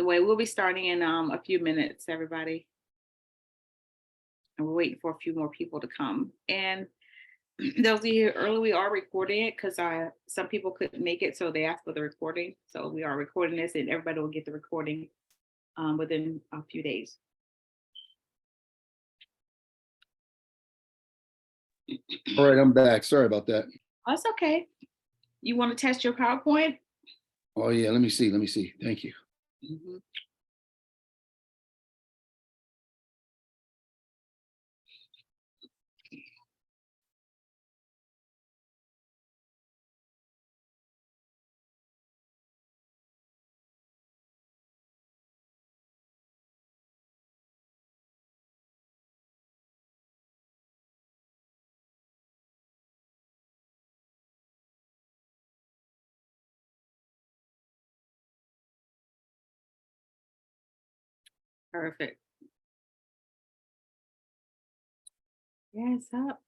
the way. We'll be starting in a few minutes, everybody. And we're waiting for a few more people to come. And those of you here early, we are recording it because some people couldn't make it, so they asked for the recording. So we are recording this, and everybody will get the recording within a few days. All right, I'm back. Sorry about that. Oh, that's okay. You want to test your PowerPoint? Oh yeah, let me see. Thank you. Mm-hmm. Perfect. Yes, up.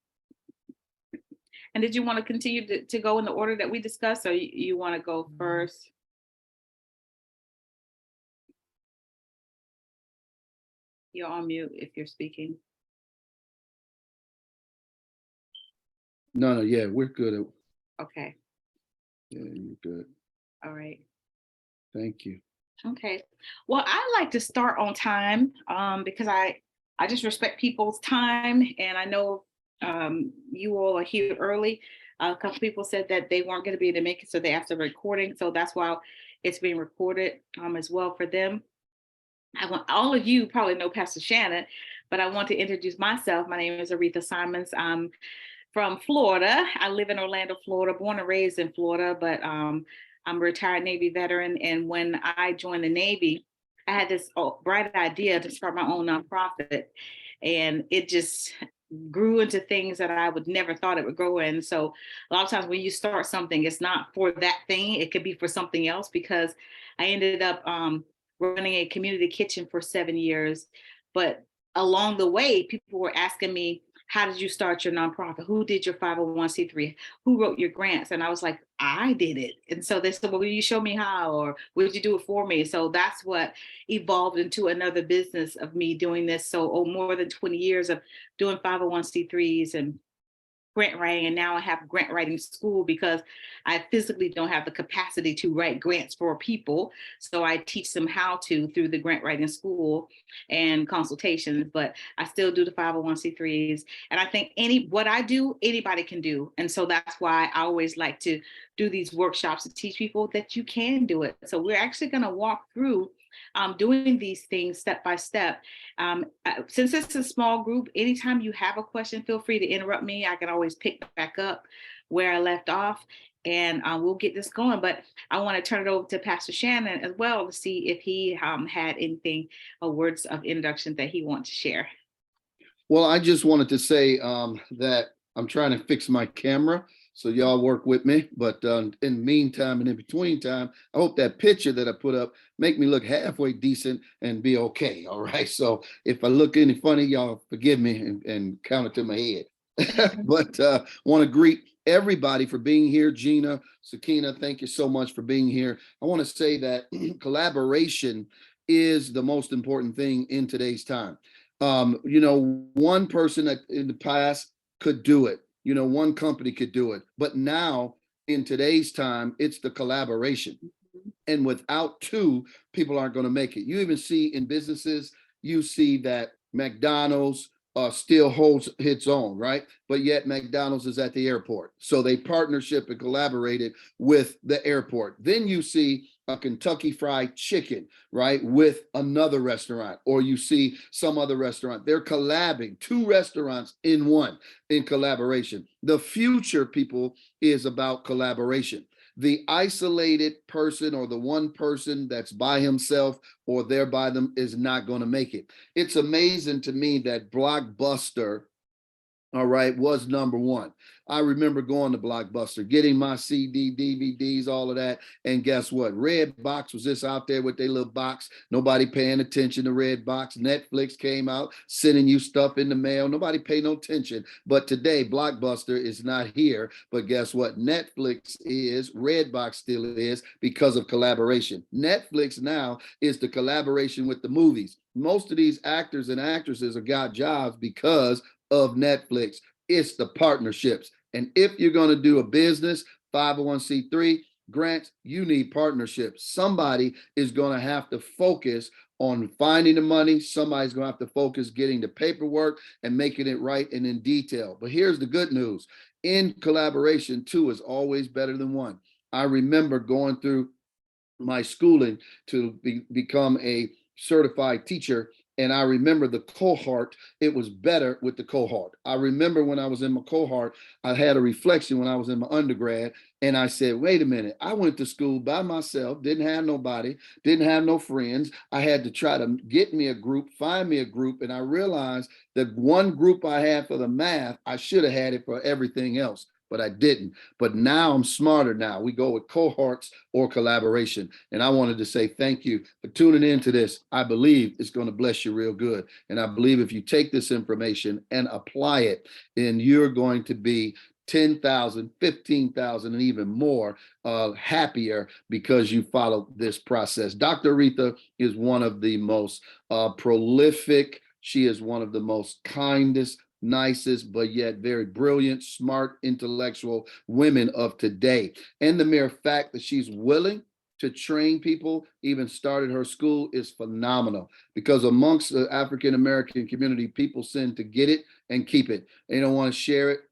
And did you want to continue to go in the order that we discussed, or you want to go first? You're on mute if you're speaking. No, yeah, we're good. Okay. Yeah, you're good. All right. Thank you. Okay. Well, I like to start on time because I just respect people's time, and I know you all are here early. A couple people said that they weren't going to be able to make it, so they asked the recording. So that's why it's being recorded as well for them. I want all of you probably know Pastor Shannon, but I want to introduce myself. My name is Aretha Simons. I'm from Florida. I live in Orlando, Florida, born and raised in Florida, but I'm a retired Navy veteran. And when I joined the Navy, I had this bright idea to start my own nonprofit. And it just grew into things that I would never thought it would grow in. So a lot of times when you start something, it's not for that thing. It could be for something else, because I ended up running a community kitchen for 7 years. But along the way, people were asking me, how did you start your nonprofit? Who did your 501c3? Who wrote your grants? And I was like, I did it. And so they said, well, will you show me how? Or would you do it for me? So that's what evolved into another business of me doing this. So more than 20 years of doing 501c3s and grant writing, and now I have grant writing school because I physically don't have the capacity to write grants for people. So I teach them how to through the grant writing school and consultations, but I still do the 501c3s. And I think what I do, anybody can do. And so that's why I always like to do these workshops to teach people that you can do it. So we're actually going to walk through doing these things step by step. Since it's a small group, anytime you have a question, feel free to interrupt me. I can always pick back up where I left off, and we'll get this going. But I want to turn it over to Pastor Shannon as well to see if he had anything or words of introduction that he wants to share. Well, I just wanted to say that I'm trying to fix my camera, so y'all work with me. But in the meantime and in between time, I hope that picture that I put up make me look halfway decent and be okay. All right. So if I look any funny, y'all forgive me and count it to my head. But want to greet everybody for being here. Gina, Sakina, thank you so much for being here. I want to say that collaboration is the most important thing in today's time. One person that in the past could do it. One company could do it. But now in today's time, it's the collaboration. And without two, people aren't going to make it. You even see in businesses, you see that McDonald's still holds its own, right? But yet McDonald's is at the airport. So they partnership and collaborated with the airport. Then you see a Kentucky Fried Chicken, right, with another restaurant, or you see some other restaurant. They're collabing, two restaurants in one, in collaboration. The future, people, is about collaboration. The isolated person or the one person that's by himself or they're by them is not going to make it. It's amazing to me that Blockbuster all right, was number one. I remember going to Blockbuster, getting my CD, DVDs, all of that. And guess what? Redbox was just out there with their little box. Nobody paying attention to Redbox. Netflix came out, sending you stuff in the mail. Nobody paid no attention. But today, Blockbuster is not here. But guess what? Netflix is, Redbox still is, because of collaboration. Netflix now is the collaboration with the movies. Most of these actors and actresses have got jobs because of Netflix. It's the partnerships. And if you're going to do a business, 501c3 grants, you need partnerships. Somebody is going to have to focus on finding the money. Somebody's going to have to focus getting the paperwork and making it right and in detail. But here's the good news. In collaboration, two is always better than one. I remember going through my schooling to become a certified teacher. And I remember the cohort, it was better with the cohort. I remember when I was in my cohort, I had a reflection when I was in my undergrad. And I said, wait a minute, I went to school by myself, didn't have nobody, didn't have no friends. I had to try to get me a group, find me a group. And I realized that one group I had for the math, I should have had it for everything else, but I didn't. But now I'm smarter now. We go with cohorts or collaboration. And I wanted to say thank you for tuning into this. I believe it's going to bless you real good. And I believe if you take this information and apply it, then you're going to be 10,000, 15,000, and even more happier because you follow this process. Dr. Aretha is one of the most prolific. She is one of the most kindest, nicest, but yet very brilliant, smart, intellectual women of today. And the mere fact that she's willing to train people, even started her school, is phenomenal, because amongst the African-American community, people tend to get it and keep it. They don't want to share it.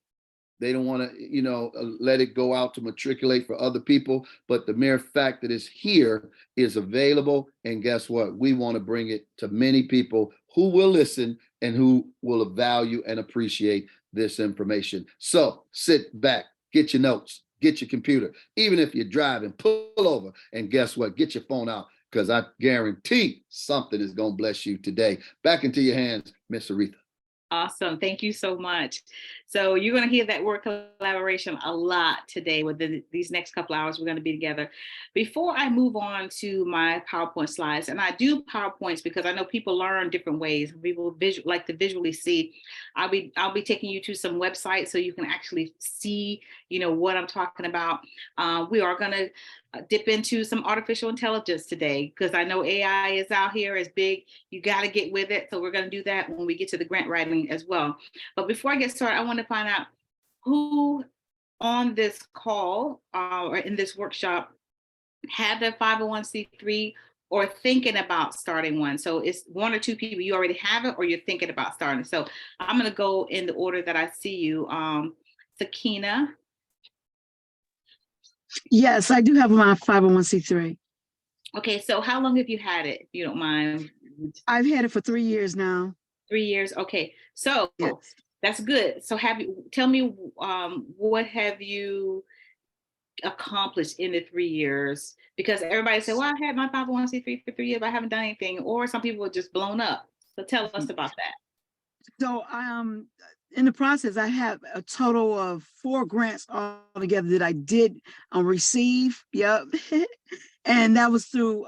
They don't want to, let it go out to matriculate for other people. But the mere fact that it's here is available. And guess what? We want to bring it to many people who will listen and who will value and appreciate this information. So sit back, get your notes, get your computer. Even if you're driving, pull over. And guess what? Get your phone out, because I guarantee something is going to bless you today. Back into your hands, Miss Aretha. Awesome. Thank you so much. So you're going to hear that word collaboration a lot today. Within these next couple hours, we're going to be together. Before I move on to my PowerPoint slides, and I do PowerPoints because I know people learn different ways. People like to visually see. I'll be taking you to some websites so you can actually see, what I'm talking about. We are going to dip into some artificial intelligence today, because I know AI is out here, is big. You got to get with it. So we're going to do that when we get to the grant writing as well. But before I get started, I want to find out who on this call or in this workshop had their 501c3 or thinking about starting one. So it's one or two people, you already have it or you're thinking about starting. So I'm going to go in the order that I see you. Sakina. Yes, I do have my 501c3. Okay, so how long have you had it, if you don't mind? I've had it for 3 years now. 3 years. Okay, so yes. That's good. So tell me, what have you accomplished in the 3 years? Because everybody said, well, I had my 501c3 for 3 years, but I haven't done anything. Or some people are just blown up. So tell us about that. So in the process, I have a total of 4 grants altogether that I did receive. Yep. And that was through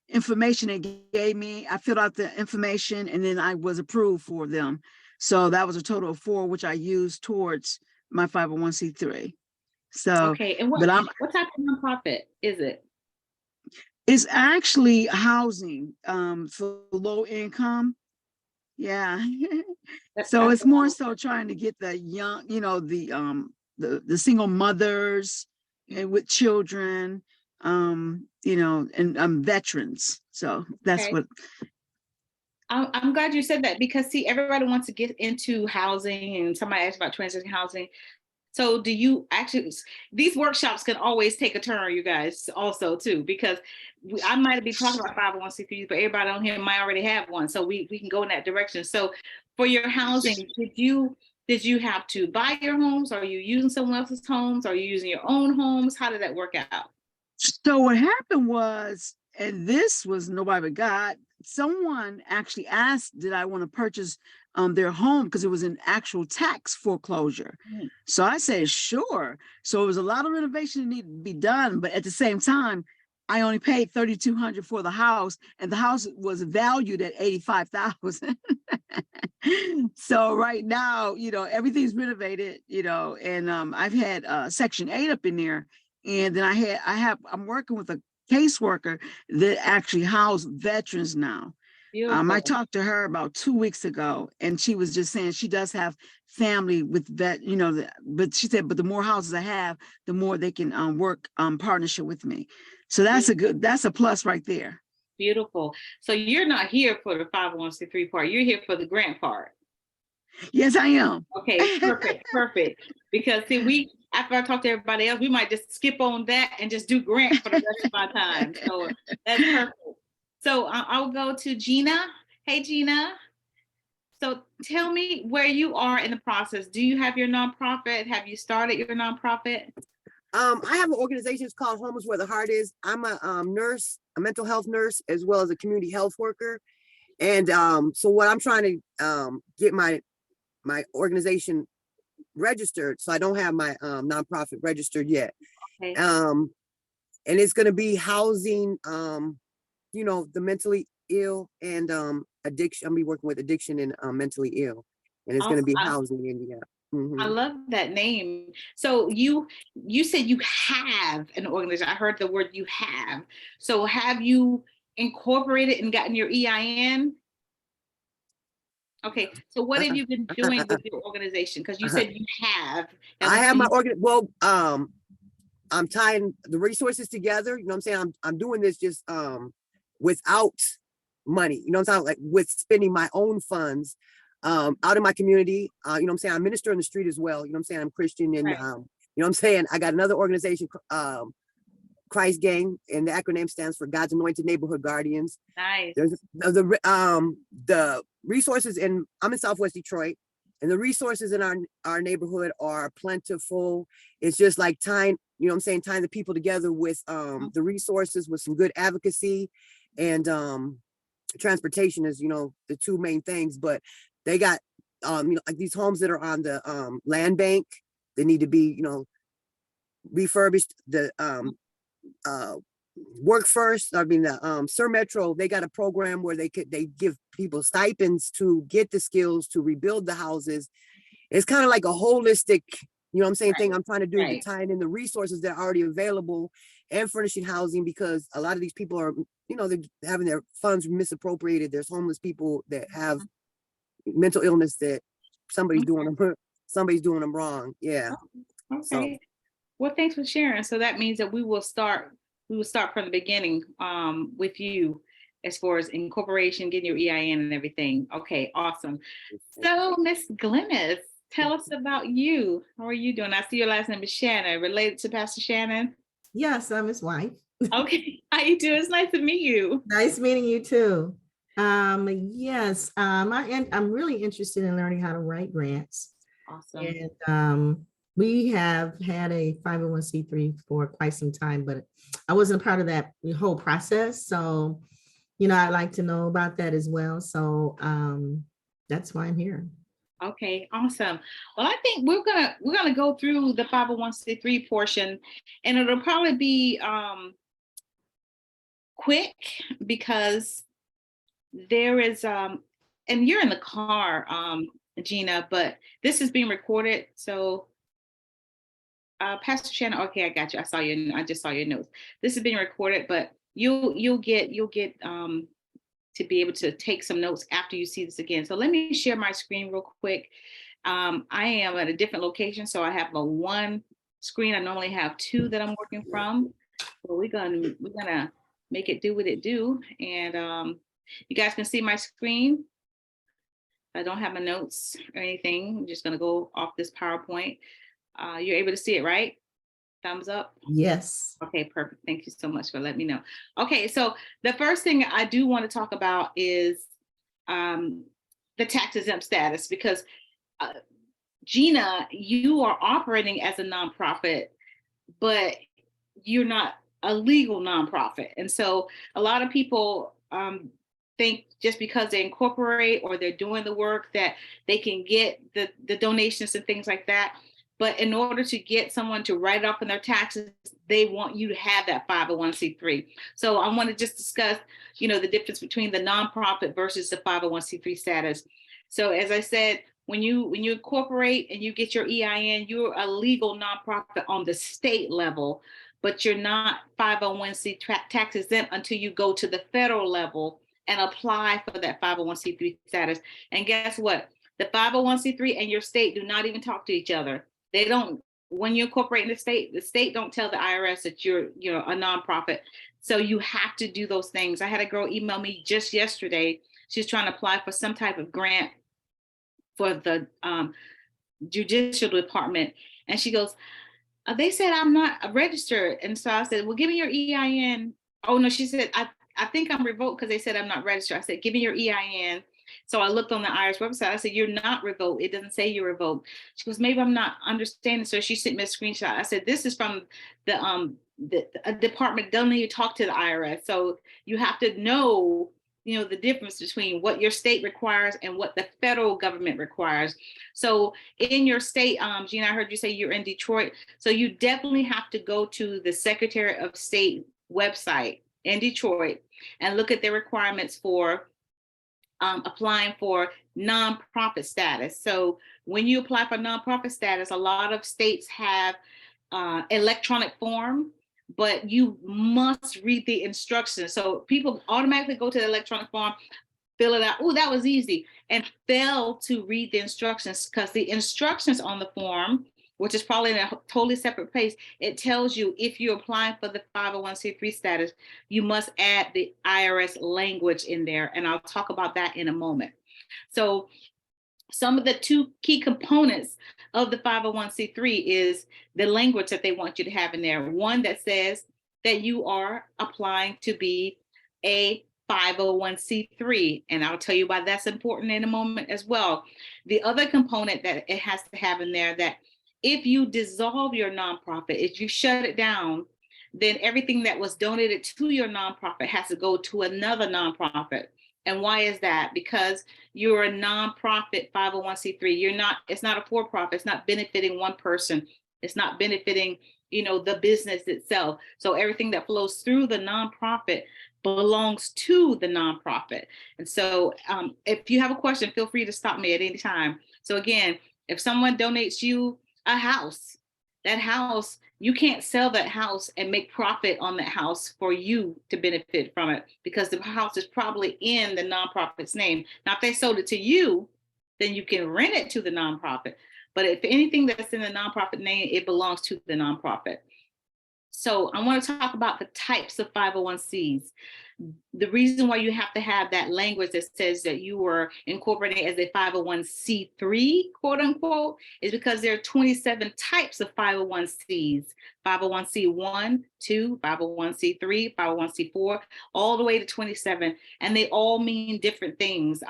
information it gave me. I filled out the information and then I was approved for them. So that was a total of 4, which I used towards my 501c3. So, okay. And what type of nonprofit is it? It's actually housing for low income. Yeah. So it's more so trying to get the young, the single mothers and with children, and veterans. So that's what. I'm glad you said that, because see, everybody wants to get into housing, and somebody asked about transition housing. So do you actually, these workshops can always take a turn, you guys, also too, because I might be talking about 501c3s, but everybody on here might already have one. So we can go in that direction. So for your housing, did you have to buy your homes? Are you using someone else's homes? Are you using your own homes? How did that work out? So what happened was, and this was nobody but God, someone actually asked, did I want to purchase their home because it was an actual tax foreclosure. Mm. So I said, sure. So it was a lot of renovation that needed to be done, but at the same time, I only paid $3,200 for the house, and the house was valued at $85,000. So right now, everything's renovated, and I've had Section 8 up in there, and then I'm working with a caseworker that actually house veterans now. I Beautiful. talked to her about 2 weeks ago, and she was just saying she does have family with vet, but she said, but the more houses I have, the more they can work partnership with me. So that's a plus right there. Beautiful. So you're not here for the 501c3 part. You're here for the grant part. Yes, I am. Okay, perfect. Because see, after I talk to everybody else, we might just skip on that and just do grant for the rest of our time. So that's perfect. So I'll go to Gina. Hey, Gina. So tell me where you are in the process. Do you have your nonprofit? Have you started your nonprofit? I have an organization, it's called Home is Where the Heart Is. I'm a nurse, a mental health nurse, as well as a community health worker. And so what I'm trying to get my organization registered. So I don't have my nonprofit registered yet. Okay. And it's going to be housing, the mentally ill and addiction. I'll be working with addiction and mentally ill. And it's going to be housing in India. Mm-hmm. I love that name. So you said you have an organization. I heard the word you have. So have you incorporated and gotten your EIN? Okay. So what have you been doing with your organization? Because you said you have. I have my organ. Well, I'm tying the resources together. You know what I'm saying? I'm doing this just without money. You know what I'm saying? Like with spending my own funds. Out in my community, you know what I'm saying? I minister in the street as well. You know what I'm saying? I'm Christian and, right. You know what I'm saying? I got another organization, Christ Gang, and the acronym stands for God's Anointed Neighborhood Guardians. Nice. There's the resources I'm in Southwest Detroit, and the resources in our neighborhood are plentiful. It's just like tying, you know what I'm saying? Tying the people together with the resources with some good advocacy and transportation is, the two main things, but they got, like these homes that are on the land bank, they need to be, refurbished. The Work First, the Sir Metro, they got a program where they give people stipends to get the skills to rebuild the houses. It's kind of like a holistic, you know what I'm saying, thing I'm trying to do to tie in the resources that are already available and furnishing housing, because a lot of these people are, they're having their funds misappropriated. There's homeless people that have mental illness that somebody's doing them wrong. Yeah. Okay. So, well, thanks for sharing. So that means that we will start from the beginning with you as far as incorporation, getting your EIN and everything. Okay, awesome. So Miss Glynis, tell us about you. How are you doing? I see your last name is Shannon, related to Pastor Shannon. Yes, I'm his wife. Okay, how you doing? It's nice to meet you. Nice meeting you too. Yes, I'm really interested in learning how to write grants. Awesome. And we have had a 501c3 for quite some time, but I wasn't a part of that whole process. So, I'd like to know about that as well. So that's why I'm here. Okay, awesome. Well, I think we're gonna go through the 501c3 portion, and it'll probably be quick because there is and you're in the car, Gina, but this is being recorded. So Pastor Shannon, okay, I got you. I just saw your notes. This is being recorded, but you'll get to be able to take some notes after you see this again. So let me share my screen real quick. I am at a different location, so I have one screen. I normally have two that I'm working from. So we're gonna make it do what it do, and you guys can see my screen. I don't have my notes or anything. I'm just gonna go off this PowerPoint. You're able to see it, right? Thumbs up? Yes. Okay, perfect. Thank you so much for letting me know. Okay, so the first thing I do want to talk about is the tax-exempt status, because Gina, you are operating as a nonprofit, but you're not a legal nonprofit. And so a lot of people think just because they incorporate or they're doing the work that they can get the donations and things like that. But in order to get someone to write up in their taxes, they want you to have that 501c3. So I want to just discuss, the difference between the nonprofit versus the 501c3 status. So as I said, when you incorporate and you get your EIN, you're a legal nonprofit on the state level, but you're not 501c tax exempt until you go to the federal level and apply for that 501c3 status. And guess what? The 501c3 and your state do not even talk to each other. They don't, when you incorporate in the state don't tell the IRS that you're, a nonprofit. So you have to do those things. I had a girl email me just yesterday. She's trying to apply for some type of grant for the judicial department. And she goes, they said I'm not registered. And so I said, well, give me your EIN. Oh no, she said, I think I'm revoked because they said I'm not registered. I said, give me your EIN. So I looked on the IRS website. I said, you're not revoked. It doesn't say you're revoked. She goes, maybe I'm not understanding. So she sent me a screenshot. I said, this is from the department doesn't even talk to the IRS. So you have to know, the difference between what your state requires and what the federal government requires. So in your state, Gina, I heard you say you're in Detroit. So you definitely have to go to the Secretary of State website in Detroit and look at their requirements for applying for nonprofit status. So when you apply for nonprofit status, a lot of states have electronic form, but you must read the instructions. So people automatically go to the electronic form, fill it out. Oh, that was easy. And fail to read the instructions, because the instructions on the form, which is probably in a totally separate place, it tells you if you're applying for the 501c3 status, you must add the IRS language in there. And I'll talk about that in a moment. So some of the two key components of the 501c3 is the language that they want you to have in there. One that says that you are applying to be a 501c3, and I'll tell you why that's important in a moment as well. The other component that it has to have in there, that if you dissolve your nonprofit, if you shut it down, then everything that was donated to your nonprofit has to go to another nonprofit. And why is that? Because you're a nonprofit 501c3. It's not a for-profit. It's not benefiting one person. It's not benefiting, the business itself. So everything that flows through the nonprofit belongs to the nonprofit. And so if you have a question, feel free to stop me at any time. So again, if someone donates you a house, that house, you can't sell that house and make profit on that house for you to benefit from it, because the house is probably in the nonprofit's name. Now, if they sold it to you, then you can rent it to the nonprofit. But if anything that's in the nonprofit name, it belongs to the nonprofit. So I want to talk about the types of 501cs. The reason why you have to have that language that says that you were incorporated as a 501c3, quote unquote, is because there are 27 types of 501cs, 501c1, 2, 501c3, 501c4, all the way to 27. And they all mean different things.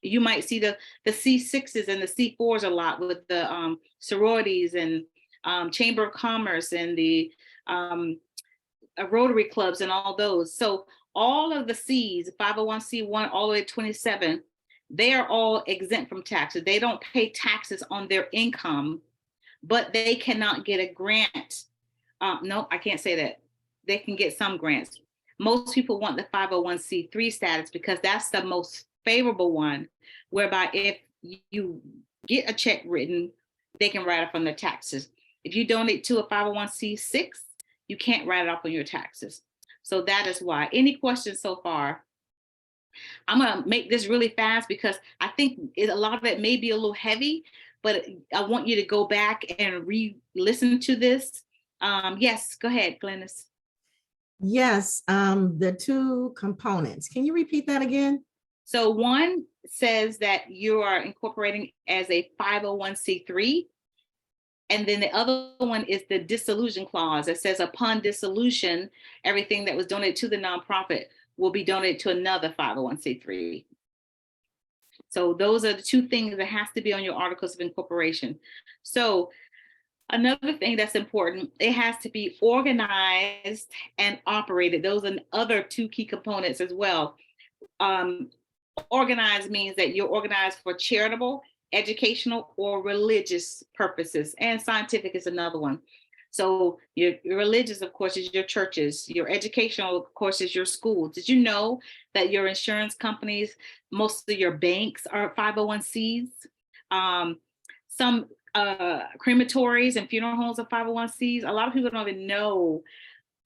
You might see the C6s and the C4s a lot with the sororities and Chamber of Commerce and the Rotary clubs and all those. So all of the C's, 501c1 all the way to 27, they are all exempt from taxes. They don't pay taxes on their income, but they cannot get a grant. No, I can't say that. They can get some grants. Most people want the 501c3 status because that's the most favorable one, whereby if you get a check written, they can write off on their taxes. If you donate to a 501c6, you can't write it off on your taxes. So that is why. Any questions so far? I'm going to make this really fast because I think a lot of it may be a little heavy, but I want you to go back and re-listen to this. Yes, go ahead, Glennis. Yes, the two components. Can you repeat that again? So one says that you are incorporating as a 501c3. And then the other one is the dissolution clause that says upon dissolution, everything that was donated to the nonprofit will be donated to another 501c3. So those are the two things that has to be on your articles of incorporation. So another thing that's important, it has to be organized and operated. Those are the other two key components as well. Organized means that you're organized for charitable, educational, or religious purposes, and scientific is another one. So your religious, of course, is your churches. Your educational, of course, is your schools. Did you know that your insurance companies, most of your banks are 501(c)s? Some crematories and funeral homes are 501(c)s. A lot of people don't even know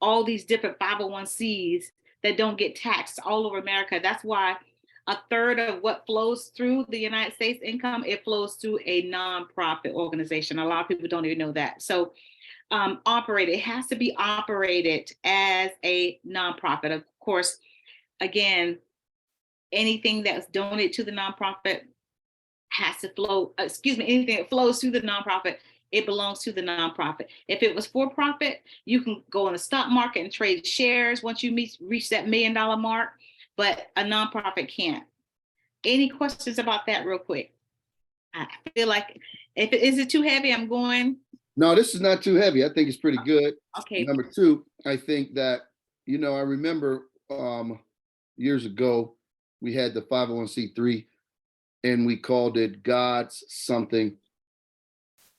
all these different 501(c)s that don't get taxed all over America. That's why a third of what flows through the United States income, it flows through a nonprofit organization. A lot of people don't even know that. So it has to be operated as a nonprofit. Of course, again, anything that's donated to the nonprofit has to flow, anything that flows through the nonprofit, it belongs to the nonprofit. If it was for profit, you can go in the stock market and trade shares once you reach that $1 million mark, but a nonprofit can't. Any questions about that real quick? I feel like, is it too heavy? I'm going. No, this is not too heavy. I think it's pretty good. Okay. Number two, I think that, I remember years ago, we had the 501(c)(3 and we called it God's something.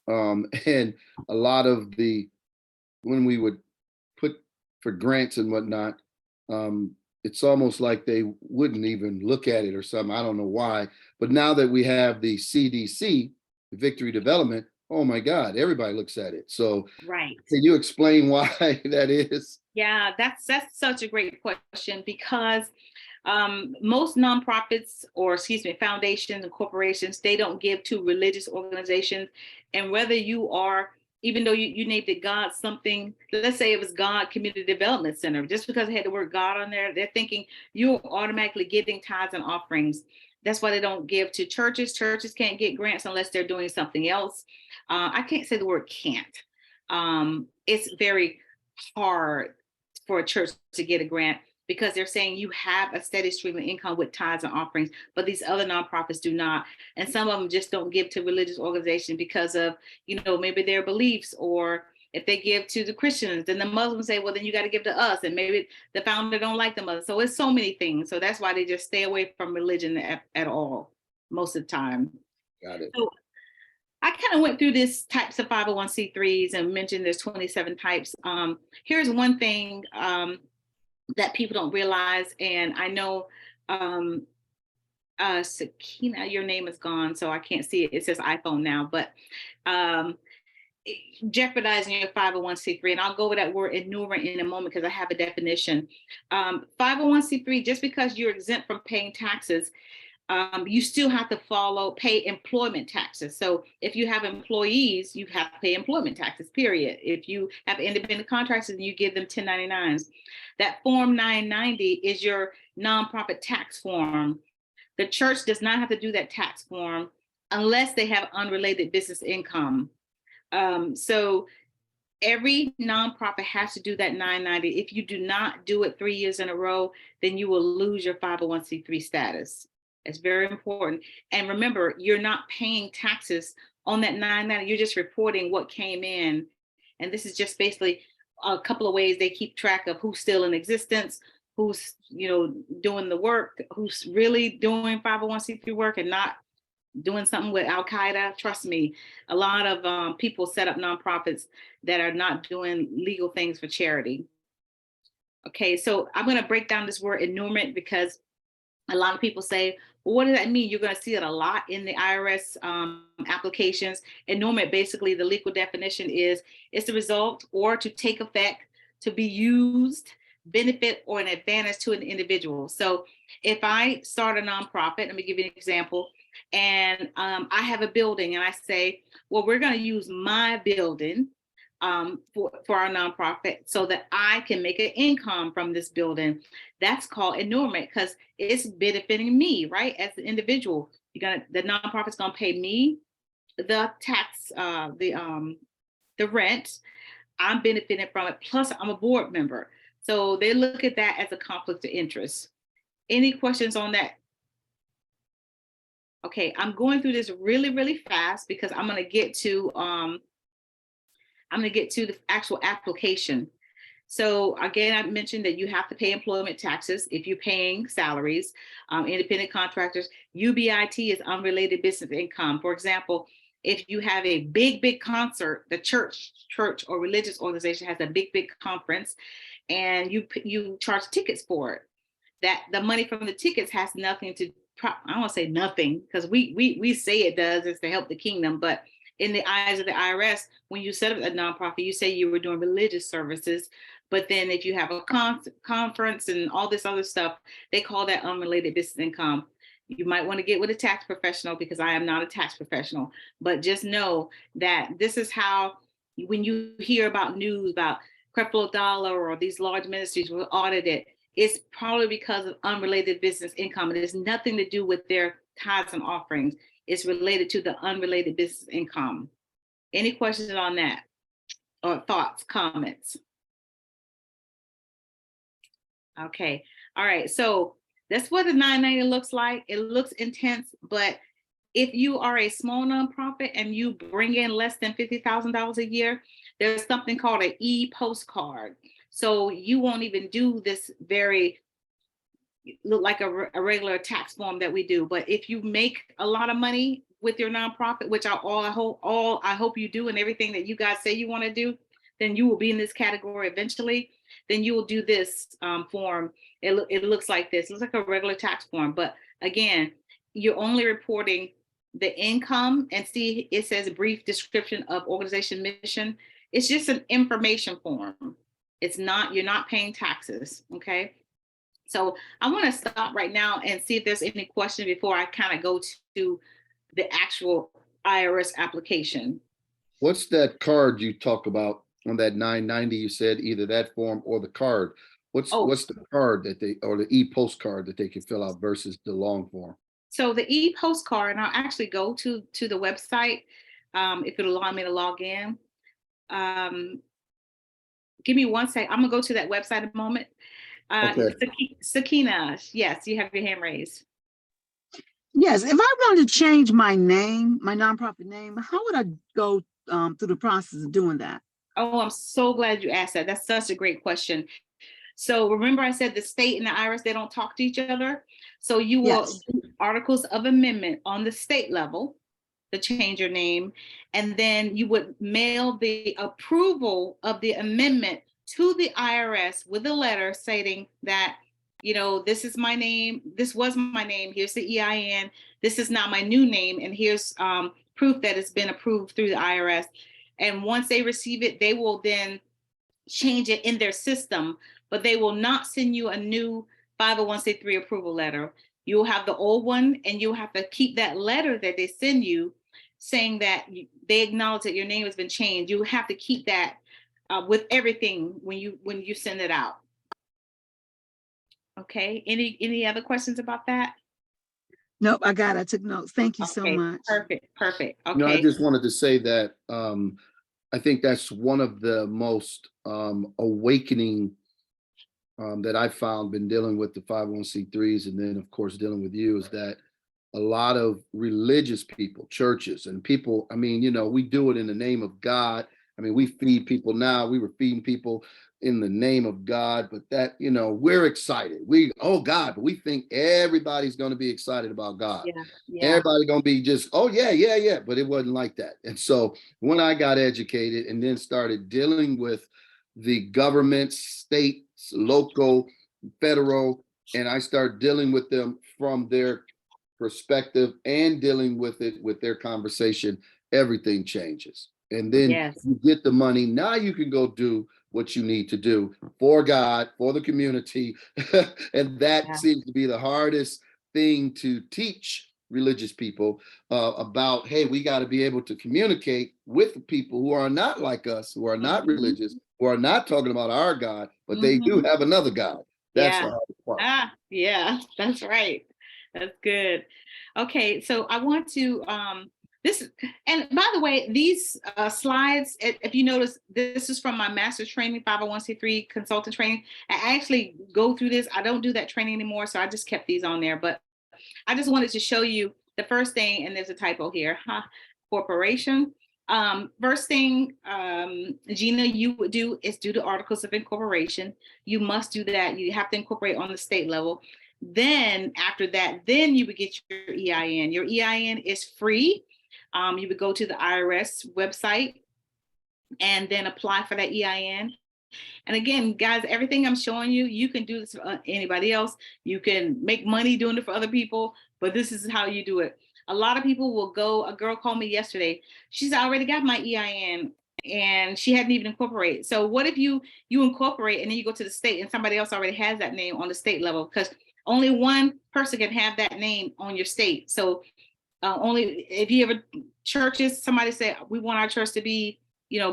And a lot of when we would put for grants and whatnot, it's almost like they wouldn't even look at it or something. I don't know why. But now that we have the CDC, the Victory Development, oh my God, everybody looks at it. So right. Can you explain why that is? Yeah, that's such a great question, because most nonprofits, or foundations and corporations, they don't give to religious organizations. And whether you are, even though you named it God something, let's say it was God Community Development Center, just because it had the word God on there, they're thinking you're automatically getting tithes and offerings. That's why they don't give to churches. Churches can't get grants unless they're doing something else. I can't say the word can't. It's very hard for a church to get a grant, because they're saying you have a steady stream of income with tithes and offerings, but these other nonprofits do not. And some of them just don't give to religious organizations because of, maybe their beliefs, or if they give to the Christians, then the Muslims say, well, then you got to give to us. And maybe the founder don't like the Muslims. So it's so many things. So that's why they just stay away from religion at all, most of the time. Got it. So I kind of went through this types of 501(c)(3s and mentioned there's 27 types. Here's one thing that people don't realize, and I know Sakina, your name is gone, so I can't see it. It says iPhone now, but jeopardizing your 501(c)(3, and I'll go with that word enumerate in a moment because I have a definition. 501(c)(3, just because you're exempt from paying taxes, you still have to pay employment taxes. So if you have employees, you have to pay employment taxes, period. If you have independent contractors, you give them 1099s. That form 990 is your nonprofit tax form. The church does not have to do that tax form unless they have unrelated business income. So every nonprofit has to do that 990. If you do not do it 3 years in a row, then you will lose your 501(c)(3 status. It's very important. And remember, you're not paying taxes on that 990. You're just reporting what came in. And this is just basically a couple of ways they keep track of who's still in existence, who's doing the work, who's really doing 501(c)(3 work and not doing something with Al-Qaeda. Trust me, a lot of people set up nonprofits that are not doing legal things for charity. Okay, so I'm going to break down this word enumerate, because a lot of people say, well, what does that mean? You're going to see it a lot in the IRS applications. Enumerate, basically, the legal definition is it's the result or to take effect, to be used, benefit, or an advantage to an individual. So if I start a nonprofit, let me give you an example, and I have a building and I say, well, we're going to use my building for our nonprofit so that I can make an income from this building. That's called enumerate, because it's benefiting me, right? As the individual, the nonprofit's gonna pay me the tax, the rent. I'm benefiting from it. Plus, I'm a board member, so they look at that as a conflict of interest. Any questions on that? Okay, I'm going through this really, really fast because I'm gonna get to the actual application. So again, I mentioned that you have to pay employment taxes if you're paying salaries. Independent contractors, UBIT is unrelated business income. For example, if you have a big concert, the church or religious organization has a big conference, and you charge tickets for it, that the money from the tickets has nothing to, I don't want to say nothing, because we say it does, is to help the kingdom, but in the eyes of the IRS, when you set up a nonprofit, you say you were doing religious services, but then if you have a conference and all this other stuff, they call that unrelated business income. You might want to get with a tax professional, because I am not a tax professional, but just know that this is how, when you hear about news about Creflo Dollar or these large ministries were audited, it's probably because of unrelated business income. It has nothing to do with their tithes and offerings. It's related to the unrelated business income. Any questions on that, or thoughts, comments? Okay, all right, so that's what the 990 looks like. It looks intense, but if you are a small nonprofit and you bring in less than $50,000 a year, there's something called an e-postcard. So you won't even do this look like a regular tax form that we do. But if you make a lot of money with your nonprofit, which I hope you do, and everything that you guys say you want to do, then you will be in this category eventually. Then you will do this form. It looks like this. It looks like a regular tax form. But again, you're only reporting the income, and see, it says a brief description of organization mission. It's just an information form. It's not, you're not paying taxes, okay? So I want to stop right now and see if there's any question before I kind of go to the actual IRS application. What's that card you talk about on that 990? You said either that form or the card. What's the card that they, or the e-postcard that they can fill out versus the long form? So the e-postcard, and I'll actually go to the website if it'll allow me to log in. Give me one sec. I'm gonna go to that website in a moment. Okay. Sakina, yes, you have your hand raised. Yes, if I wanted to change my name, my nonprofit name, how would I go through the process of doing that? Oh, I'm so glad you asked that. That's such a great question. So remember I said the state and the IRS, they don't talk to each other. So you will do articles of amendment on the state level to change your name. And then you would mail the approval of the amendment to the IRS with a letter stating that, you know, this is my name. This was my name. Here's the EIN. This is not my new name. And here's proof that it's been approved through the IRS. And once they receive it, they will then change it in their system, but they will not send you a new 501c3 approval letter. You'll have the old one, and you'll have to keep that letter that they send you saying that they acknowledge that your name has been changed. You have to keep that with everything when you send it out. Okay, any other questions about that? Nope, I got it. I took notes. Thank you so much. Perfect. Okay. No, I just wanted to say that I think that's one of the most awakening that I found, been dealing with the 501c3s, and then of course dealing with you, is that a lot of religious people, churches and people, I mean, you know, we do it in the name of God. I mean, we feed people now. We were feeding people in the name of God, but that, you know, we're excited. Oh God, but we think everybody's going to be excited about God. Yeah. Everybody going to be just, oh yeah. But it wasn't like that. And so when I got educated and then started dealing with the government, states, local, federal, and I start dealing with them from their perspective and dealing with it with their conversation, everything changes. And then you get the money. Now you can go do what you need to do for God, for the community. And that seems to be the hardest thing to teach religious people about. Hey, we got to be able to communicate with people who are not like us, who are not religious, who are not talking about our God, but they do have another God. That's the hardest part. Yeah, that's right. That's good. Okay, so I want to and by the way, these slides, if you notice, this is from my master's training, 501c3 consultant training. I actually go through this. I don't do that training anymore, so I just kept these on there. But I just wanted to show you the first thing, and there's a typo here, corporation. First thing, Gina, you would do is do the articles of incorporation. You must do that. You have to incorporate on the state level. Then after that, then you would get your EIN. Your EIN is free. You would go to the IRS website and then apply for that EIN. And again, guys, everything I'm showing you, you can do this for anybody else. You can make money doing it for other people, but this is how you do it. A lot of people will go, a girl called me yesterday. She's already got my EIN and she hadn't even incorporated. So what if you incorporate and then you go to the state and somebody else already has that name on the state level? Because only one person can have that name on your state. So only if you ever churches, somebody say, we want our church to be,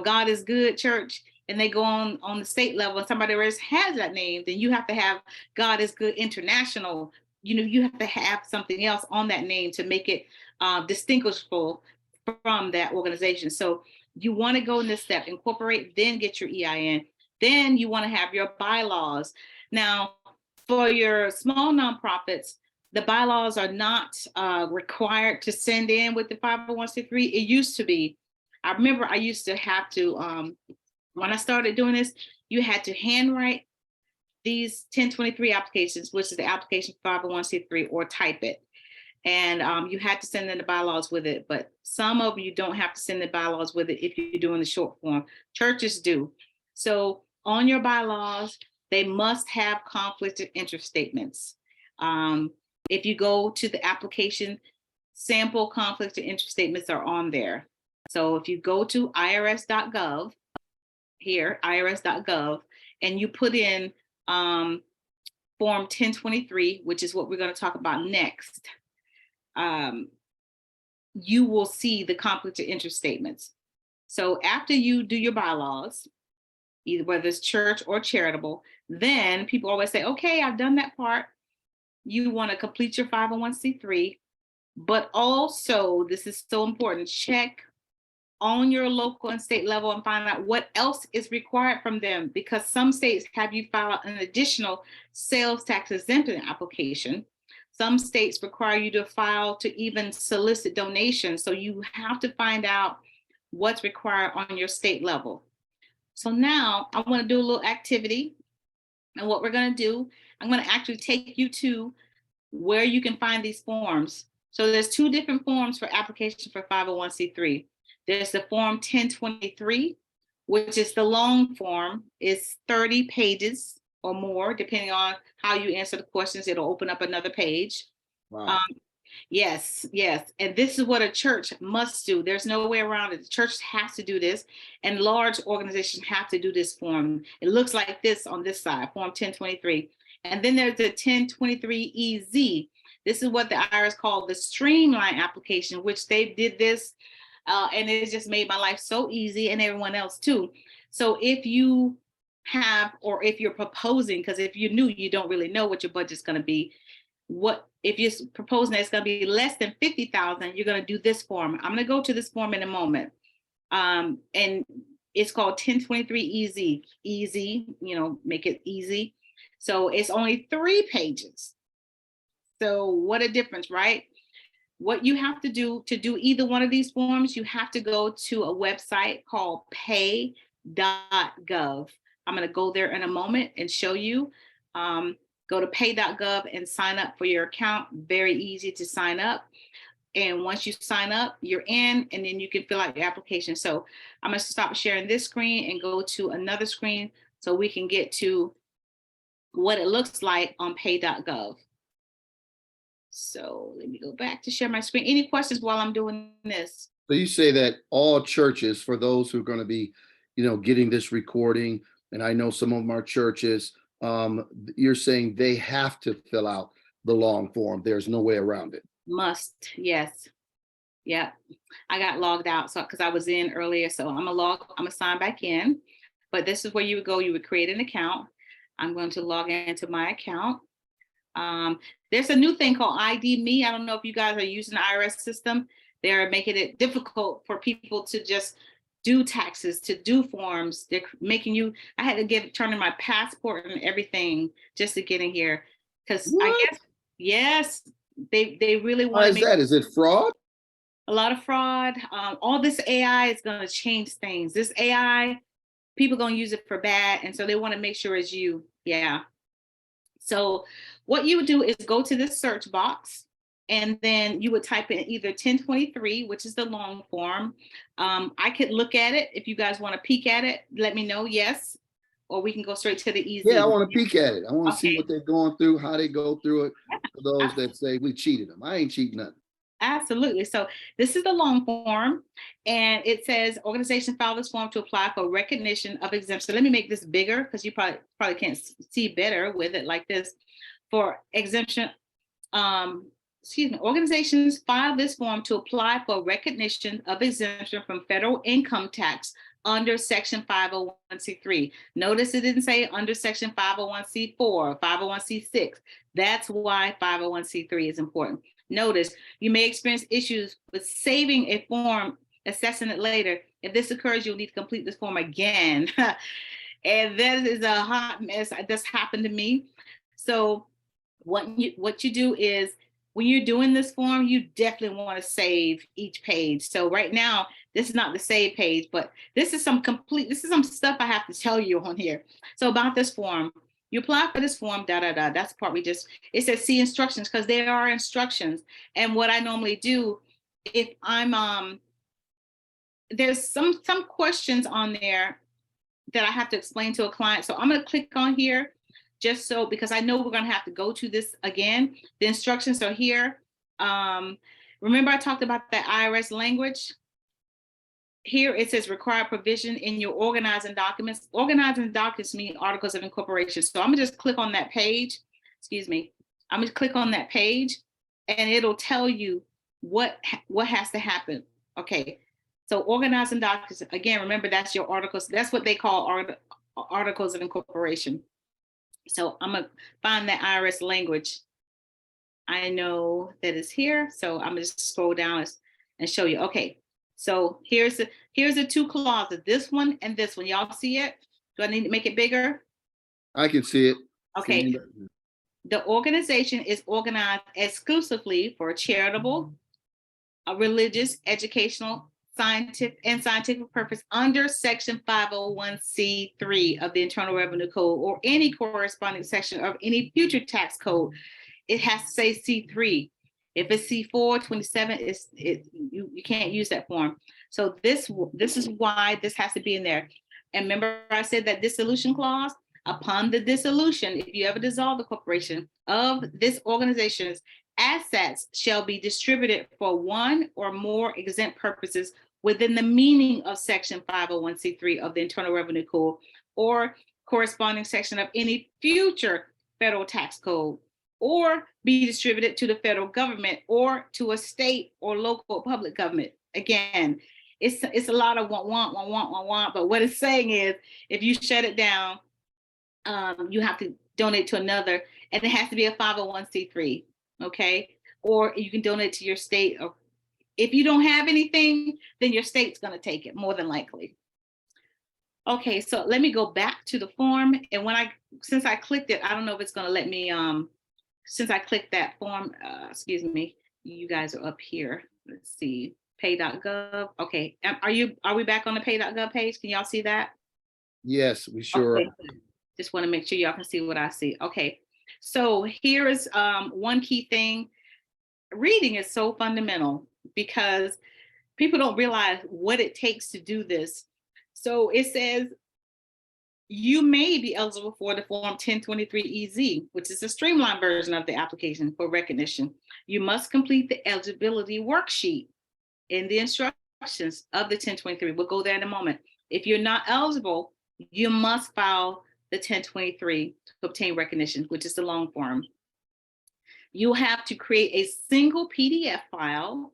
God is good church, and they go on the state level and somebody else has that name, then you have to have God is Good International. You have to have something else on that name to make it distinguishable from that organization. So you want to go in this step, incorporate, then get your EIN. Then you want to have your bylaws. Now, for your small nonprofits, the bylaws are not required to send in with the 501c3. It used to be. I remember I used to have to, when I started doing this, you had to handwrite these 1023 applications, which is the application for 501c3, or type it. And you had to send in the bylaws with it, but some of you don't have to send the bylaws with it if you're doing the short form. Churches do. So on your bylaws, they must have conflict of interest statements. If you go to the application, sample conflict of interest statements are on there. So if you go to irs.gov, here, irs.gov, and you put in Form 1023, which is what we're going to talk about next, you will see the conflict of interest statements. So after you do your bylaws, either whether it's church or charitable, then people always say, okay, I've done that part. You want to complete your 501c3, but also, this is so important, check on your local and state level and find out what else is required from them, because some states have you file an additional sales tax exemption application. Some states require you to file to even solicit donations. So you have to find out what's required on your state level. So now I want to do a little activity. And what we're going to do, I'm going to actually take you to where you can find these forms. So there's two different forms for application for 501c3. There's the form 1023, which is the long form. It's 30 pages or more, depending on how you answer the questions. It'll open up another page. Wow. Yes. And this is what a church must do. There's no way around it. The church has to do this, and large organizations have to do this form. It looks like this on this side, form 1023. And then there's the 1023EZ. This is what the IRS called the streamline application, which they did this, and it just made my life so easy, and everyone else too. So if you have, or if you're proposing, because if you're new, you don't really know what your budget's going to be. What if you're proposing that it's going to be less than 50,000, you're going to do this form. I'm going to go to this form in a moment. And it's called 1023EZ. Easy, make it easy. So it's only 3 pages. So what a difference, right? What you have to do either one of these forms, you have to go to a website called pay.gov. I'm going to go there in a moment and show you. Go to pay.gov and sign up for your account. Very easy to sign up. And once you sign up, you're in, and then you can fill out your application. So I'm going to stop sharing this screen and go to another screen so we can get to what it looks like on pay.gov. So let me go back to share my screen. Any questions while I'm doing this? So you say that all churches, for those who are going to be, getting this recording, and I know some of them are churches, you're saying they have to fill out the long form. There's no way around it. Must, yes. Yeah, I got logged out because I was in earlier. So I'm gonna sign back in. But this is where you would go. You would create an account. I'm going to log into my account. There's a new thing called ID Me. I don't know if you guys are using the IRS system. They're making it difficult for people to just do taxes, to do forms. They're making you, I had to turn in my passport and everything just to get in here. Because I guess, yes, they really want to Why is that? Is it fraud? a lot of fraud. All this AI is going to change things. This AI, people going to use it for bad. And so they want to make sure it's you. Yeah. So what you would do is go to this search box, and then you would type in either 1023, which is the long form. I could look at it. If you guys want to peek at it, let me know, yes. Or we can go straight to the easy. Yeah, I want to peek at it. I want to see Okay. what they're going through, how they go through it. For those that say we cheated them. I ain't cheating nothing. Absolutely. So this is the long form, and it says organization file this form to apply for recognition of exemption. So let me make this bigger because you probably can't see better with it like this. For exemption, organizations file this form to apply for recognition of exemption from federal income tax under Section 501c3. Notice it didn't say under Section 501c4 or 501c6. That's why 501c3 is important. Notice you may experience issues with saving a form, assessing it later. If this occurs, you'll need to complete this form again. And that is a hot mess. That's happened to me. So what you do is when you're doing this form, you definitely want to save each page. So right now, this is not the save page, but this is some stuff I have to tell you on here. So about this form, you apply for this form, That's the part it says see instructions, because there are instructions. And what I normally do, if I'm, there's some questions on there that I have to explain to a client. So I'm going to click on here just so, because I know we're going to have to go to this again. The instructions are here. Remember I talked about that IRS language? Here it says required provision in your organizing documents. Organizing documents mean articles of incorporation. So I'm gonna just click on that page. Excuse me. I'm gonna click on that page, and it'll tell you what has to happen. Okay. So organizing documents, again, remember that's your articles. That's what they call articles of incorporation. So I'm gonna find that IRS language. I know that it's here. So I'm gonna just scroll down and show you. Okay. So here's the two clauses, this one and this one. Y'all see it? Do I need to make it bigger? I can see it. Okay. The organization is organized exclusively for charitable, religious, educational, scientific purpose under Section 501c3 of the Internal Revenue Code, or any corresponding section of any future tax code. It has to say C3. If it's C4, 27, you can't use that form. So this is why this has to be in there. And remember I said that dissolution clause, upon the dissolution, if you ever dissolve the corporation of this organization's assets shall be distributed for one or more exempt purposes within the meaning of Section 501c3 of the Internal Revenue Code, or corresponding section of any future federal tax code, or be distributed to the federal government or to a state or local public government. Again, it's a lot of want, but what it's saying is if you shut it down, you have to donate to another, and it has to be a 501c3, okay? Or you can donate to your state, or if you don't have anything, then your state's gonna take it more than likely. Okay, so let me go back to the form, and since I clicked it, I don't know if it's gonna let me, since I clicked that form, excuse me, you guys are up here. Let's see, pay.gov. Okay, are we back on the pay.gov page? Can y'all see that? Yes, we sure Okay. are. Just want to make sure y'all can see what I see. Okay, so here is one key thing. Reading is so fundamental because people don't realize what it takes to do this. So it says you may be eligible for the Form 1023-EZ, which is a streamlined version of the application for recognition. You must complete the eligibility worksheet in the instructions of the 1023. We'll go there in a moment. If you're not eligible, you must file the 1023 to obtain recognition, which is the long form. You have to create a single PDF file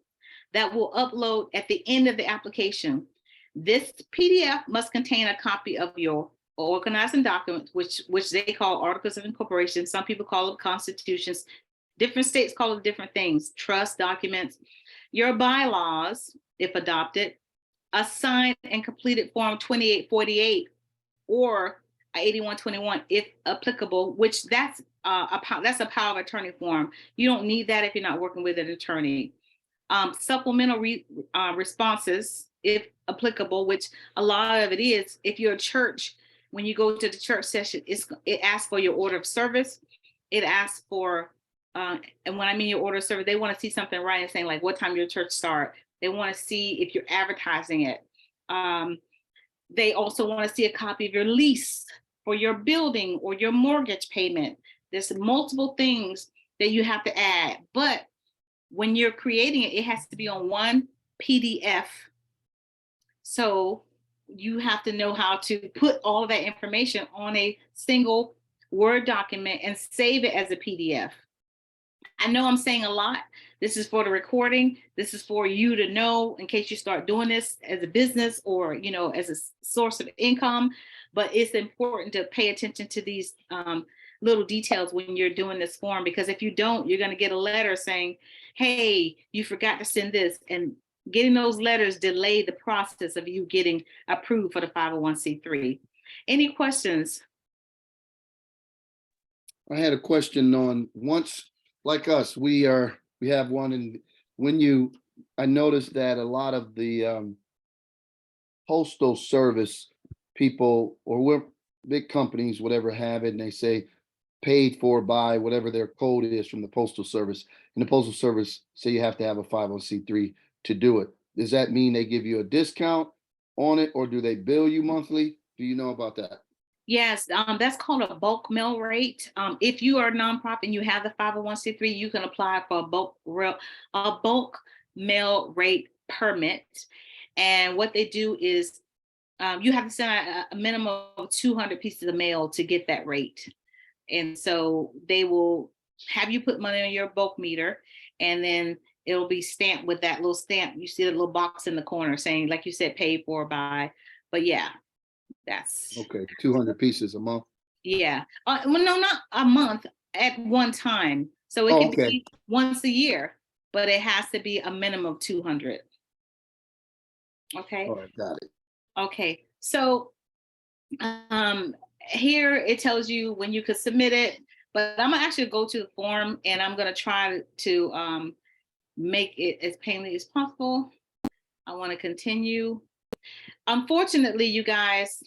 that will upload at the end of the application. This PDF must contain a copy of your organizing documents, which they call articles of incorporation. Some people call them constitutions. Different states call them different things. Trust documents, your bylaws, if adopted, a signed and completed Form 2848 or 8121, if applicable, which that's a power of attorney form. You don't need that if you're not working with an attorney. Supplemental responses, if applicable, which a lot of it is. If you're a church, when you go to the church session, it asks for your order of service. It asks for, and when I mean your order of service, they want to see something right and saying like what time your church start. They want to see if you're advertising it. They also want to see a copy of your lease for your building or your mortgage payment. There's multiple things that you have to add, but when you're creating it, it has to be on one PDF. So you have to know how to put all of that information on a single Word document and save it as a PDF. I know I'm saying a lot. This is for the recording. This is for you to know in case you start doing this as a business or, you know, as a source of income. But it's important to pay attention to these little details when you're doing this form, because if you don't, you're going to get a letter saying, hey, you forgot to send this. And getting those letters delay the process of you getting approved for the 501c3. Any questions? I had a question on once, like us, we have one, and when I noticed that a lot of the postal service people or we're big companies, whatever, have it, and they say paid for by whatever their code is from the postal service, and the postal service say you have to have a 501c3 to do it. Does that mean they give you a discount on it, or do they bill you monthly? Do you know about that? Yes, that's called a bulk mail rate. If you are a nonprofit and you have the 501c3, you can apply for a bulk mail rate permit. And what they do is you have to send a minimum of 200 pieces of mail to get that rate. And so they will have you put money on your bulk meter, and then it'll be stamped with that little stamp. You see the little box in the corner saying, like you said, paid for by. But yeah, that's Okay, 200 pieces a month. yeah. Well, no, not a month, at one time. So it Oh, could okay. be once a year, but it has to be a minimum of 200. Okay. All right, got it. Okay. So here it tells you when you could submit it, but I'm gonna actually go to the form and I'm gonna try to make it as painless as possible. I want to continue. Unfortunately, you guys,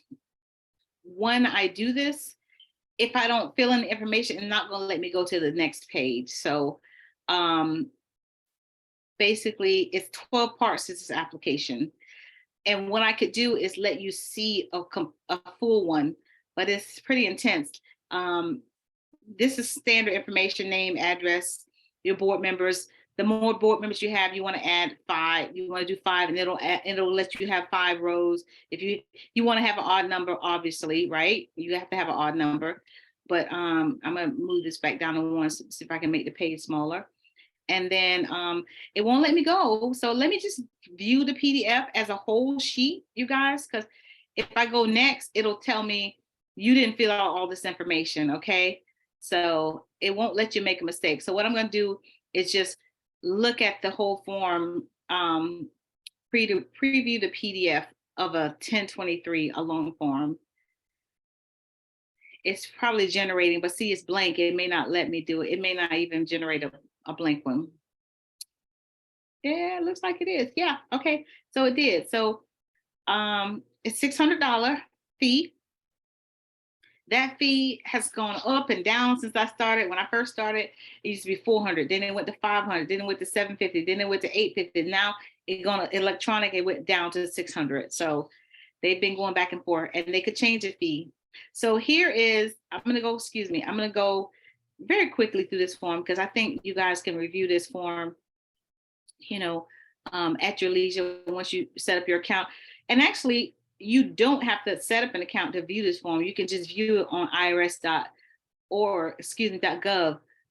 when I do this, if I don't fill in the information, it's not going to let me go to the next page. So basically, it's 12 parts to this application. And what I could do is let you see a full one, but it's pretty intense. This is standard information: name, address, your board members. The more board members you have, you want to add 5. You want to do 5, and it'll let you have 5 rows. If you want to have an odd number, obviously, right? You have to have an odd number. But I'm gonna move this back down to 1, see if I can make the page smaller. And then it won't let me go. So let me just view the PDF as a whole sheet, you guys, because if I go next, it'll tell me you didn't fill out all this information, okay? So it won't let you make a mistake. So what I'm gonna do is just look at the whole form, preview the PDF of a 1023, a long form. It's probably generating, but see, it's blank. It may not let me do it. It may not even generate a blank one. Yeah, it looks like it is. Yeah, okay. So it did. So it's $600 fee. That fee has gone up and down since I started. When I first started, it used to be $400. Then it went to $500. Then it went to $750. Then it went to $850. Now it's gone electronic. It went down to $600. So they've been going back and forth, and they could change the fee. So here is, I'm going to go very quickly through this form because I think you guys can review this form, at your leisure once you set up your account. And actually, you don't have to set up an account to view this form. You can just view it on irs.gov.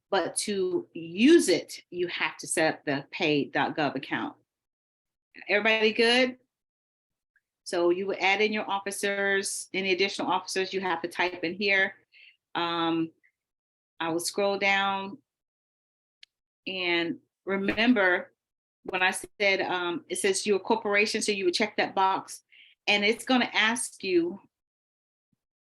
But to use it, you have to set up the paid.gov account. Everybody good? So you would add in your officers, any additional officers you have to type in here. I will scroll down, and remember when I said it says you're a corporation, so you would check that box, and it's going to ask you.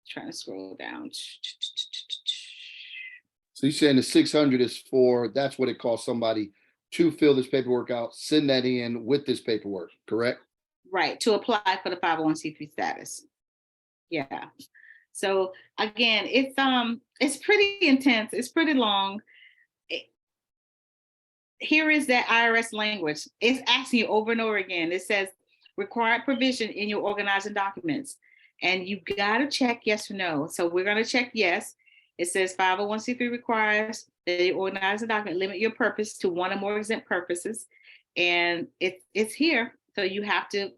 Trying to scroll down. So you're saying the 600 is for, that's what it costs somebody to fill this paperwork out, send that in with this paperwork, correct? Right, to apply for the 501c3 status. Yeah. So again, it's pretty intense. It's pretty long. Here is that IRS language. It's asking you over and over again. It says required provision in your organizing documents. And you got to check yes or no. So we're going to check yes. It says 501c3 requires that you organize a document, limit your purpose to one or more exempt purposes. And it's here. So you have to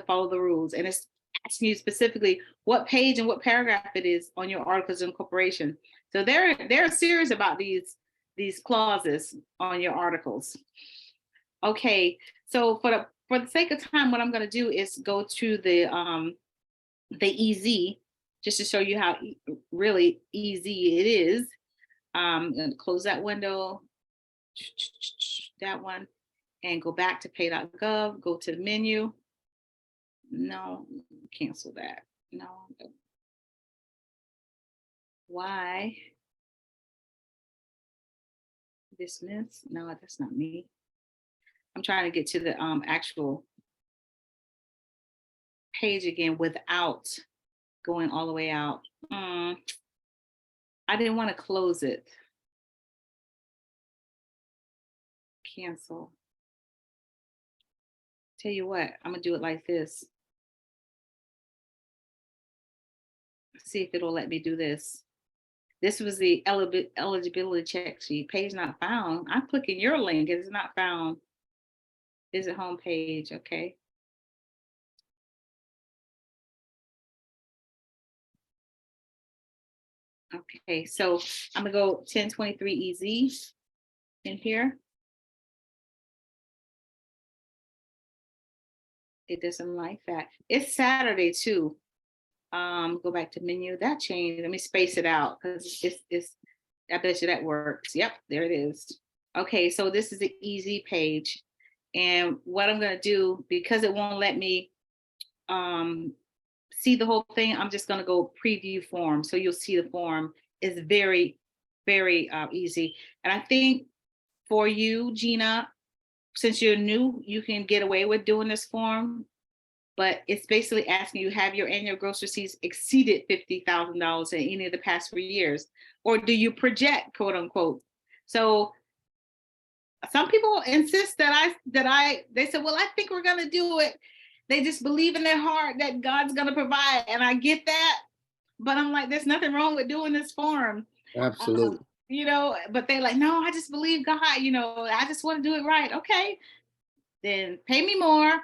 follow the rules. And it's asking you specifically what page and what paragraph it is on your articles of incorporation. So they're serious about these clauses on your articles. Okay, so for the sake of time, what I'm going to do is go to the EZ, just to show you how really easy it is. I'm going to close that window, that one, and go back to pay.gov, go to the menu. No, cancel that. No. Why? Dismiss? No, that's not me. I'm trying to get to the actual page again without going all the way out. I didn't want to close it. Cancel. Tell you what, I'm gonna do it like this. See if it'll let me do this. This was the eligibility check sheet. Page not found. I'm clicking your link. It is not found. Visit home page. Okay. Okay, so I'm gonna go 1023 EZ in here. It doesn't like that. It's Saturday too. Go back to menu. That changed. Let me space it out because it's I bet you that works. Yep, there it is. Okay, so this is the easy page. And what I'm gonna do, because it won't let me see the whole thing, I'm just gonna go preview form. So you'll see the form is very, very easy. And I think for you, Gina, since you're new, you can get away with doing this form. But it's basically asking you, have your annual gross receipts exceeded $50,000 in any of the past 3 years? Or do you project, quote unquote? So some people insist they said, well, I think we're gonna do it. They just believe in their heart that God's gonna provide. And I get that, but I'm like, there's nothing wrong with doing this form. Absolutely. But they're like, no, I just believe God, I just want to do it right. Okay, then pay me more,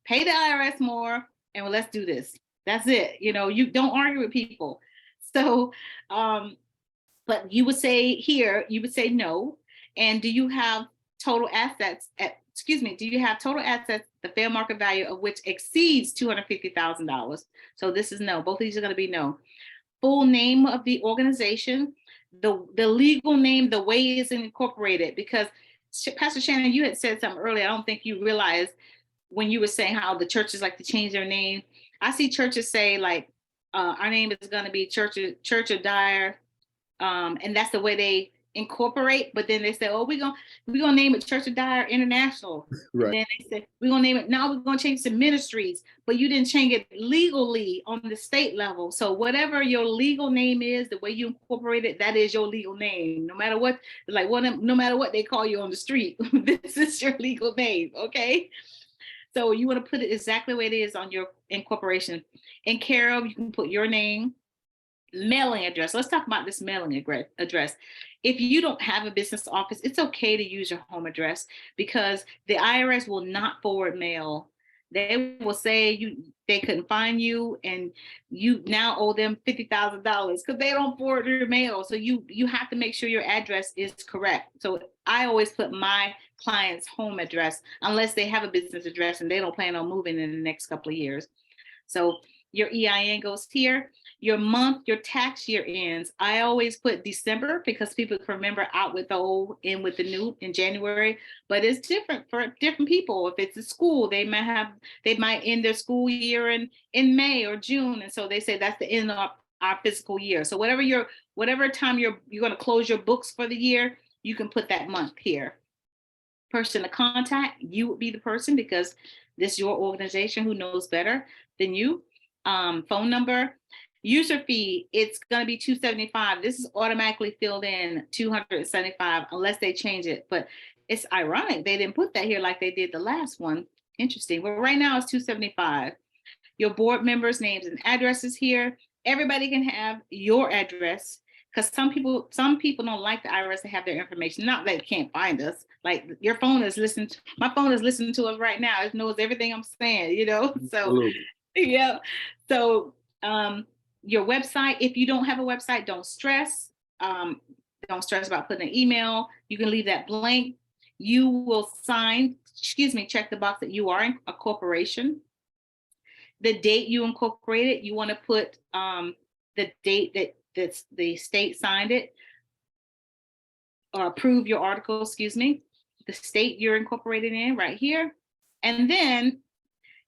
pay the IRS more, and let's do this. That's it. You don't argue with people. So, but you would say no. And do you have total assets do you have total assets, the fair market value of which exceeds $250,000? So this is no. Both of these are going to be no. Full name of the organization, the legal name, the way it's incorporated, because Pastor Shannon, you had said something earlier. I don't think you realized when you were saying how the churches like to change their name. I see churches say like, our name is going to be Church of Dyer. And that's the way they incorporate. But then they say, oh, we're gonna name it Church of Dyer International. Right. And then they say, we're gonna name it, now we're gonna change to ministries, but you didn't change it legally on the state level. So whatever your legal name is, the way you incorporate it, that is your legal name. No matter what, no matter what they call you on the street, this is your legal name, okay? So you want to put it exactly the way it is on your incorporation. In care of, you can put your name. Mailing address. Let's talk about this mailing address. If you don't have a business office, it's okay to use your home address because the IRS will not forward mail. They will say they couldn't find you and you now owe them $50,000 because they don't forward your mail. So you have to make sure your address is correct. So I always put my client's home address unless they have a business address and they don't plan on moving in the next couple of years. So your EIN goes here. Your month, your tax year ends. I always put December because people can remember out with the old, in with the new in January, but it's different for different people. If it's a school, they might end their school year in May or June. And so they say that's the end of our fiscal year. So whatever time you're going to close your books for the year, you can put that month here. person to contact, you would be the person, because this is your organization, who knows better than you. Phone number, user fee, it's going to be $275. This is automatically filled in $275 unless they change it. But it's ironic they didn't put that here like they did the last one. Interesting. Well, right now it's $275. Your board members' names and addresses here. Everybody can have your address, because some people don't like the IRS to have their information. Not that they can't find us. Like your phone is listening to, my phone is listening to us right now. It knows everything I'm saying, you know? So Absolutely. yeah. So your website, if you don't have a website, don't stress. Don't stress about putting an email. You can leave that blank. You will check the box that you are a corporation. The date you incorporated, you want to put the date that the state signed it or approve your article, the state you're incorporated in right here. And then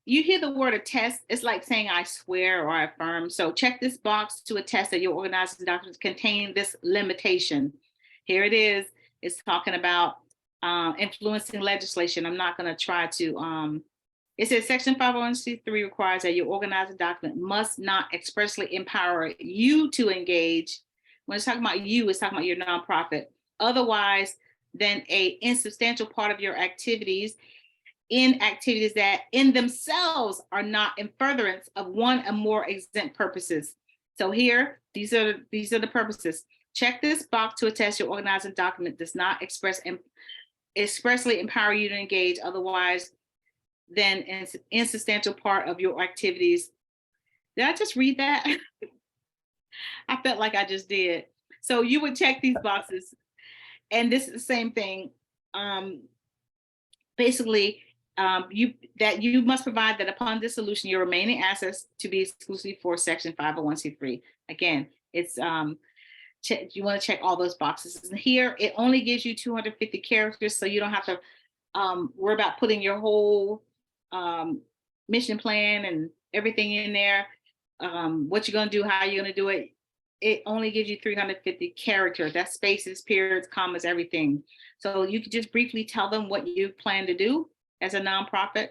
you hear the word attest, it's like saying I swear or I affirm. So check this box to attest that your organizing documents contain this limitation. Here it is. It's talking about influencing legislation. I'm not going to try to, it says Section 501c3 requires that your organizing document must not expressly empower you to engage. When it's talking about you, it's talking about your nonprofit. Otherwise than a insubstantial part of your activities, in activities that in themselves are not in furtherance of one or more exempt purposes. So here, these are the purposes. Check this box to attest your organizing document does not expressly empower you to engage otherwise than an insubstantial part of your activities. Did I just read that? I felt like I just did. So you would check these boxes, and this is the same thing. Basically, you must provide that upon dissolution, your remaining assets to be exclusively for Section 501c3. Again, it's you want to check all those boxes. And here, it only gives you 250 characters, so you don't have to worry about putting your whole mission plan and everything in there. What you're going to do, how you're going to do it. It only gives you 350 characters. That's spaces, periods, commas, everything. So you can just briefly tell them what you plan to do as a nonprofit.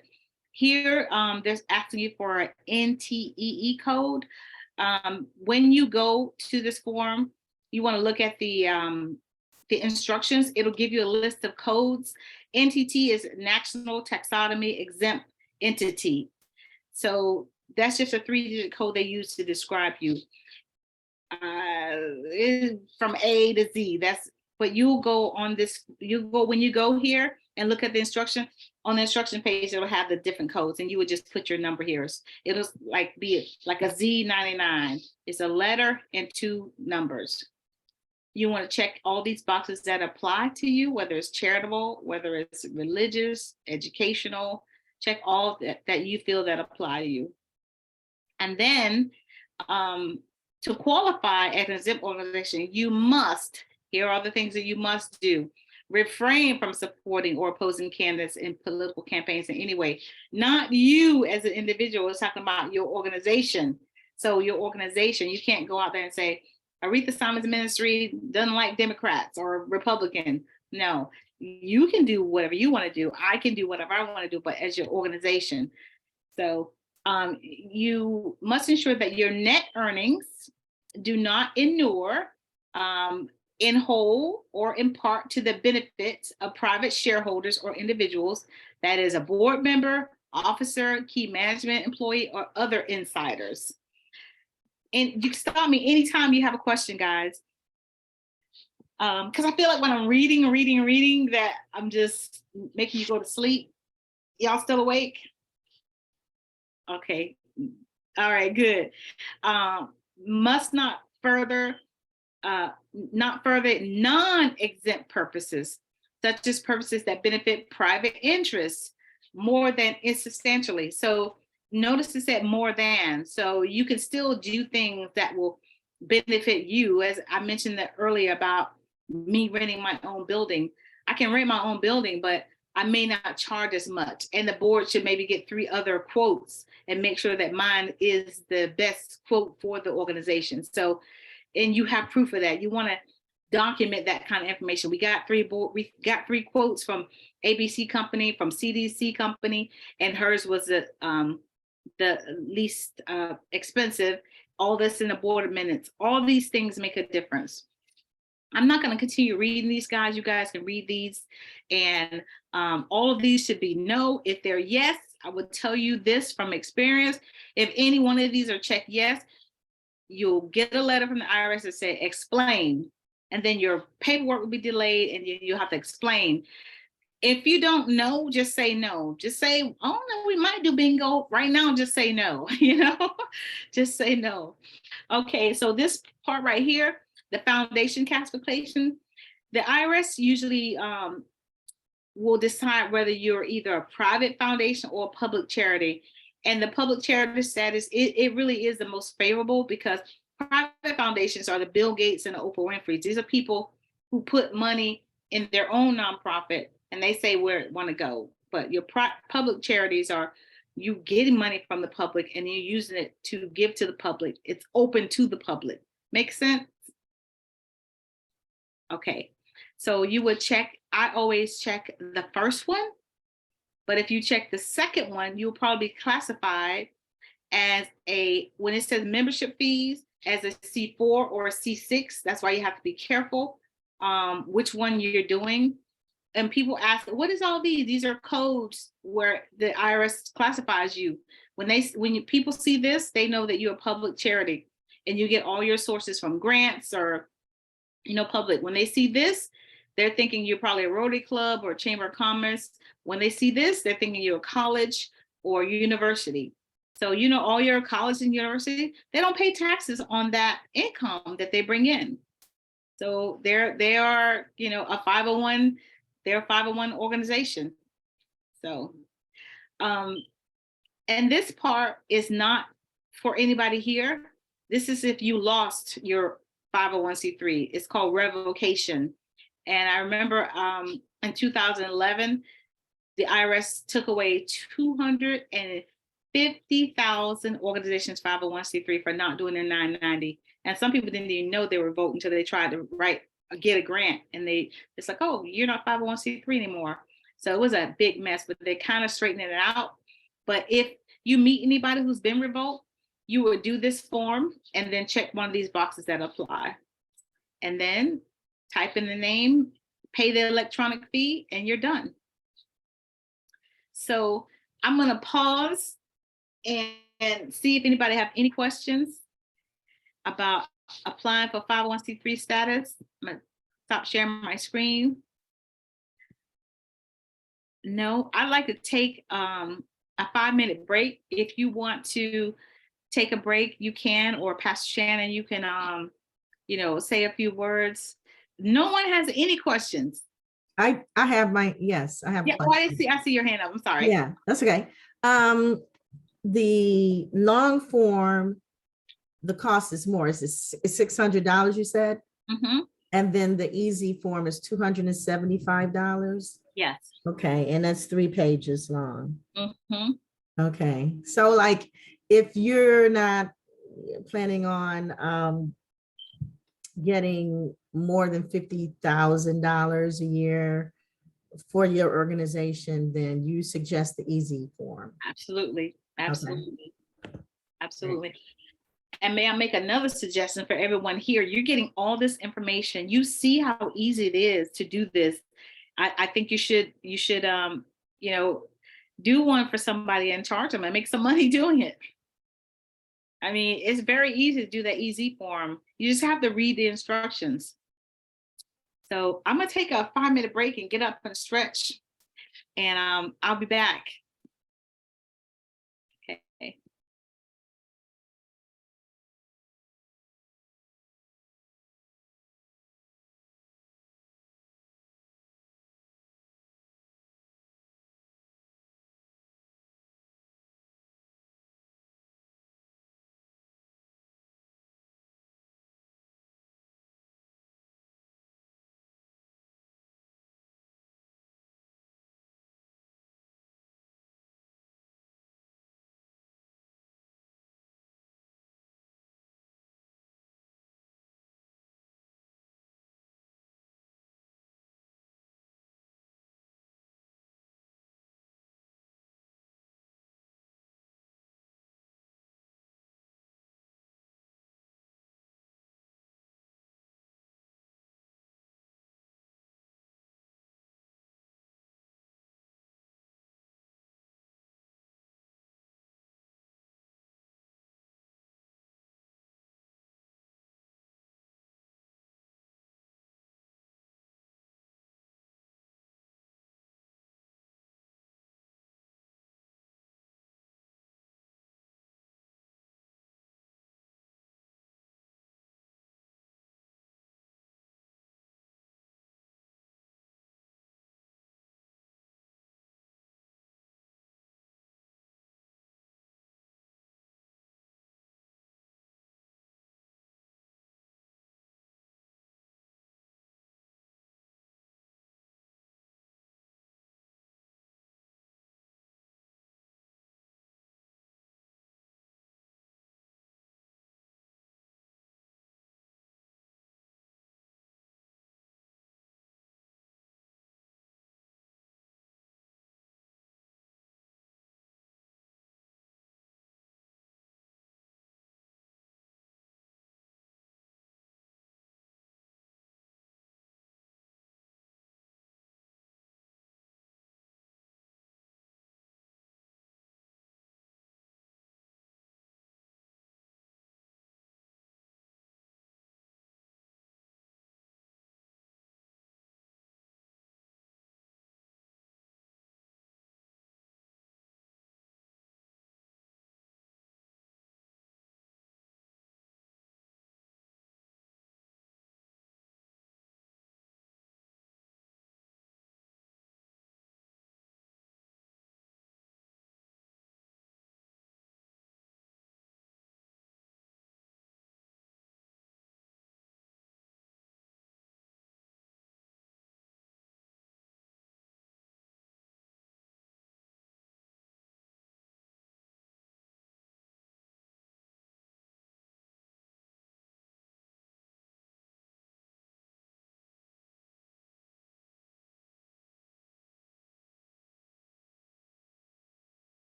Here, there's asking you for an NTEE code. When you go to this form, you want to look at the instructions. It'll give you a list of codes. NTT is National Taxonomy Exempt Entity. So that's just a 3-digit code they use to describe you. From A to Z. But you'll go on this. When you go here and look at the instruction, on the instruction page, it'll have the different codes, and you would just put your number here. It'll be like a Z99. It's a letter and 2 numbers. You want to check all these boxes that apply to you, whether it's charitable, whether it's religious, educational. Check all that you feel that apply to you. And then to qualify as an exempt organization, you must, here are the things that you must do. Refrain from supporting or opposing candidates in political campaigns in any way. Not you as an individual, it's talking about your organization. So your organization, you can't go out there and say, Aretha Simons Ministry doesn't like Democrats or Republican. No, you can do whatever you want to do. I can do whatever I want to do, but as your organization. So you must ensure that your net earnings do not inure in whole or in part to the benefit of private shareholders or individuals, that is a board member, officer, key management employee, or other insiders. And you can stop me anytime you have a question, guys. Because I feel like when I'm reading that I'm just making you go to sleep. Y'all still awake? Okay. All right, good. Must not further non-exempt purposes, such as purposes that benefit private interests more than insubstantially. So notice it said more than, so you can still do things that will benefit you. As I mentioned that earlier about me renting my own building. I can rent my own building, but I may not charge as much. And the board should maybe get 3 other quotes and make sure that mine is the best quote for the organization. So, and you have proof of that. You want to document that kind of information. We got three quotes from ABC company, from CDC company, and hers was the least expensive. All this in the board of minutes. All these things make a difference. I'm not going to continue reading these, guys. You guys can read these, and all of these should be no. If they're yes, I would tell you this from experience. If any one of these are checked yes, you'll get a letter from the IRS that say explain, and then your paperwork will be delayed, and you'll have to explain. If you don't know, just say no. Just say, oh no, we might do bingo right now. Just say no, just say no. Okay, so this part right here, the foundation classification, the IRS usually will decide whether you're either a private foundation or a public charity. And the public charity status, it really is the most favorable, because private foundations are the Bill Gates and the Oprah Winfrey. These are people who put money in their own nonprofit and they say where it want to go. But your public charities are you getting money from the public and you're using it to give to the public. It's open to the public. Make sense? Okay, so you would check, I always check the first one, but if you check the second one, you'll probably be classified as when it says membership fees, as a C4 or a C6. That's why you have to be careful which one you're doing. And people ask, what is all these? These are codes where the IRS classifies you. When people see this, they know that you're a public charity and you get all your sources from grants or public. When they see this, they're thinking you're probably a Rotary Club or a Chamber of Commerce. When they see this, they're thinking you're a college or university. So, all your college and university, they don't pay taxes on that income that they bring in. So they are, a 501, they're a 501 organization. So, and this part is not for anybody here. This is if you lost your 501c3. It's called revocation. And I remember in 2011, the IRS took away 250,000 organizations 501c3 for not doing their 990. And some people didn't even know they were voting until they tried to get a grant. And it's like, oh, you're not 501c3 anymore. So it was a big mess, but they kind of straightened it out. But if you meet anybody who's been revoked, you would do this form and then check one of these boxes that apply. And then type in the name, pay the electronic fee, and you're done. So I'm going to pause and see if anybody have any questions about applying for 501c3 status. I'm going to stop sharing my screen. No, I'd like to take a 5-minute break. If you want to take a break, you can, or Pastor Shannon, you can, say a few words. No one has any questions. I have yes, I have. Yeah, I see your hand up. I'm sorry. Yeah, that's okay. The long form, the cost is more. It's $600, you said? Mm-hmm. And then the easy form is $275? Yes. Okay, and that's 3 pages long. Mm-hmm. Okay, so like if you're not planning on getting more than $50,000 a year for your organization, then you suggest the easy form. Absolutely. Absolutely. Okay. Absolutely. And may I make another suggestion for everyone here? You're getting all this information. You see how easy it is to do this. I think you should do one for somebody and charge them and make some money doing it. I mean, it's very easy to do that easy form. You just have to read the instructions. So I'm gonna take a 5-minute break and get up and stretch, and I'll be back. Okay.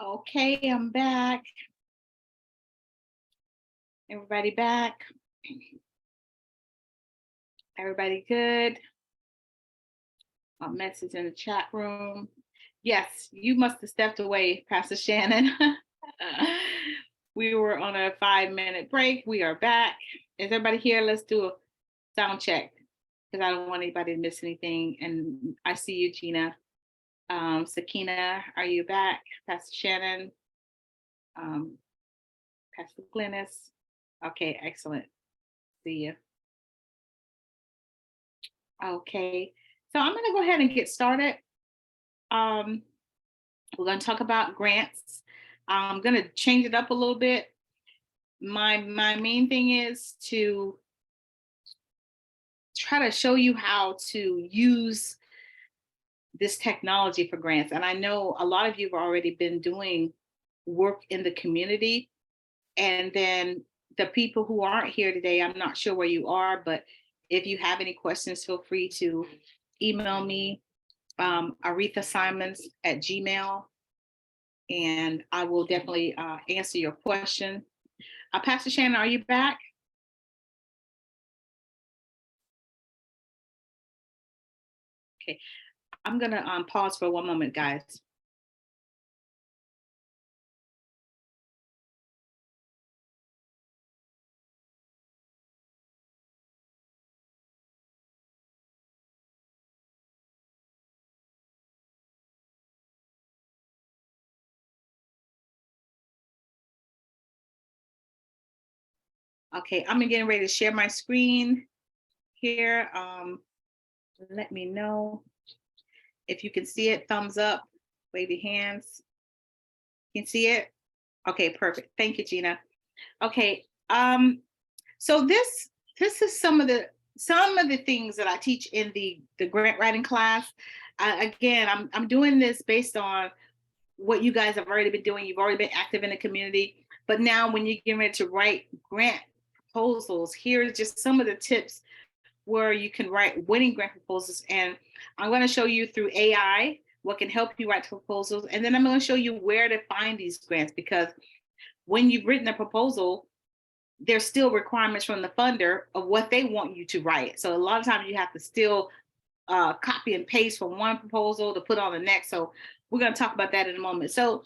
Okay, I'm back. Everybody back? Everybody good? A message in the chat room. Yes, you must have stepped away, Pastor Shannon. We were on a 5-minute break. We are back. Is everybody here? Let's do a sound check because I don't want anybody to miss anything. And I see you, Gina. Sakina, are you back? Pastor Shannon, Pastor Glennis. Okay, excellent. See you. Okay, so I'm going to go ahead and get started. We're going to talk about grants. I'm going to change it up a little bit. My main thing is to try to show you how to use this technology for grants. And I know a lot of you have already been doing work in the community. And then the people who aren't here today, I'm not sure where you are, but if you have any questions, feel free to email me, Aretha Simons at Gmail, and I will definitely answer your question. Pastor Shannon, are you back? Okay, I'm gonna pause for one moment, guys. Okay, I'm getting ready to share my screen here. Let me know if you can see it. Thumbs up, wave your hands. You can see it? Okay, perfect. Thank you, Gina. Okay, so this is some of the things that I teach in the grant writing class. Again, I'm doing this based on what you guys have already been doing. You've already been active in the community, but now when you're getting ready to write grant proposals, here's just some of the tips where you can write winning grant proposals. And I'm going to show you through AI what can help you write proposals. And then I'm going to show you where to find these grants, because when you've written a proposal, there's still requirements from the funder of what they want you to write. So a lot of times you have to still copy and paste from one proposal to put on the next. So we're going to talk about that in a moment. So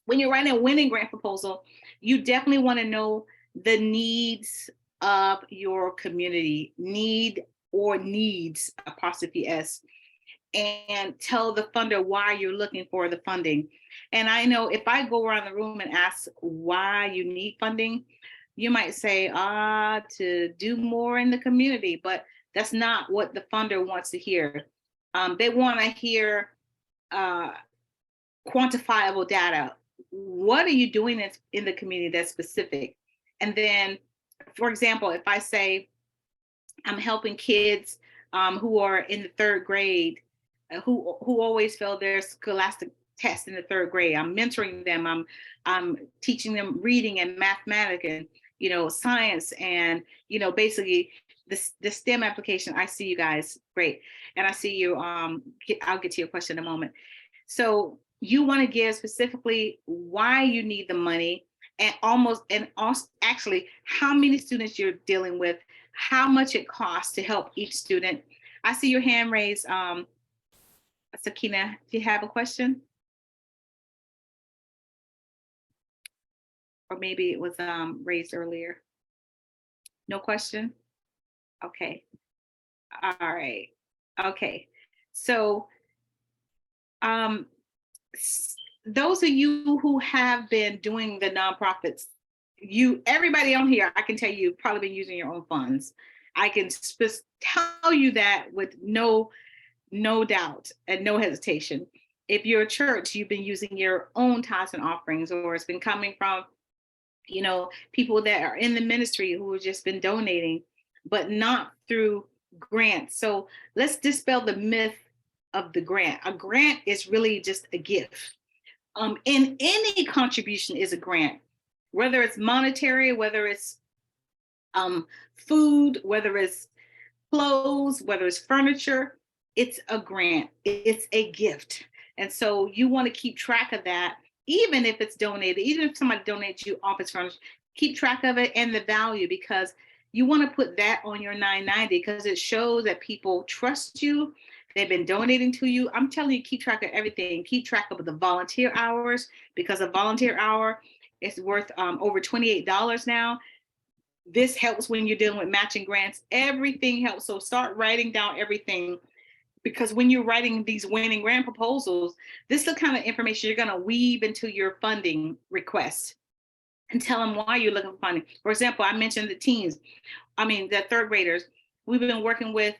when you're writing a winning grant proposal, you definitely want to know the needs of your community, need or needs, apostrophe S, and tell the funder why you're looking for the funding. And I know if I go around the room and ask why you need funding, you might say, to do more in the community, but that's not what the funder wants to hear. They want to hear quantifiable data. What are you doing in the community that's specific? And then, for example, if I say I'm helping kids who are in the 3rd grade, who always fail their scholastic test in the 3rd grade, I'm mentoring them. I'm teaching them reading and mathematics and science and basically the STEM application. I see you guys, great, and I see you. I'll get to your question in a moment. So you want to give specifically why you need the money, and also actually how many students you're dealing with, how much it costs to help each student. I see your hand raised. Sakina, do you have a question? Or maybe it was raised earlier. No question? Okay. All right. Okay. So those of you who have been doing the nonprofits, everybody on here, I can tell you, probably been using your own funds. I can tell you that with no doubt and no hesitation. If you're a church, you've been using your own tithes and offerings, or it's been coming from people that are in the ministry who have just been donating, but not through grants. So let's dispel the myth of the grant. A grant is really just a gift. In any contribution is a grant, whether it's monetary, whether it's food, whether it's clothes, whether it's furniture, it's a grant, it's a gift. And so you want to keep track of that, even if it's donated, even if somebody donates you office furniture, keep track of it and the value, because you want to put that on your 990 because it shows that people trust you. They've been donating to you. I'm telling you, keep track of everything. Keep track of the volunteer hours, because a volunteer hour is worth over $28 now. This helps when you're dealing with matching grants. Everything helps. So start writing down everything, because when you're writing these winning grant proposals, this is the kind of information you're going to weave into your funding request and tell them why you're looking for funding. For example, I mentioned the third graders. We've been working with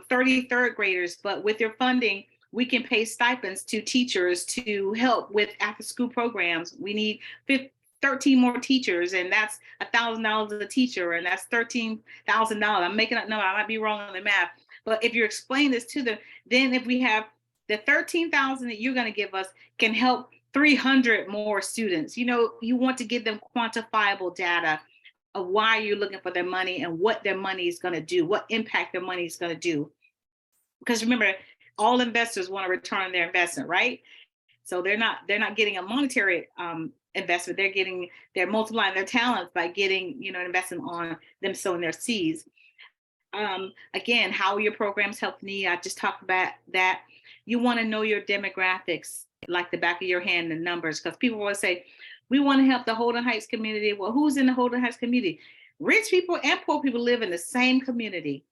30 third graders, but with your funding, we can pay stipends to teachers to help with after school programs. We need 13 more teachers, and that's $1,000 a teacher, and that's $13,000. I'm making up number. I might be wrong on the math, but if you explain this to them, then if we have the 13,000 that you're going to give us can help 300 more students. You want to give them quantifiable data of why you're looking for their money and what their money is going to do, what impact their money is going to do. Because remember, all investors want to return their investment, right? So they're not getting a monetary investment. They're multiplying their talents by getting, an investment on them sowing their seeds. Again, how your programs help need. I just talked about that. You want to know your demographics like the back of your hand, the numbers, because people will say, we want to help the Holden Heights community. Well, who's in the Holden Heights community? Rich people and poor people live in the same community.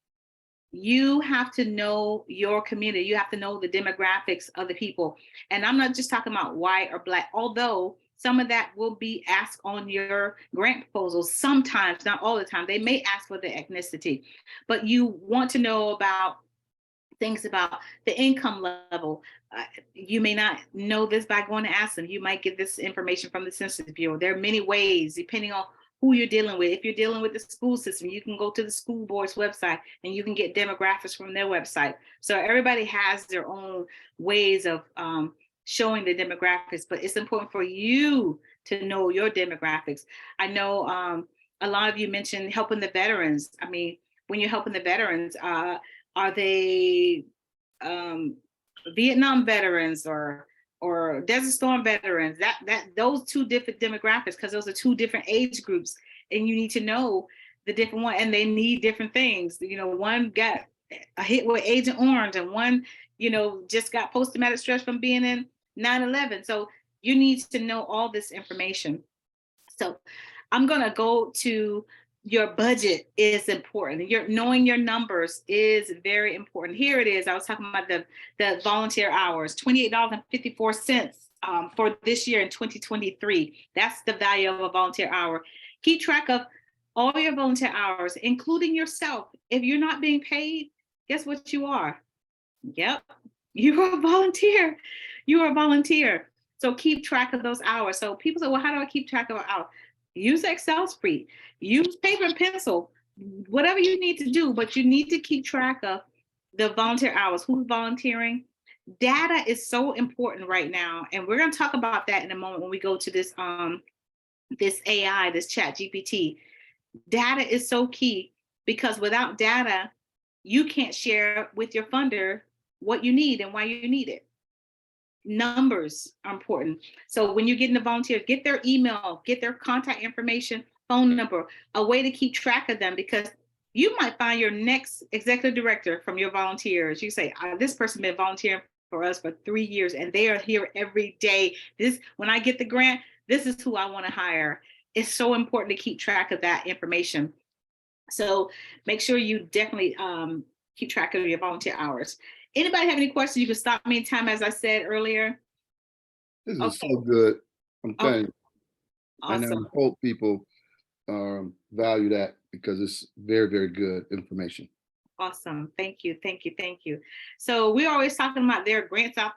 You have to know your community. You have to know the demographics of the people. And I'm not just talking about white or black, although some of that will be asked on your grant proposals. Sometimes, not all the time, they may ask for the ethnicity, but you want to know about things about the income level. You may not know this by going to ask them. You might get this information from the Census Bureau. There are many ways, depending on who you're dealing with. If you're dealing with the school system, you can go to the school board's website and you can get demographics from their website. So everybody has their own ways of showing the demographics, but it's important for you to know your demographics. I know a lot of you mentioned helping the veterans. I mean, when you're helping the veterans, are they Vietnam veterans or Desert Storm veterans? That those two different demographics, because those are two different age groups, and you need to know the different one, and they need different things. One got a hit with Agent Orange, and one, just got post-traumatic stress from being in 9/11. So you need to know all this information. So I'm gonna go to your budget is important. Knowing your numbers is very important. Here it is. I was talking about the volunteer hours, $28.54 for this year in 2023. That's the value of a volunteer hour. Keep track of all your volunteer hours, including yourself. If you're not being paid, guess what you are? Yep, you are a volunteer. You are a volunteer. So keep track of those hours. So people say, well, how do I keep track of an hour? Use Excel spreadsheet, use paper and pencil, whatever you need to do, but you need to keep track of the volunteer hours, who's volunteering. Data is so important right now. And we're going to talk about that in a moment when we go to this AI, this chat GPT. Data is so key, because without data, you can't share with your funder what you need and why you need it. Numbers are important. So when you're getting the volunteers, get their email, get their contact information, phone number, a way to keep track of them, because you might find your next executive director from your volunteers. You say, this person been volunteering for us for 3 years and they are here every day. When I get the grant, this is who I want to hire. It's so important to keep track of that information. So make sure you definitely keep track of your volunteer hours. Anybody have any questions? You can stop me in time, as I said earlier. This is so good. I'm telling you. Awesome. And I hope people value that, because it's very, very good information. Awesome. Thank you. Thank you. Thank you. So we're always talking about there are grants out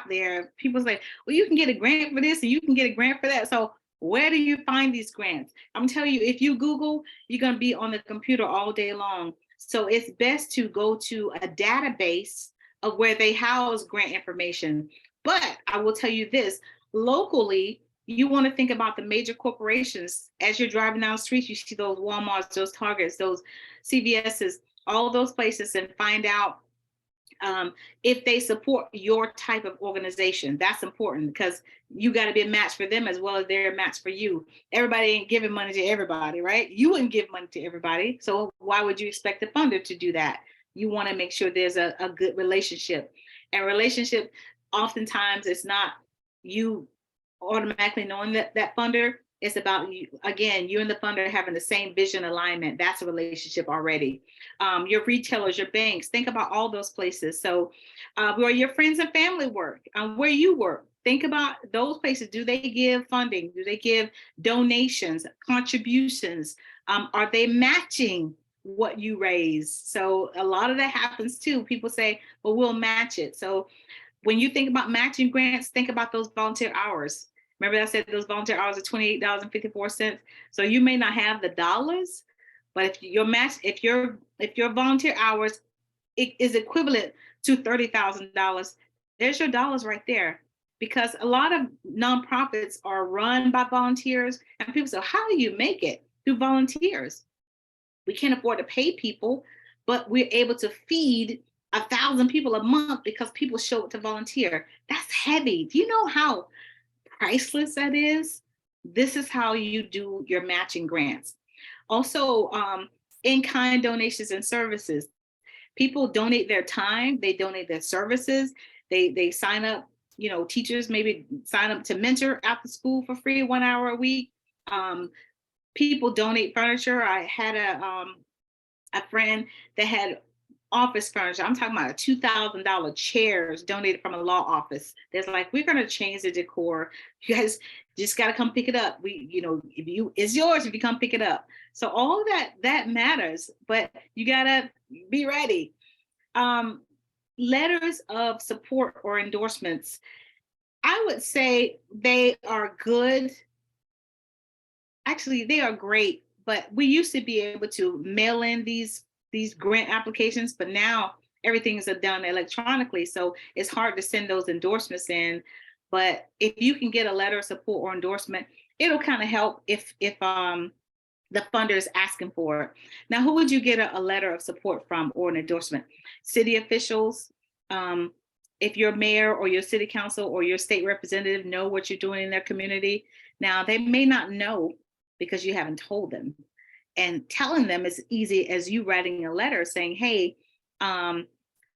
there. People say, well, you can get a grant for this and you can get a grant for that. So where do you find these grants? I'm telling you, if you Google, you're going to be on the computer all day long. So it's best to go to a database of where they house grant information. But I will tell you this, locally, you want to think about the major corporations. As you're driving down the streets, you see those Walmarts, those Targets, those CVSs, all those places, and find out If they support your type of organization, that's important because you got to be a match for them as well as they're a match for you. Everybody ain't giving money to everybody, right? You wouldn't give money to everybody. So why would you expect the funder to do that? You want to make sure there's a good relationship. And relationship, oftentimes, it's not you automatically knowing that funder. It's about you, again, you and the funder having the same vision alignment. That's a relationship already. Your retailers, your banks, think about all those places. So where your friends and family work, where you work, think about those places. Do they give funding? Do they give donations, contributions? Are they matching what you raise? So a lot of that happens too. People say, well, we'll match it. So when you think about matching grants, think about those volunteer hours. Remember I said those volunteer hours are $28.54. So you may not have the dollars, but if your match, if your volunteer hours is equivalent to $30,000, there's your dollars right there. Because a lot of nonprofits are run by volunteers, and people say, how do you make it through volunteers? We can't afford to pay people, but we're able to feed 1,000 people a month because people show up to volunteer. That's heavy. Do you know how priceless that is? This is how you do your matching grants. Also, in-kind donations and services. People donate their time, they donate their services, they sign up, teachers maybe sign up to mentor after school for free 1 hour a week. People donate furniture. I had a friend that had office furniture. I'm talking about $2,000 chairs donated from a law office. There's like, we're going to change the decor. You guys just got to come pick it up. It's yours if you come pick it up. So all that matters, but you got to be ready. Letters of support or endorsements, I would say they are good. Actually, they are great, but we used to be able to mail in these grant applications, but now everything is done electronically. So it's hard to send those endorsements in. But if you can get a letter of support or endorsement, it'll kind of help if the funder is asking for it. Now, who would you get a letter of support from or an endorsement? City officials. If your mayor or your city council or your state representative know what you're doing in their community. Now, they may not know because you haven't told them. And telling them is easy as you writing a letter saying, hey,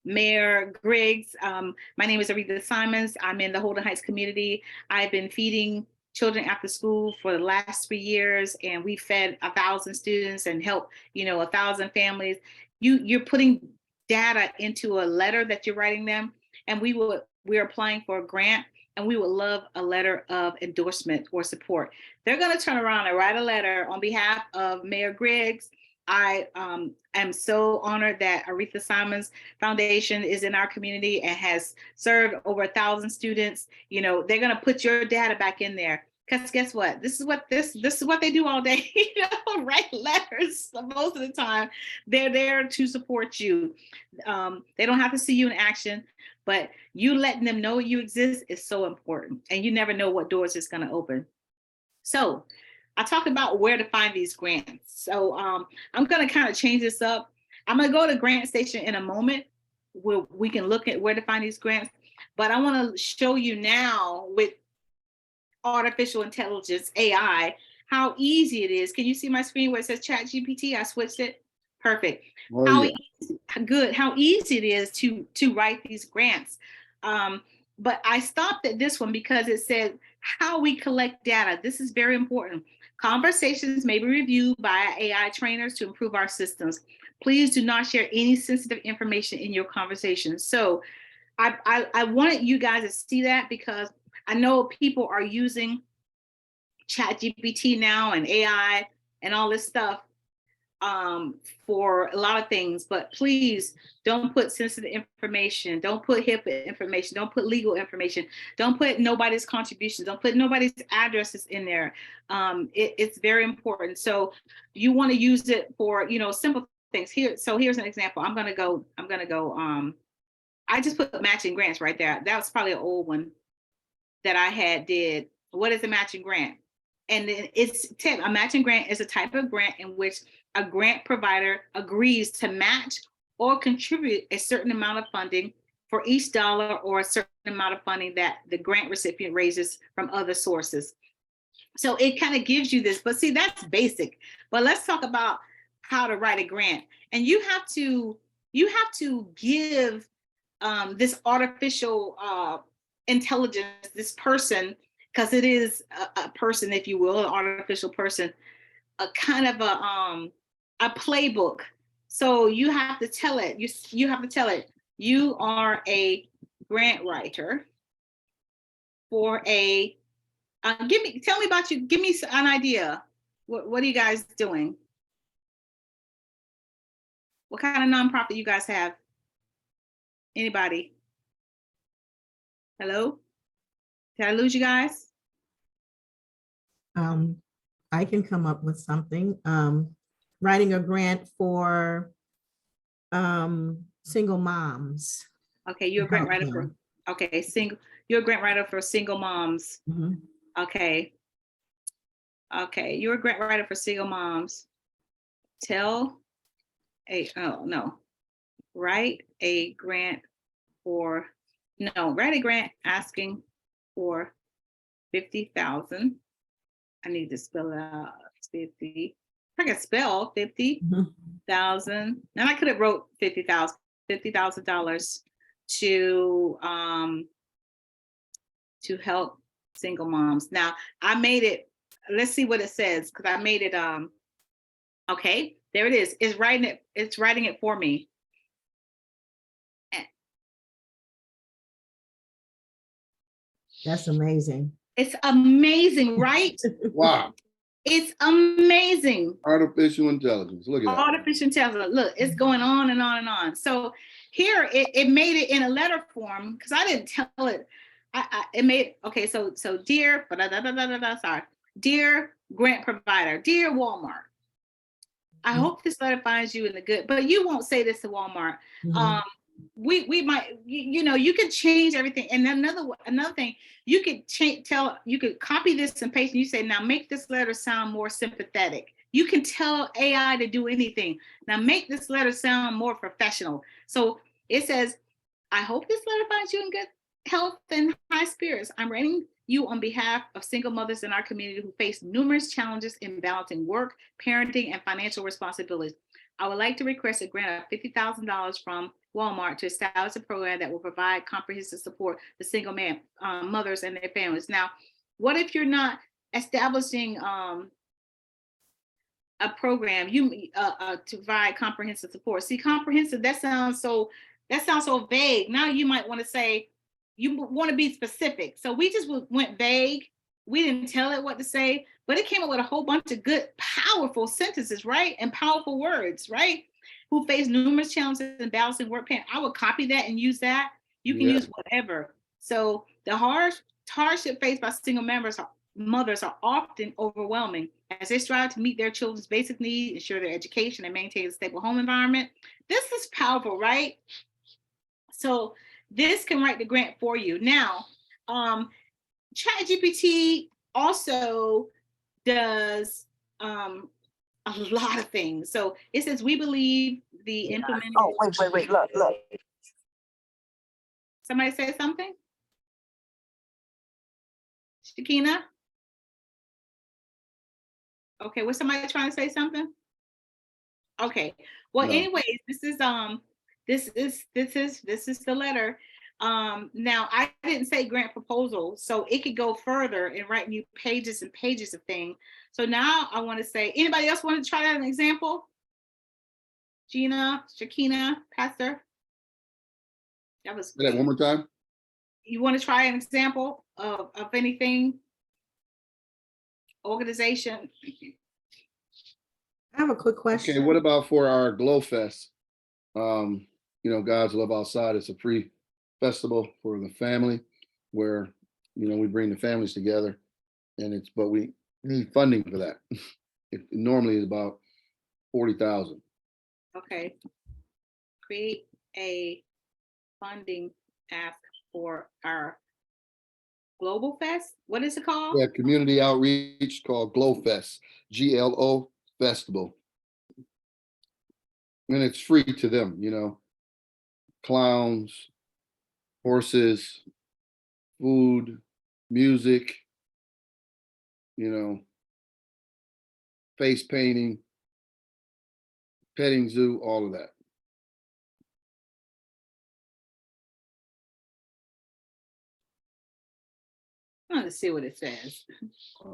Mayor Griggs, my name is Aretha Simons. I'm in the Holden Heights community. I've been feeding children after school for the last 3 years, and we fed 1,000 students and helped 1,000 families. You're putting data into a letter that you're writing them, and we're applying for a grant, and we would love a letter of endorsement or support. They're going to turn around and write a letter on behalf of Mayor Griggs. I am so honored that Aretha Simons Foundation is in our community and has served over 1,000 students. They're going to put your data back in there. Because guess what? This is what they do all day. Write letters. Most of the time, they're there to support you. They don't have to see you in action, but you letting them know you exist is so important. And you never know what doors it's going to open. So I talked about where to find these grants. So I'm going to kind of change this up. I'm going to go to Grant Station in a moment where we can look at where to find these grants. But I want to show you now with artificial intelligence, AI, how easy it is. Can you see my screen where it says Chat GPT? I switched it. Perfect. How easy it is to write these grants. But I stopped at this one because it said how we collect data. This is very important. Conversations may be reviewed by AI trainers to improve our systems. Please do not share any sensitive information in your conversations. So I wanted you guys to see that because I know people are using ChatGPT now and AI and all this stuff for a lot of things, but please don't put sensitive information, don't put HIPAA information, don't put legal information, don't put nobody's contributions, don't put nobody's addresses in there. It's very important. So you want to use it for, simple things here. So here's an example. I'm going to go, I just put matching grants right there. That was probably an old one that I did. What is a matching grant? And a matching grant is a type of grant in which a grant provider agrees to match or contribute a certain amount of funding for each dollar or a certain amount of funding that the grant recipient raises from other sources. So it kind of gives you this, but see, that's basic. But let's talk about how to write a grant. And you have to give this artificial intelligence, this person, because it is a person, if you will, an artificial person, a kind of a playbook. So you have to tell it, you have to tell it, you are a grant writer for a tell me about you, give me an idea. What are you guys doing? What kind of nonprofit you guys have? Anybody? Hello? Did I lose you guys? I can come up with something. Writing a grant for single moms. Okay, you're a grant writer for, okay, you're a grant writer for single moms. Mhm. Okay. Okay, you're a grant writer for single moms. Write a grant write a grant asking for 50,000. I need to spell it out. 50. I can spell 50,000. And I could have wrote $50,000 to help single moms. Now I made it, let's see what it says, because I made it okay, there it is. It's writing it for me. That's amazing. It's amazing, right? Wow. It's amazing. Artificial intelligence. Look at that. Artificial intelligence. Look, it's going on and on and on. So here it made it in a letter form, because I didn't tell it. It made, okay, so dear, sorry, dear grant provider, dear Walmart, I hope this letter finds you in the good, but you won't say this to Walmart. We might, you can change everything. And then another thing, you could you could copy this and paste, and you say, now make this letter sound more sympathetic. You can tell AI to do anything. Now make this letter sound more professional. So it says, I hope this letter finds you in good health and high spirits. I'm writing you on behalf of single mothers in our community who face numerous challenges in balancing work, parenting, and financial responsibilities. I would like to request a grant of $50,000 from Walmart to establish a program that will provide comprehensive support to single mothers and their families. Now, what if you're not establishing a program to provide comprehensive support? See, comprehensive, that sounds so vague. Now you might want to say, you want to be specific. So we just went vague. We didn't tell it what to say, but it came up with a whole bunch of good, powerful sentences, right? And powerful words, right? Who face numerous challenges in balancing work parent. I would copy that and use that. You can use whatever. So the hardship faced by single mothers are often overwhelming as they strive to meet their children's basic needs, ensure their education, and maintain a stable home environment. This is powerful, right? So this can write the grant for you. Now, ChatGPT also does a lot of things. So it says, we believe the implementation. Oh, wait, look. Somebody say something? Shakina? Okay, was somebody trying to say something? Okay. Well, No. anyways, this is the letter. Now I didn't say grant proposal, so it could go further and write you pages and pages of things. So now I want to say, anybody else want to try that an example? Gina, Shakina, Pastor? That was. Say that one more time. You want to try an example of anything? Organization? I have a quick question. Okay, what about for our Glow Fest? God's Love Outside. It's a free festival for the family where, we bring the families together, but we need funding for that. It normally is about 40,000. Okay. Create a funding ask for our Global Fest. What is it called? Yeah, community outreach called Glow Fest, GLO Festival. And it's free to them, clowns, horses, food, music, face painting, petting zoo, all of that. I want to see what it says. Uh,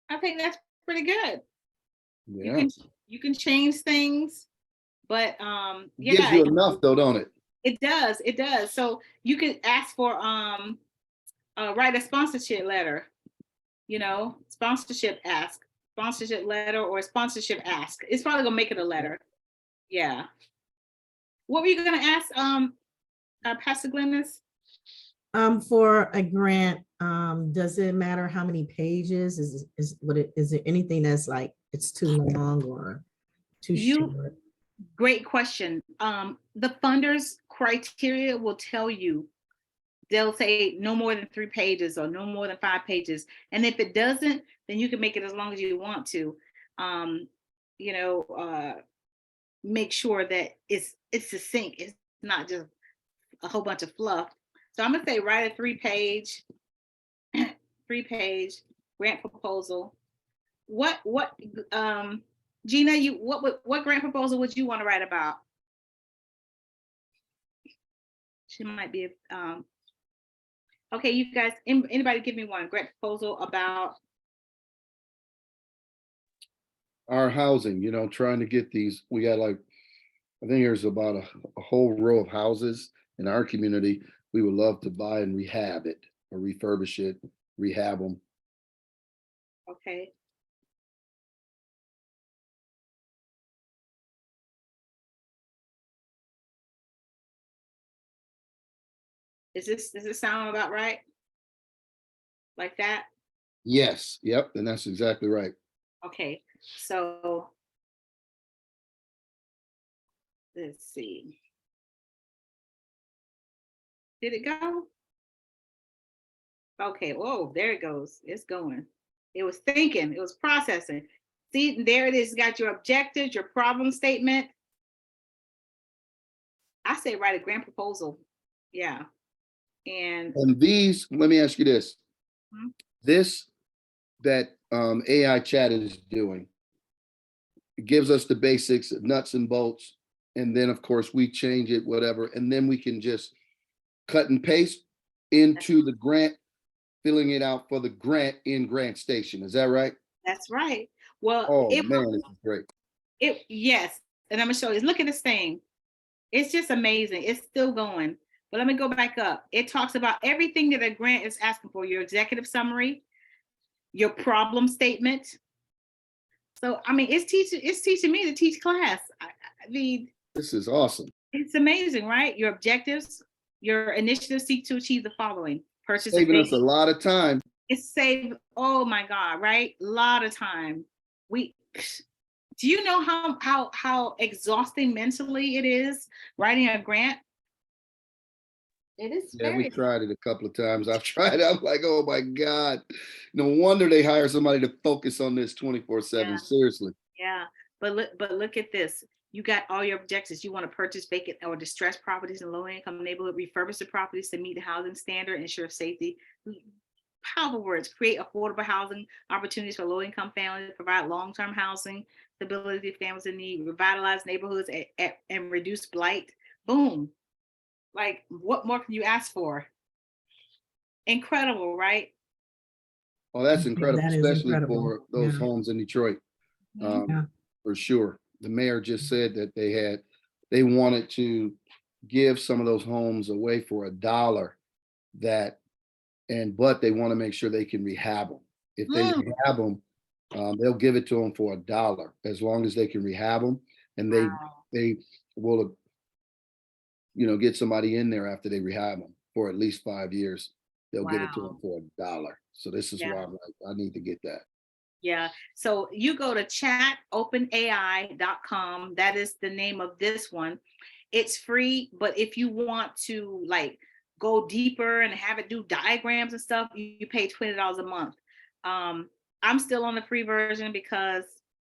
I think that's pretty good. yeah. You can change things, but It gives you enough though, don't it? it does. So you could ask for write a sponsorship letter, sponsorship letter or sponsorship ask. It's probably gonna make it a letter. Yeah. What were you gonna ask, Pastor Glennis? For a grant, does it matter how many pages? Is there anything that's like it's too long or too short? Great question. The funders criteria will tell you. They'll say no more than 3 pages or no more than 5 pages. And if it doesn't, then you can make it as long as you want to. Make sure that it's succinct. It's not just a whole bunch of fluff. So I'm gonna say write a 3-page, 3-page grant proposal. What Gina, what grant proposal would you want to write about? She might be okay, you guys, anybody give me one grant proposal about Our housing, trying to get these, we got I think there's about a whole row of houses in our community. We would love to buy and rehab it or refurbish it, rehab them. okay. Does this sound about right? Like that? Yes, yep, and that's exactly right. Okay, so let's see. Did it go? Okay, whoa, there it goes. It's going. It was thinking, it was processing. See, there it is. Got your objectives, your problem statement. I say write a grant proposal. Yeah. And these, let me ask you this. Mhm. This that AI chat is doing, it gives us the basics, nuts and bolts, and then of course we change it, whatever, and then we can just cut and paste into the grant, filling it out for the grant in Grant Station. Is that right? that's right. Well, Oh man, this is great. Yes. And I'm gonna show you. Look at this thing. It's just amazing. It's still going. But let me go back up. It talks about everything that a grant is asking for: your executive summary, your problem statement. So I mean, it's teaching me to teach class. I mean, This is awesome. it's amazing, right? Your objectives, your initiatives seek to achieve the following: purchase Saving us a lot of time. It's saved. Oh my God, right? A lot of time. Do you know how exhausting mentally it is writing a grant? It is Yeah, we very. tried it a couple of times. I've tried it. I'm like, oh my God. No wonder they hire somebody to focus on this 24/7. Yeah. Seriously. Yeah, but look at this. You got all your objectives. You want to purchase vacant or distressed properties in low-income neighborhood, refurbish the properties to meet the housing standard, ensure safety. Powerful words. Create affordable housing opportunities for low-income families, provide long-term housing stability to families in need, revitalize neighborhoods and reduce blight. Boom. Like, what more can you ask for? Incredible, right? Oh, that's incredible, That is especially incredible. for those Yeah. homes in Detroit. Yeah. For sure. The mayor just said that they wanted to give some of those homes away for $1 but they want to make sure they can rehab them. If they rehab them, they'll give it to them for $1 as long as they can rehab them, and they will, get somebody in there after they rehab them for at least 5 years. They'll give it to them for $1. So this is why I'm like, I need to get that. Yeah. So you go to chatopenai.com. That is the name of this one. it's free. But if you want to like go deeper and have it do diagrams and stuff, you pay $20 a month. I'm still on the free version because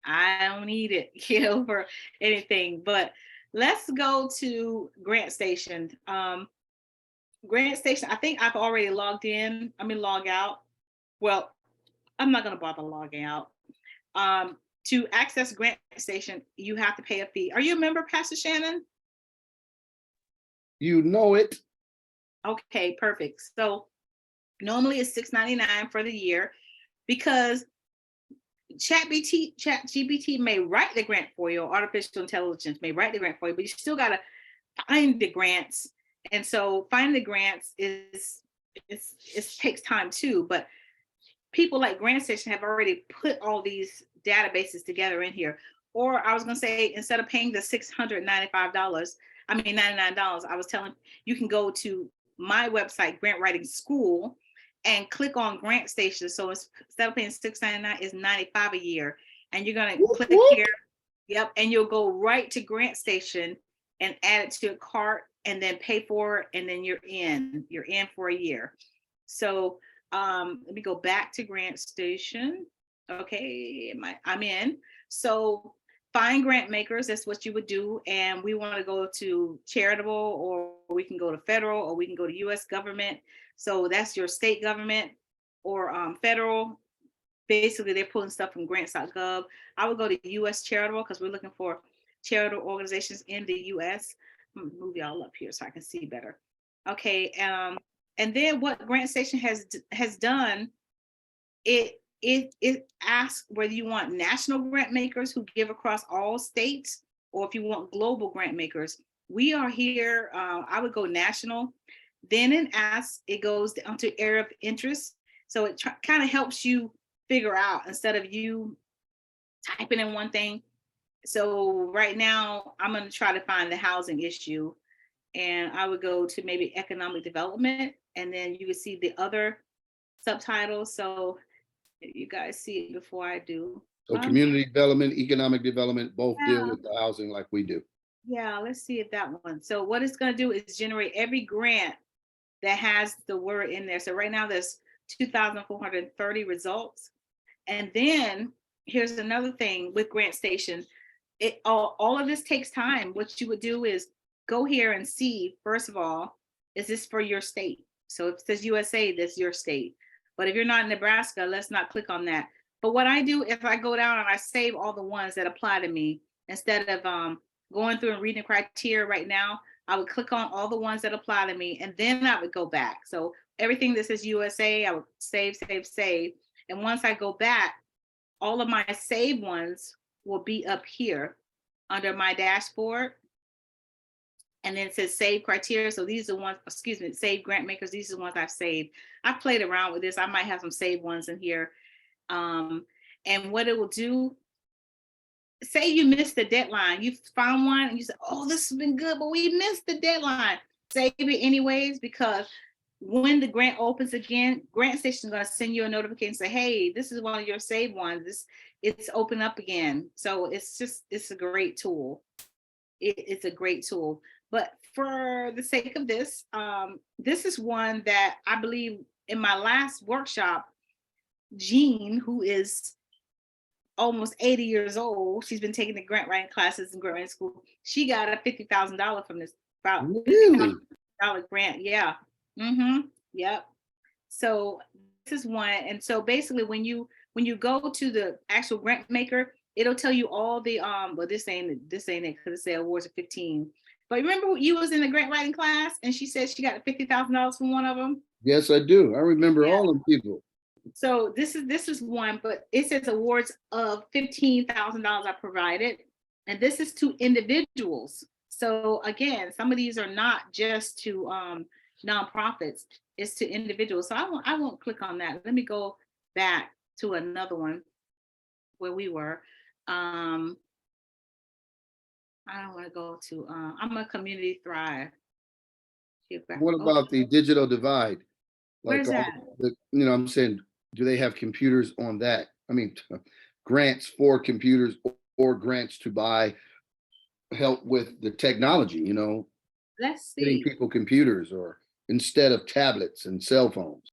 I don't need it, for anything. But let's go to Grant Station. Grant Station, I think I've already logged in. I mean, log out. Well, I'm not going to bother logging out. To access Grant Station, you have to pay a fee. Are you a member, Pastor Shannon? You know it. Okay, perfect. So normally it's $6.99 for the year, because ChatGPT may write the grant for you, or artificial intelligence may write the grant for you, but you still got to find the grants. And so finding the grants it takes time too. But people like Grant Station have already put all these databases together in here. Or I was going to say, instead of paying the $699, I was telling you can go to my website, Grant Writing School, and click on Grant Station. So instead of paying $699, it's $95 a year. And you're going to click here. Yep. And you'll go right to Grant Station and add it to your cart and then pay for it. And then you're in for a year. So let me go back to Grant Station. Okay, I'm in. So find grant makers, that's what you would do. And we want to go to charitable, or we can go to federal, or we can go to US government. So that's your state government or federal. Basically, they're pulling stuff from grants.gov. I would go to US charitable because we're looking for charitable organizations in the US. I'm gonna move y'all up here so I can see better. Okay, and then what Grant Station has done, it asks whether you want national grant makers who give across all states, or if you want global grant makers. We are here, I would go national. Then it goes down to area of interest. So it kind of helps you figure out, instead of you typing in one thing. So right now I'm going to try to find the housing issue, and I would go to maybe economic development, and then you would see the other subtitles. So you guys see it before I do. So community development, economic development, both deal Yeah. with the housing like we do. Yeah, let's see if that one. So what it's going to do is generate every grant that has the word in there. So right now there's 2,430 results. And then here's another thing with Grant Station. All of this takes time. What you would do is go here and see, first of all, is this for your state? So if it says USA, that's your state. But if you're not in Nebraska, let's not click on that. But what I do, if I go down and I save all the ones that apply to me, instead of going through and reading the criteria right now, I would click on all the ones that apply to me, and then I would go back. So everything that says USA, I would save. And once I go back, all of my saved ones will be up here under my dashboard. And then it says save criteria. So these are the ones, save grant makers. These are the ones I've saved. I've played around with this. I might have some saved ones in here. And what it will do, say you missed the deadline. You found one and you said, oh, this has been good, but we missed the deadline. Save it anyways, because when the grant opens again, Grant Station is going to send you a notification and say, hey, this is one of your saved ones. It's open up again. So it's a great tool. It's a great tool. But for the sake of this, this is one that I believe in my last workshop, Jean, who is almost 80 years old, she's been taking the grant writing classes in grant writing school. She got a $50,000 from this, about Really? $50,000 grant. Yeah. Yep. So this is one. And so basically when you go to the actual grant maker, it'll tell you all the well, this ain't it because it said awards of 15. But remember you was in the grant writing class and she said she got $50,000 from one of them? Yes, I do. I remember all them people. So this is one, but it says awards of $15,000 I provided, and this is to individuals. So again, some of these are not just to nonprofits; it's to individuals. So I won't click on that. Let me go back to another one where we were. I don't want to go to. I'm a Community Thrive. What about the digital divide? Where's Like that? I'm saying, do they have computers on that? I mean, grants for computers or grants to buy help with the technology, you know, Let's getting see. people computers or instead of tablets and cell phones.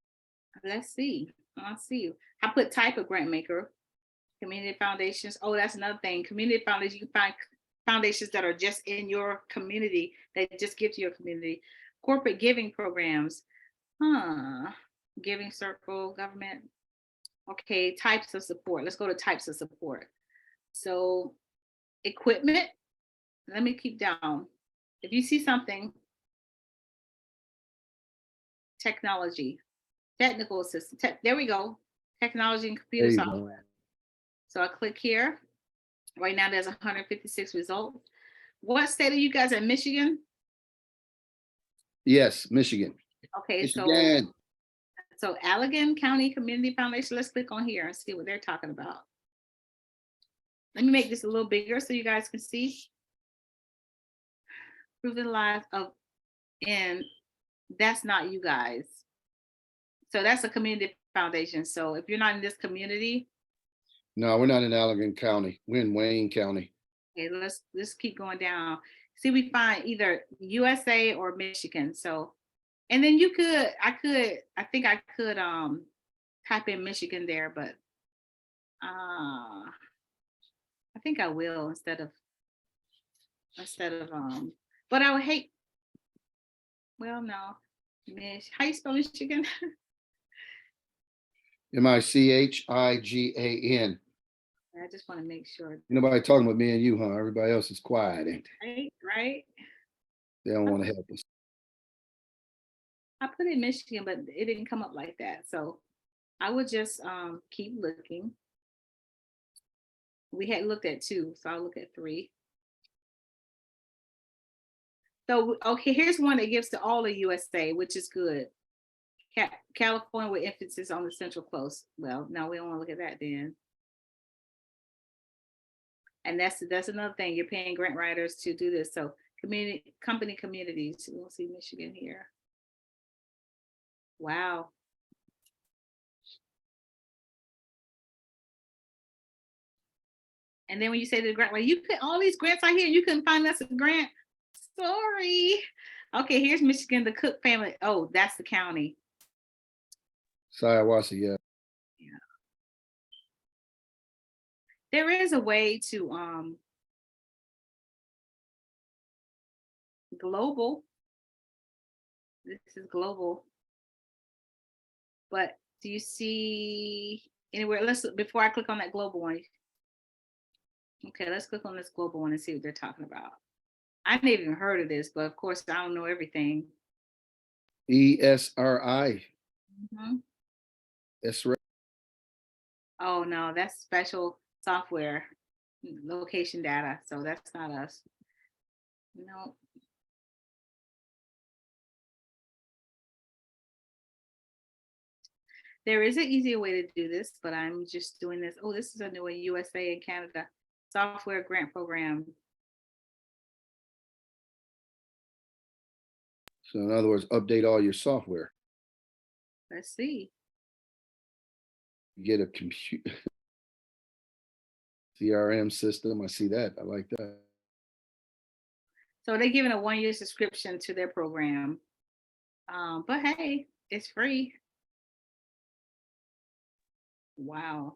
Let's see. I'll see. I put type of grant maker, community foundations. Oh, that's another thing. Community foundations, you can find foundations that are just in your community, that just give to your community. Corporate giving programs. Giving circle, government. Okay, types of support. Let's go to types of support. So equipment, let me keep down. If you see something, technology, technical assistance, there we go. Technology and There computer you software. go. So I click here. Right now there's 156 results. What state are you guys in? Michigan? Yes, Michigan. Okay, Michigan. so Allegan County Community Foundation, let's click on here and see what they're talking about. Let me make this a little bigger so you guys can see. Improving the lives of, and that's not you guys. So that's a community foundation. So if you're not in this community, No, we're not in Allegan County. We're in Wayne County. okay, let's keep going down. See, we find either USA or Michigan. So, and then I think I could type in Michigan there, but I think I will instead of but I would hate, well, no. How you spell Michigan? Michigan. I just want to make sure. Nobody talking about me and you, huh? Everybody else is quiet, ain't Right, right. they? They don't want to help us. I put in Michigan, but it didn't come up like that. So I would just keep looking. We had looked at 2, so I'll look at 3. So okay, here's one that gives to all the USA, which is good. California with emphasis on the Central Coast. Well, no, we don't want to look at that then. And that's another thing. You're paying grant writers to do this. So communities. We'll see Michigan here. Wow. And then when you say the grant, well, you put all these grants out here, you couldn't find us a grant. Sorry. Okay, here's Michigan, the Cook family. Oh, that's the county. Siawasa, yeah. Yeah. There is a way to global. This is global. But do you see anywhere? Before I click on that global one. Okay, let's click on this global one and see what they're talking about. I never even heard of this, but of course I don't know everything. ESRI. Mm-hmm. Oh no, that's special software, location data. So that's not us. No. There is an easier way to do this, but I'm just doing this. Oh, this is a new one, USA and Canada software grant program. So in other words, update all your software. Let's see. Get a computer CRM system. I see that. I like that. So they're giving a 1-year subscription to their program. But hey, it's free. Wow.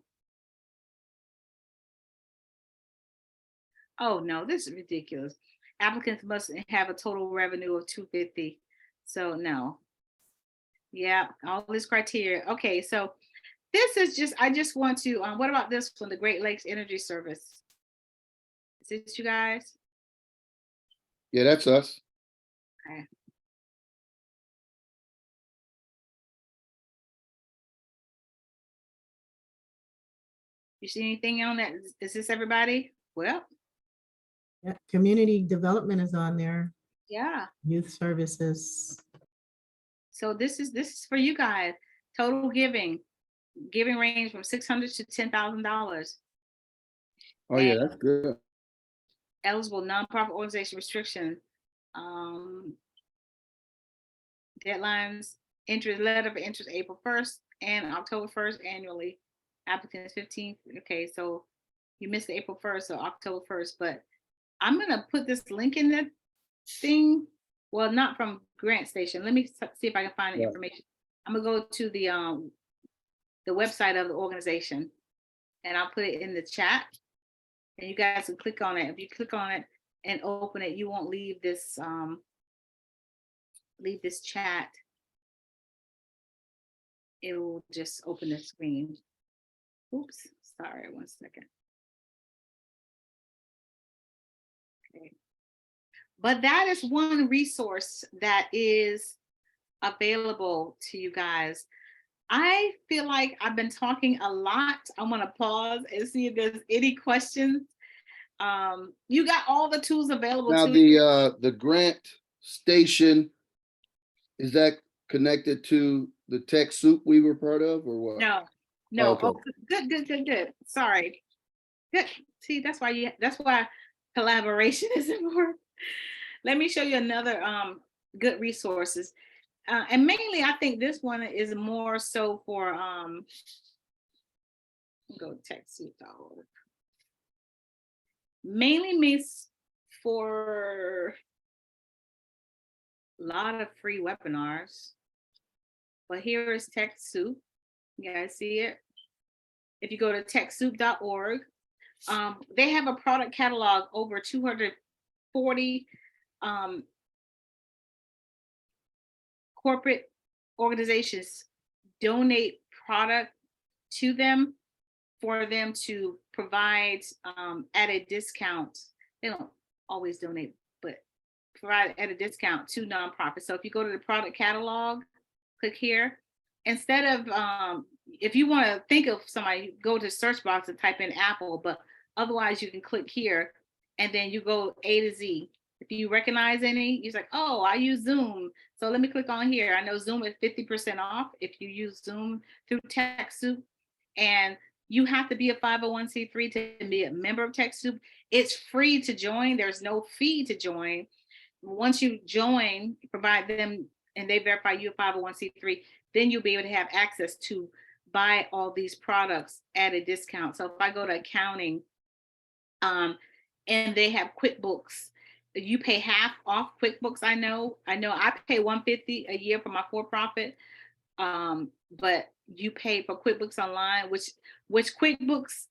Oh no, this is ridiculous. Applicants must have a total revenue of $250. So no. Yeah, all this criteria. Okay, so this is just, I just want to, what about this one, the Great Lakes Energy Service? Is this you guys? Yeah, that's us. Okay. You see anything on that? Is this everybody? Well, Yeah, community development is on there, yeah. youth services. So this is for you guys. Total giving range from $600 to $10,000. Oh yeah, that's good. Eligible nonprofit organization restriction. Deadlines, interest letter for interest April 1st and October 1st annually. Applicants 15th. Okay, so you missed the April 1st, so October 1st, but I'm gonna put this link in the thing. Well, not from Grant Station. Let me see if I can find the Yeah. information. I'm gonna go to the website of the organization, and I'll put it in the chat, and you guys can click on it. If you click on it and open it, you won't leave this chat. It will just open the screen. Oops, sorry, 1 second. Okay. But that is one resource that is available to you guys. I feel like I've been talking a lot. I'm gonna pause and see if there's any questions. You got all the tools available Now, to you. the Grant Station, is that connected to the Tech Soup we were part of, or what? No, no. Okay. Oh, good. Sorry. Good. See, that's why collaboration is important. Let me show you another good resources. And mainly I think this one is more so for go TechSoup.org. Mainly means for a lot of free webinars. But here is TechSoup. You guys see it? If you go to TechSoup.org, they have a product catalog over 240 corporate organizations donate product to them for them to provide at a discount. They don't always donate, but provide at a discount to nonprofits. So if you go to the product catalog, click here. Instead of, if you want to think of somebody, go to search box and type in Apple, but otherwise you can click here and then you go A to Z. If you recognize any, you're like, oh, I use Zoom. So let me click on here. I know Zoom is 50% off if you use Zoom through TechSoup. And you have to be a 501c3 to be a member of TechSoup. It's free to join. There's no fee to join. Once you join, provide them and they verify you a 501c3, then you'll be able to have access to buy all these products at a discount. So if I go to accounting, and they have QuickBooks, you pay half off QuickBooks. I know I pay $150 a year for my for-profit, but you pay for QuickBooks Online, which QuickBooks,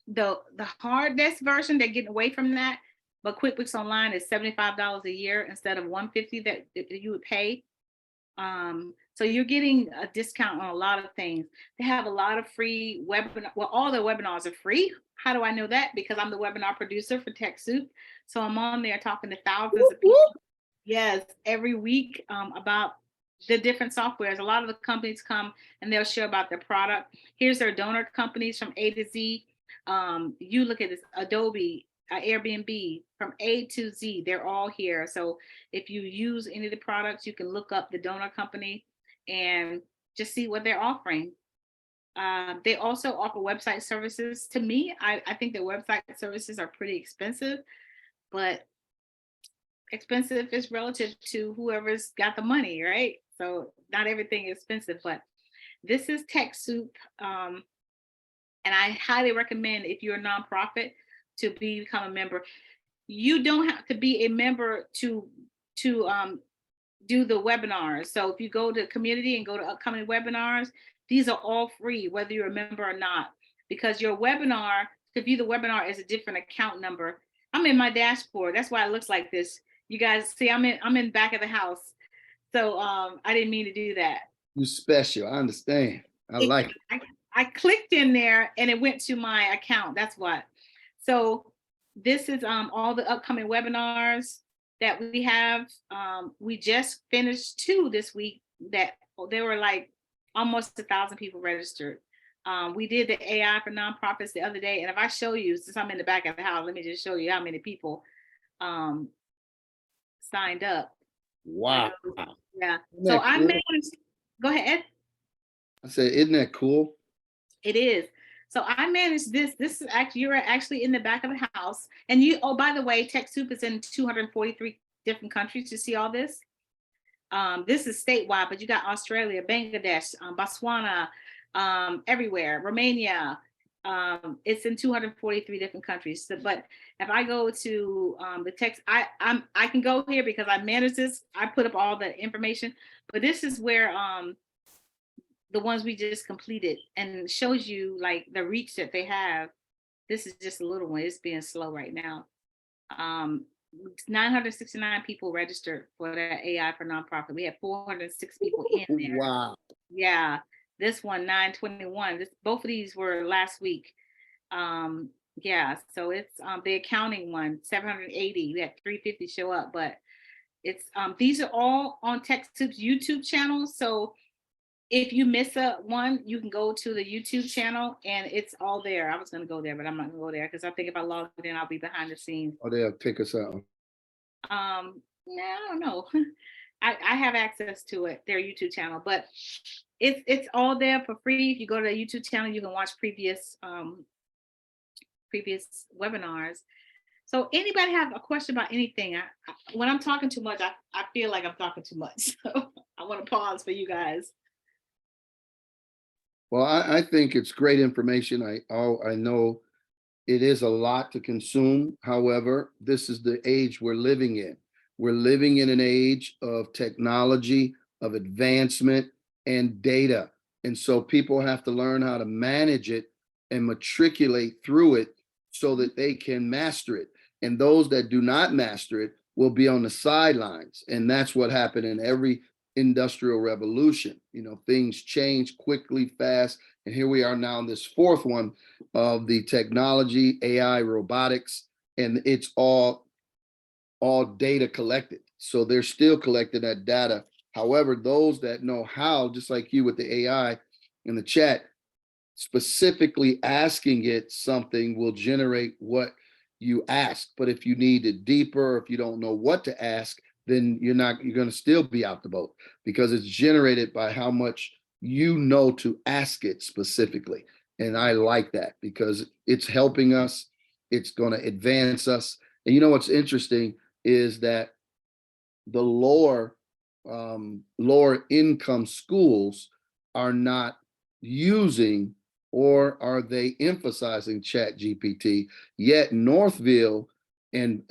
the hardest version, they're getting away from that. But QuickBooks Online is $75 a year instead of $150 that you would pay. So you're getting a discount on a lot of things. They have a lot of free webinar. Well, all the webinars are free. How do I know that? Because I'm the webinar producer for TechSoup. So I'm on there talking to thousands of people. Yes, every week about the different softwares. A lot of the companies come and they'll share about their product. Here's their donor companies from A to Z. You look at this, Adobe, Airbnb, from A to Z, they're all here. So if you use any of the products, you can look up the donor company and just see what they're offering. They also offer website services. To me, I think the website services are pretty expensive, but expensive is relative to whoever's got the money, right? So not everything is expensive, but this is TechSoup. And I highly recommend, if you're a nonprofit, to become a member. You don't have to be a member to do the webinars. So if you go to community and go to upcoming webinars, these are all free, whether you're a member or not, because your webinar, to view the webinar, is a different account number. I'm in my dashboard. That's why it looks like this. You guys see, I'm in back of the house. So I didn't mean to do that. You special, I understand. I like it. I clicked in there and it went to my account. That's what. So this is all the upcoming webinars that we have. We just finished 2 this week that there were like almost 1,000 people registered. We did the AI for nonprofits the other day. And if I show you, since I'm in the back of the house, let me just show you how many people signed up. Wow. Yeah. Isn't So that I cool? managed, go ahead. I said, isn't that cool? It is. So I managed this. This is actually, you're actually in the back of the house. And you, oh, by the way, TechSoup is in 243 different countries. You see all this? This is statewide, but you got Australia, Bangladesh, Botswana, everywhere, Romania, It's in 243 different countries. So, but if I go to the text, I can go here because I manage this. I put up all the information, but this is where the ones we just completed, and it shows you like the reach that they have. This is just a little one. It's being slow right now. 969 people registered for that AI for nonprofit. We had 406 people in there. Wow. Yeah, this one 921. Both of these were last week. Yeah, so it's the accounting one 780. We had 350 show up, but it's these are all on TechSoup's YouTube channel. So if you miss a one, you can go to the YouTube channel and it's all there. I was gonna go there, but I'm not gonna go there because I think if I log in, I'll be behind the scenes. Oh, they'll take us out. No, I don't know. I have access to it, their YouTube channel, but it's all there for free. If you go to the YouTube channel, you can watch previous webinars. So anybody have a question about anything? When I'm talking too much, I feel like I'm talking too much. So I want to pause for you guys. Well, I think it's great information. I know it is a lot to consume. However, this is the age we're living in. We're living in an age of technology, of advancement, and data. And so people have to learn how to manage it and matriculate through it so that they can master it. And those that do not master it will be on the sidelines. And that's what happened in every industrial revolution. You know, things change quickly, fast. And here we are now in this fourth one of the technology, AI, robotics, and it's all data collected. So they're still collecting that data. However, those that know how, just like you with the AI in the chat, specifically asking it something will generate what you ask. But if you need it deeper, if you don't know what to ask, then you're going to still be out the boat because it's generated by how much you know to ask it specifically. And I like that because it's helping us. It's going to advance us. And you know what's interesting is that the lower income schools are not using or are they emphasizing Chat GPT, yet Northville and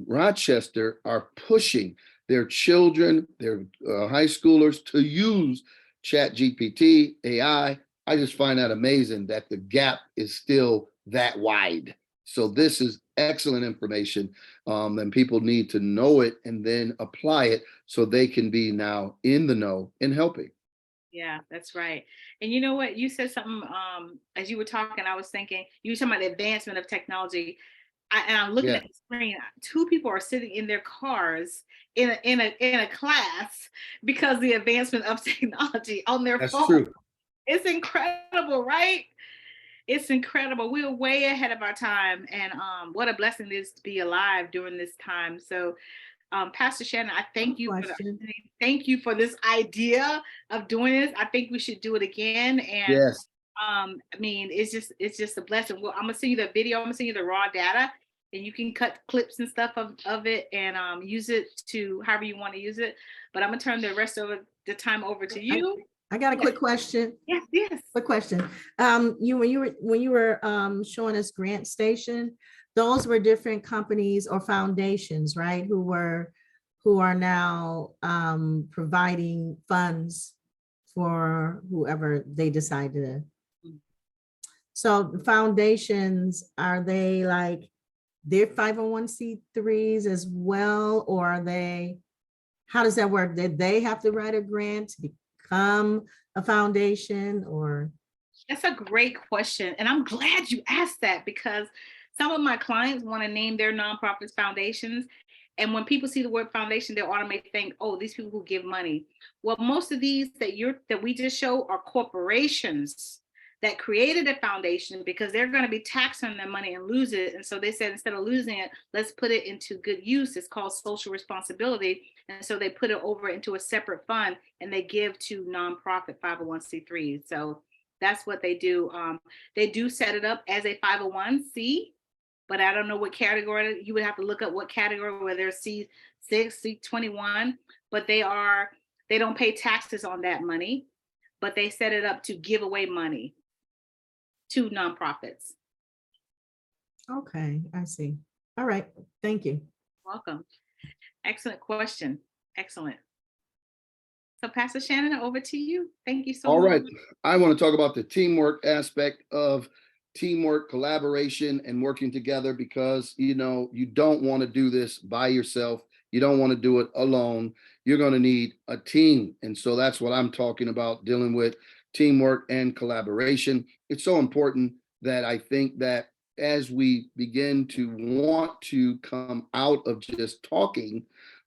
Rochester are pushing their children, their high schoolers to use Chat GPT, AI. I just find that amazing that the gap is still that wide. So this is excellent information, and people need to know it and then apply it so they can be now in the know and helping. Yeah, that's right. And you know what? You said something as you were talking, I was thinking, you were talking about the advancement of technology. And I'm looking Yeah, at the screen. Two people are sitting in their cars in a class because the advancement of technology on their that's phone. true. It's incredible, right? It's incredible. We're way ahead of our time. And what a blessing it is to be alive during this time. So Pastor Shannon, I thank you for the Question. opportunity. Thank you for this idea of doing this. I think we should do it again. And Yes. I mean, it's just a blessing. Well, I'm gonna send you the video. I'm gonna send you the raw data, and you can cut clips and stuff of it and use it to however you want to use it. But I'm gonna turn the rest of the time over to you. I got a Yes, quick question. yes. Quick question. When you were showing us Grant Station, those were different companies or foundations, right? Who are now providing funds for whoever they decide to. So the foundations, are they like they're 501c3s as well, or are they? How does that work? Did they have to write a grant to become a foundation, or? That's a great question. And I'm glad you asked that because some of my clients want to name their nonprofits foundations. And when people see the word foundation, they'll automatically think, oh, these people who give money. Well, most of these that we just show are corporations that created a foundation because they're going to be taxed on their money and lose it. And so they said, instead of losing it, let's put it into good use. It's called social responsibility. And so they put it over into a separate fund and they give to nonprofit 501c3. So that's what they do. They do set it up as a 501c, but I don't know what category. You would have to look up what category, whether it's C6, C21, but they don't pay taxes on that money, but they set it up to give away money. 2 nonprofits. Okay, I see. All right, thank you. Welcome. Excellent question. Excellent. So Pastor Shannon, over to you. Thank you so All much. right. I want to talk about the teamwork aspect of teamwork, collaboration, and working together, because, you don't want to do this by yourself. You don't want to do it alone. You're going to need a team. And so that's what I'm talking about, dealing with teamwork and collaboration. It's so important that I think that as we begin to want to come out of just talking,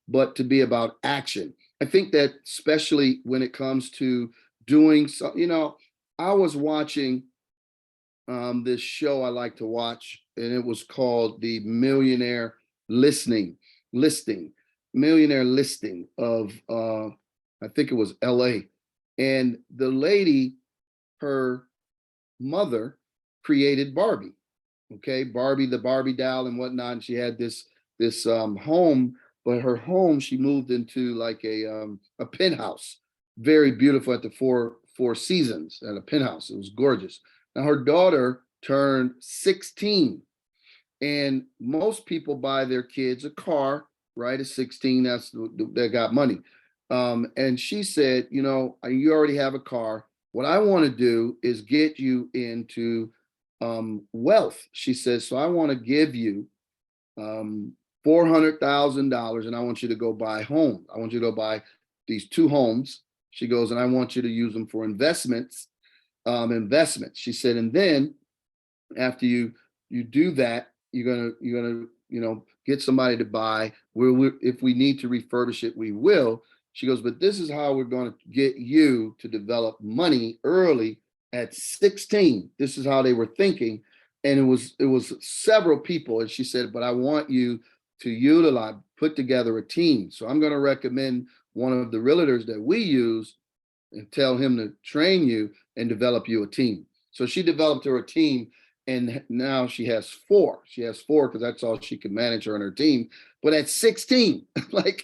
but to be about action. I think that especially when it comes to doing so, I was watching this show I like to watch, and it was called the Millionaire Listing of I think it was LA. And the lady, her mother created Barbie. Okay, Barbie, the Barbie doll and whatnot. And she had this home, but her home, she moved into like a penthouse, very beautiful at the Four Seasons, at a penthouse. It was gorgeous. Now her daughter turned 16, and most people buy their kids a car, right? At 16, they got money. And she said, you already have a car. What I want to do is get you into wealth. She says, so I want to give you $400,000, and I want you to go buy homes. I want you to go buy these 2 homes. She goes, and I want you to use them for investments. She said, and then after you do that, you're gonna get somebody to buy. If we need to refurbish it, we will. She goes, but this is how we're going to get you to develop money early at 16. This is how they were thinking. And it was several people. And she said, but I want you to put together a team. So I'm going to recommend one of the realtors that we use and tell him to train you and develop you a team. So she developed her a team, and now she has 4. She has 4 because that's all she can manage, her and her team. But at 16, like,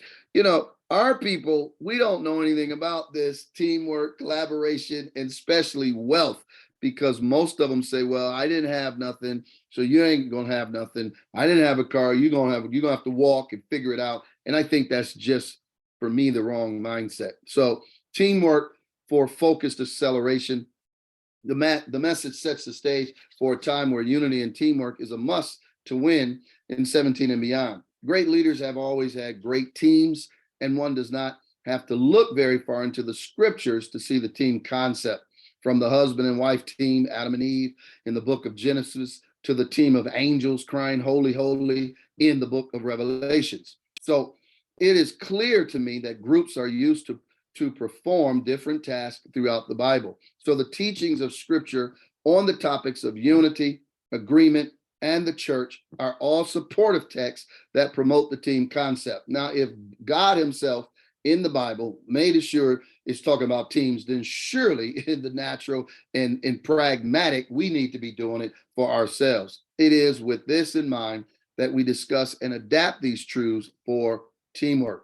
our people, we don't know anything about this teamwork, collaboration, and especially wealth, because most of them say, well, I didn't have nothing, so you ain't going to have nothing. I didn't have a car, you're going to have to walk and figure it out. And I think that's just, for me, the wrong mindset. So teamwork for focused acceleration. The message sets the stage for a time where unity and teamwork is a must to win in 17 and beyond. Great leaders have always had great teams, and one does not have to look very far into the scriptures to see the team concept. From the husband and wife team, Adam and Eve, in the book of Genesis, to the team of angels crying, holy, holy, in the book of Revelations. So it is clear to me that groups are used to perform different tasks throughout the Bible. So the teachings of scripture on the topics of unity, agreement, and the church are all supportive texts that promote the team concept. Now, if God himself in the Bible made sure it's talking about teams, then surely in the natural and pragmatic, we need to be doing it for ourselves. It is with this in mind that we discuss and adapt these truths for teamwork.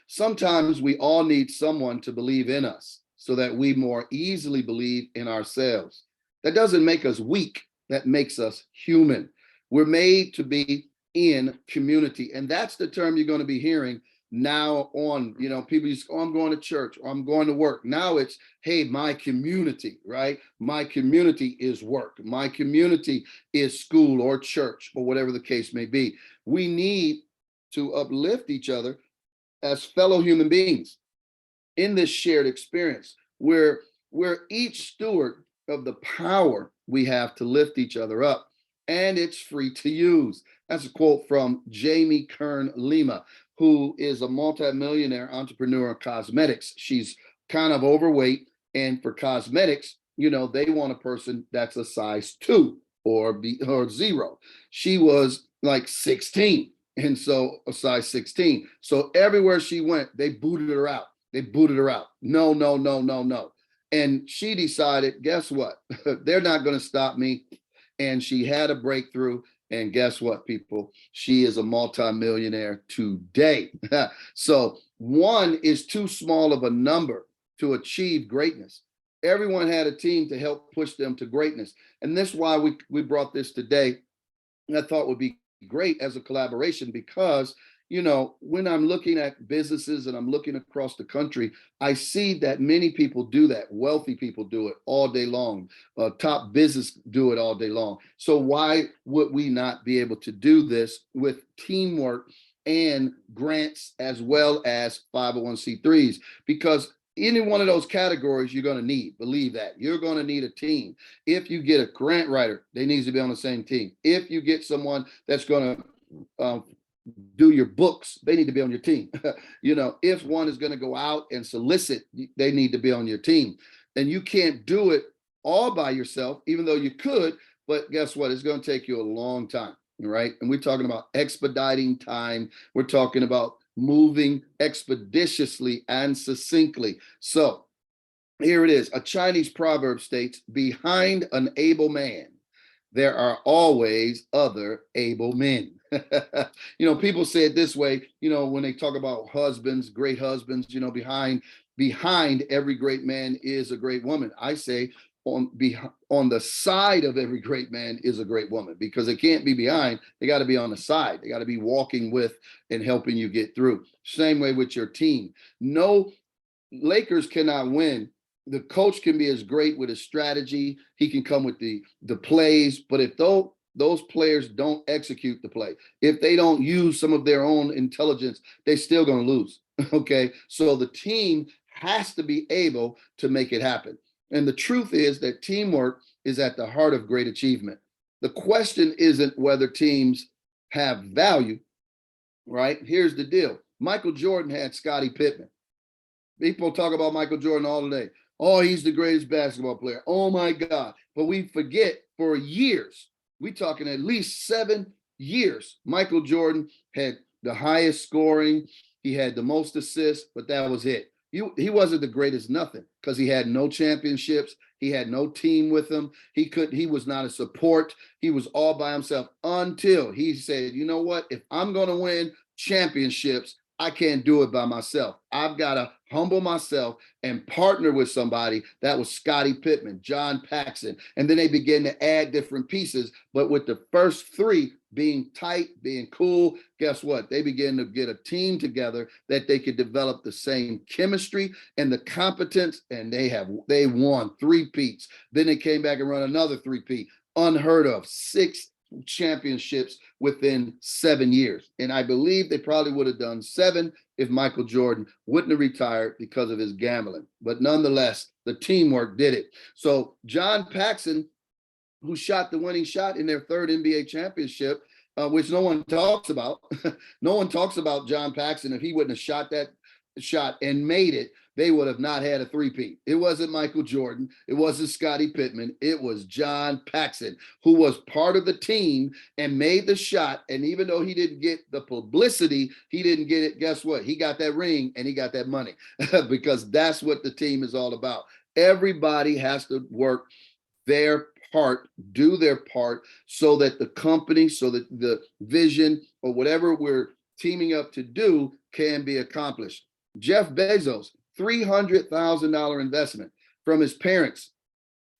Sometimes we all need someone to believe in us so that we more easily believe in ourselves. That doesn't make us weak. That makes us human. We're made to be in community. And that's the term you're going to be hearing now on, people just, oh, I'm going to church, or I'm going to work. Now it's, hey, my community, right? My community is work. My community is school or church or whatever the case may be. We need to uplift each other as fellow human beings in this shared experience. We're each steward of the power we have to lift each other up, and it's free to use. That's a quote from Jamie Kern Lima, who is a multimillionaire entrepreneur in cosmetics. She's kind of overweight, and for cosmetics, they want a person that's a size 2 or 0. She was like 16, and so a size 16. So everywhere she went, they booted her out. No, no, no, no, no. And she decided, guess what? They're not going to stop me. And she had a breakthrough. And guess what, people? She is a multimillionaire today. So 1 is too small of a number to achieve greatness. everyone had a team to help push them to greatness. And this is why we brought this today. And I thought would be great as a collaboration because, you know, when I'm looking at businesses and I'm looking across the country, I see that many people do that. Wealthy people do it all day long. Top business do it all day long. So why would we not be able to do this with teamwork and grants as well as 501c3s? Because any one of those categories you're going to need, believe that. You're going to need a team. If you get a grant writer, they need to be on the same team. If you get someone that's going to do your books, they need to be on your team. You know, if one is going to go out and solicit, they need to be on your team. And you can't do it all by yourself, even though you could, but guess what? It's going to take you a long time, right? And we're talking about expediting time. We're talking about moving expeditiously and succinctly. So here it is. A Chinese proverb states, behind an able man, there are always other able men. You know, people say it this way, you know, when they talk about husbands, great husbands, you know, behind every great man is a great woman. I say on the side of every great man is a great woman, because it can't be behind. They got to be on the side. They got to be walking with and helping you get through. Same way with your team. No, Lakers cannot win. The coach can be as great with his strategy. He can come with the plays, but if those players don't execute the play, if they don't use some of their own intelligence, they're still going to lose. Okay, so the team has to be able to make it happen. And the truth is that teamwork is at the heart of great achievement. The question isn't whether teams have value, right? Here's the deal. Michael Jordan had Scottie Pippen. People talk about Michael Jordan all day. Oh, he's the greatest basketball player. Oh my God. But we forget, for years, we talking at least 7 years, Michael Jordan had the highest scoring. He had the most assists, but that was it. He wasn't the greatest nothing, because he had no championships. He had no team with him. He was not a support. He was all by himself until he said, you know what? If I'm going to win championships, I can't do it by myself. I've got to humble myself and partner with somebody. That was Scottie Pippen, John Paxson. And then they began to add different pieces. But with the first 3 being tight, being cool, guess what? They began to get a team together that they could develop the same chemistry and the competence. And they won 3 peats. Then they came back and run another 3-peat. Unheard of. 6 championships within 7 years. And I believe they probably would have done 7 if Michael Jordan wouldn't have retired because of his gambling. But nonetheless, the teamwork did it. So John Paxson, who shot the winning shot in their 3rd NBA championship, which no one talks about. No one talks about John Paxson. If he wouldn't have shot that shot and made it, they would have not had a 3-peat. It wasn't Michael Jordan. It wasn't Scottie Pippen. It was John Paxson, who was part of the team and made the shot. And even though he didn't get the publicity, he didn't get it. Guess what? He got that ring and he got that money because that's what the team is all about. Everybody has to work their part, do their part, so that the company, so that the vision or whatever we're teaming up to do can be accomplished. Jeff Bezos, $300,000 investment from his parents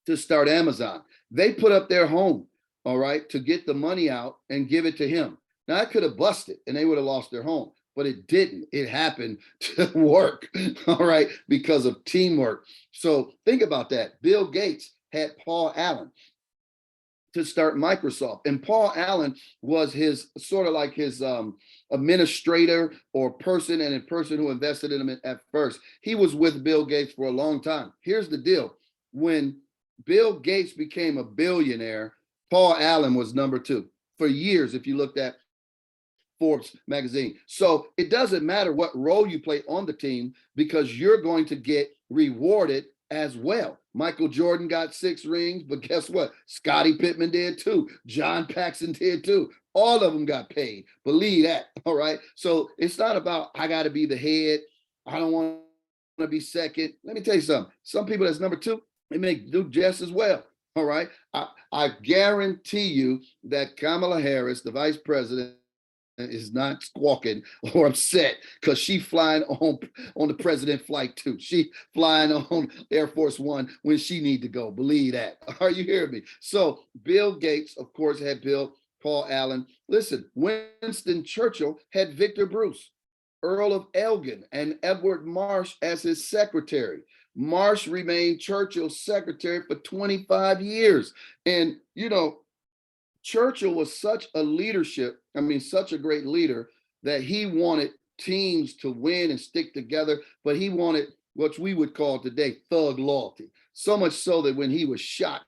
to start Amazon. They put up their home, all right, to get the money out and give it to him. Now, I could have busted and they would have lost their home, but it didn't. It happened to work, all right, because of teamwork. So think about that. Bill Gates had Paul Allen to start Microsoft. And Paul Allen was his sort of like his administrator or person, and a person who invested in him at first. He was with Bill Gates for a long time. Here's the deal. When Bill Gates became a billionaire, Paul Allen was number 2 for years, if you looked at Forbes magazine. So it doesn't matter what role you play on the team, because you're going to get rewarded as well. Michael Jordan got 6 rings, but guess what? Scottie Pippen did too. John Paxson did too. All of them got paid. Believe that. All right. So it's not about, I got to be the head. I don't want to be second. Let me tell you something. Some people that's number 2, they may do just as well. All right. I guarantee you that Kamala Harris, the vice president, is not squawking or upset because she flying on the president flight too. She flying on Air Force One when she need to go. Believe that. Are you hearing me? So Bill Gates, of course, had built Paul Allen. Listen, Winston Churchill had Victor Bruce, Earl of Elgin, and Edward Marsh as his secretary. Marsh remained Churchill's secretary for 25 years. And, you know, Churchill was such a great leader that he wanted teams to win and stick together, but he wanted what we would call today thug loyalty. So much so that when he was shot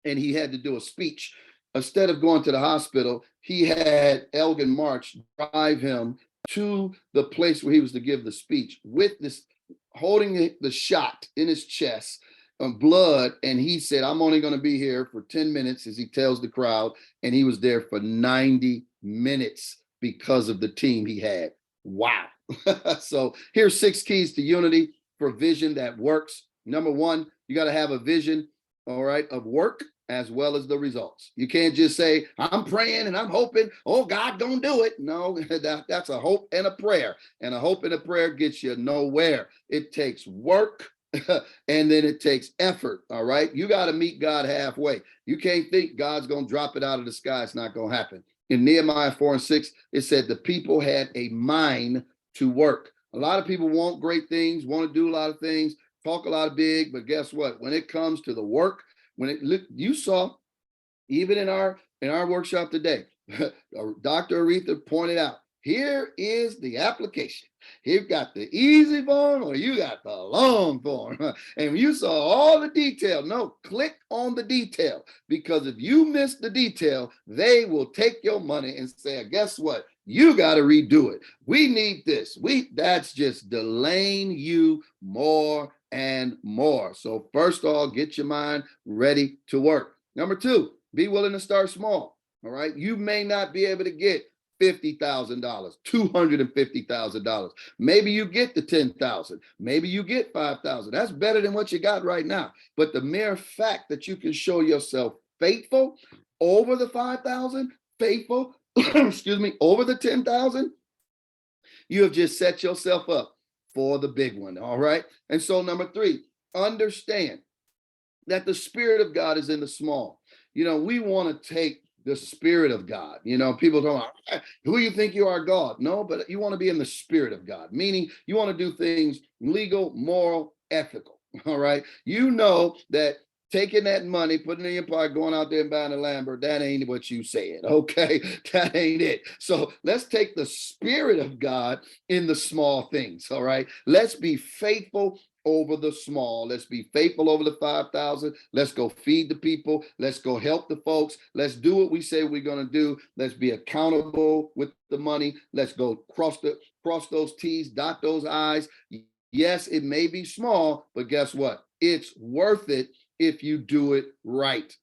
and he had to do a speech, instead of going to the hospital, he had Elgin March drive him to the place where he was to give the speech with this, holding the shot in his chest, blood. And he said, I'm only going to be here for 10 minutes, as he tells the crowd. And he was there for 90 minutes because of the team he had. Wow. So here's 6 keys to unity for vision that works. Number 1, you got to have a vision, all right, of work as well as the results. You can't just say, I'm praying and I'm hoping, oh, God gonna do it. No, that's a hope and a prayer. And a hope and a prayer gets you nowhere. It takes work and then it takes effort, all right? You got to meet God halfway. You can't think God's gonna drop it out of the sky. It's not gonna happen. In Nehemiah 4:6, it said the people had a mind to work. A lot of people want great things, want to do a lot of things, talk a lot of big, but guess what? When it comes to the work, you saw, even in our workshop today, Dr. Aretha pointed out, here is the application. You've got the easy form or you got the long form. And you saw all the detail. No, click on the detail, because if you miss the detail, they will take your money and say, guess what? You got to redo it. We need this. That's just delaying you more and more. So first of all, get your mind ready to work. Number 2, be willing to start small. All right. You may not be able to get $50,000, $250,000. Maybe you get the 10,000. Maybe you get 5,000. That's better than what you got right now. But the mere fact that you can show yourself faithful over the 5,000, faithful, excuse me, over the 10,000, you have just set yourself up for the big one. All right. And so number 3, understand that the Spirit of God is in the small. You know, we want to take the Spirit of God. You know, people don't, who you think you are, God? No, but you want to be in the Spirit of God, meaning you want to do things legal, moral, ethical. All right. You know that taking that money, putting it in your pocket, going out there and buying a Lamborghini, that ain't what you said. Okay. That ain't it. So let's take the Spirit of God in the small things. All right. Let's be faithful over the small. Let's be faithful over the 5,000. Let's go feed the people. Let's go help the folks. Let's do what we say we're going to do. Let's be accountable with the money. Let's go cross those T's, dot those I's. Yes, it may be small, but guess what? It's worth it if you do it right.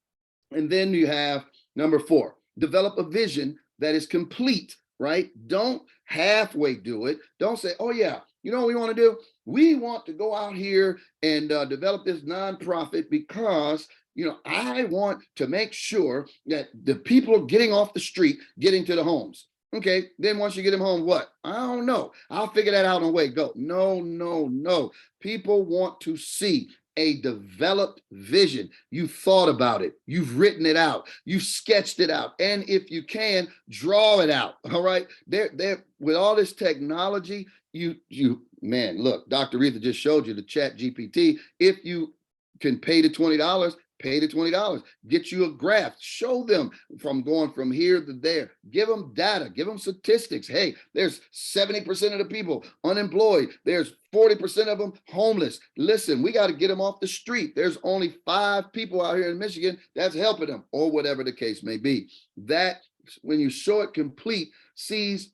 And then you have number 4, develop a vision that is complete, right? Don't halfway do it. Don't say, oh yeah, you know what we want to do? We want to go out here and develop this nonprofit because, you know, I want to make sure that the people are getting off the street, getting to the homes. Okay, then once you get them home, what? I don't know. I'll figure that out on the way. Go. No, no, no. People want to see a developed vision. You thought about it. You've written it out. You've sketched it out. And if you can, draw it out. All right. There, with all this technology, man, look, Dr. Aretha just showed you the Chat GPT. If you can pay the $20, pay the $20. Get you a graph. Show them from going from here to there. Give them data. Give them statistics. Hey, there's 70% of the people unemployed. There's 40% of them homeless. Listen, we got to get them off the street. There's only 5 people out here in Michigan that's helping them, or whatever the case may be. That, when you show it complete, sees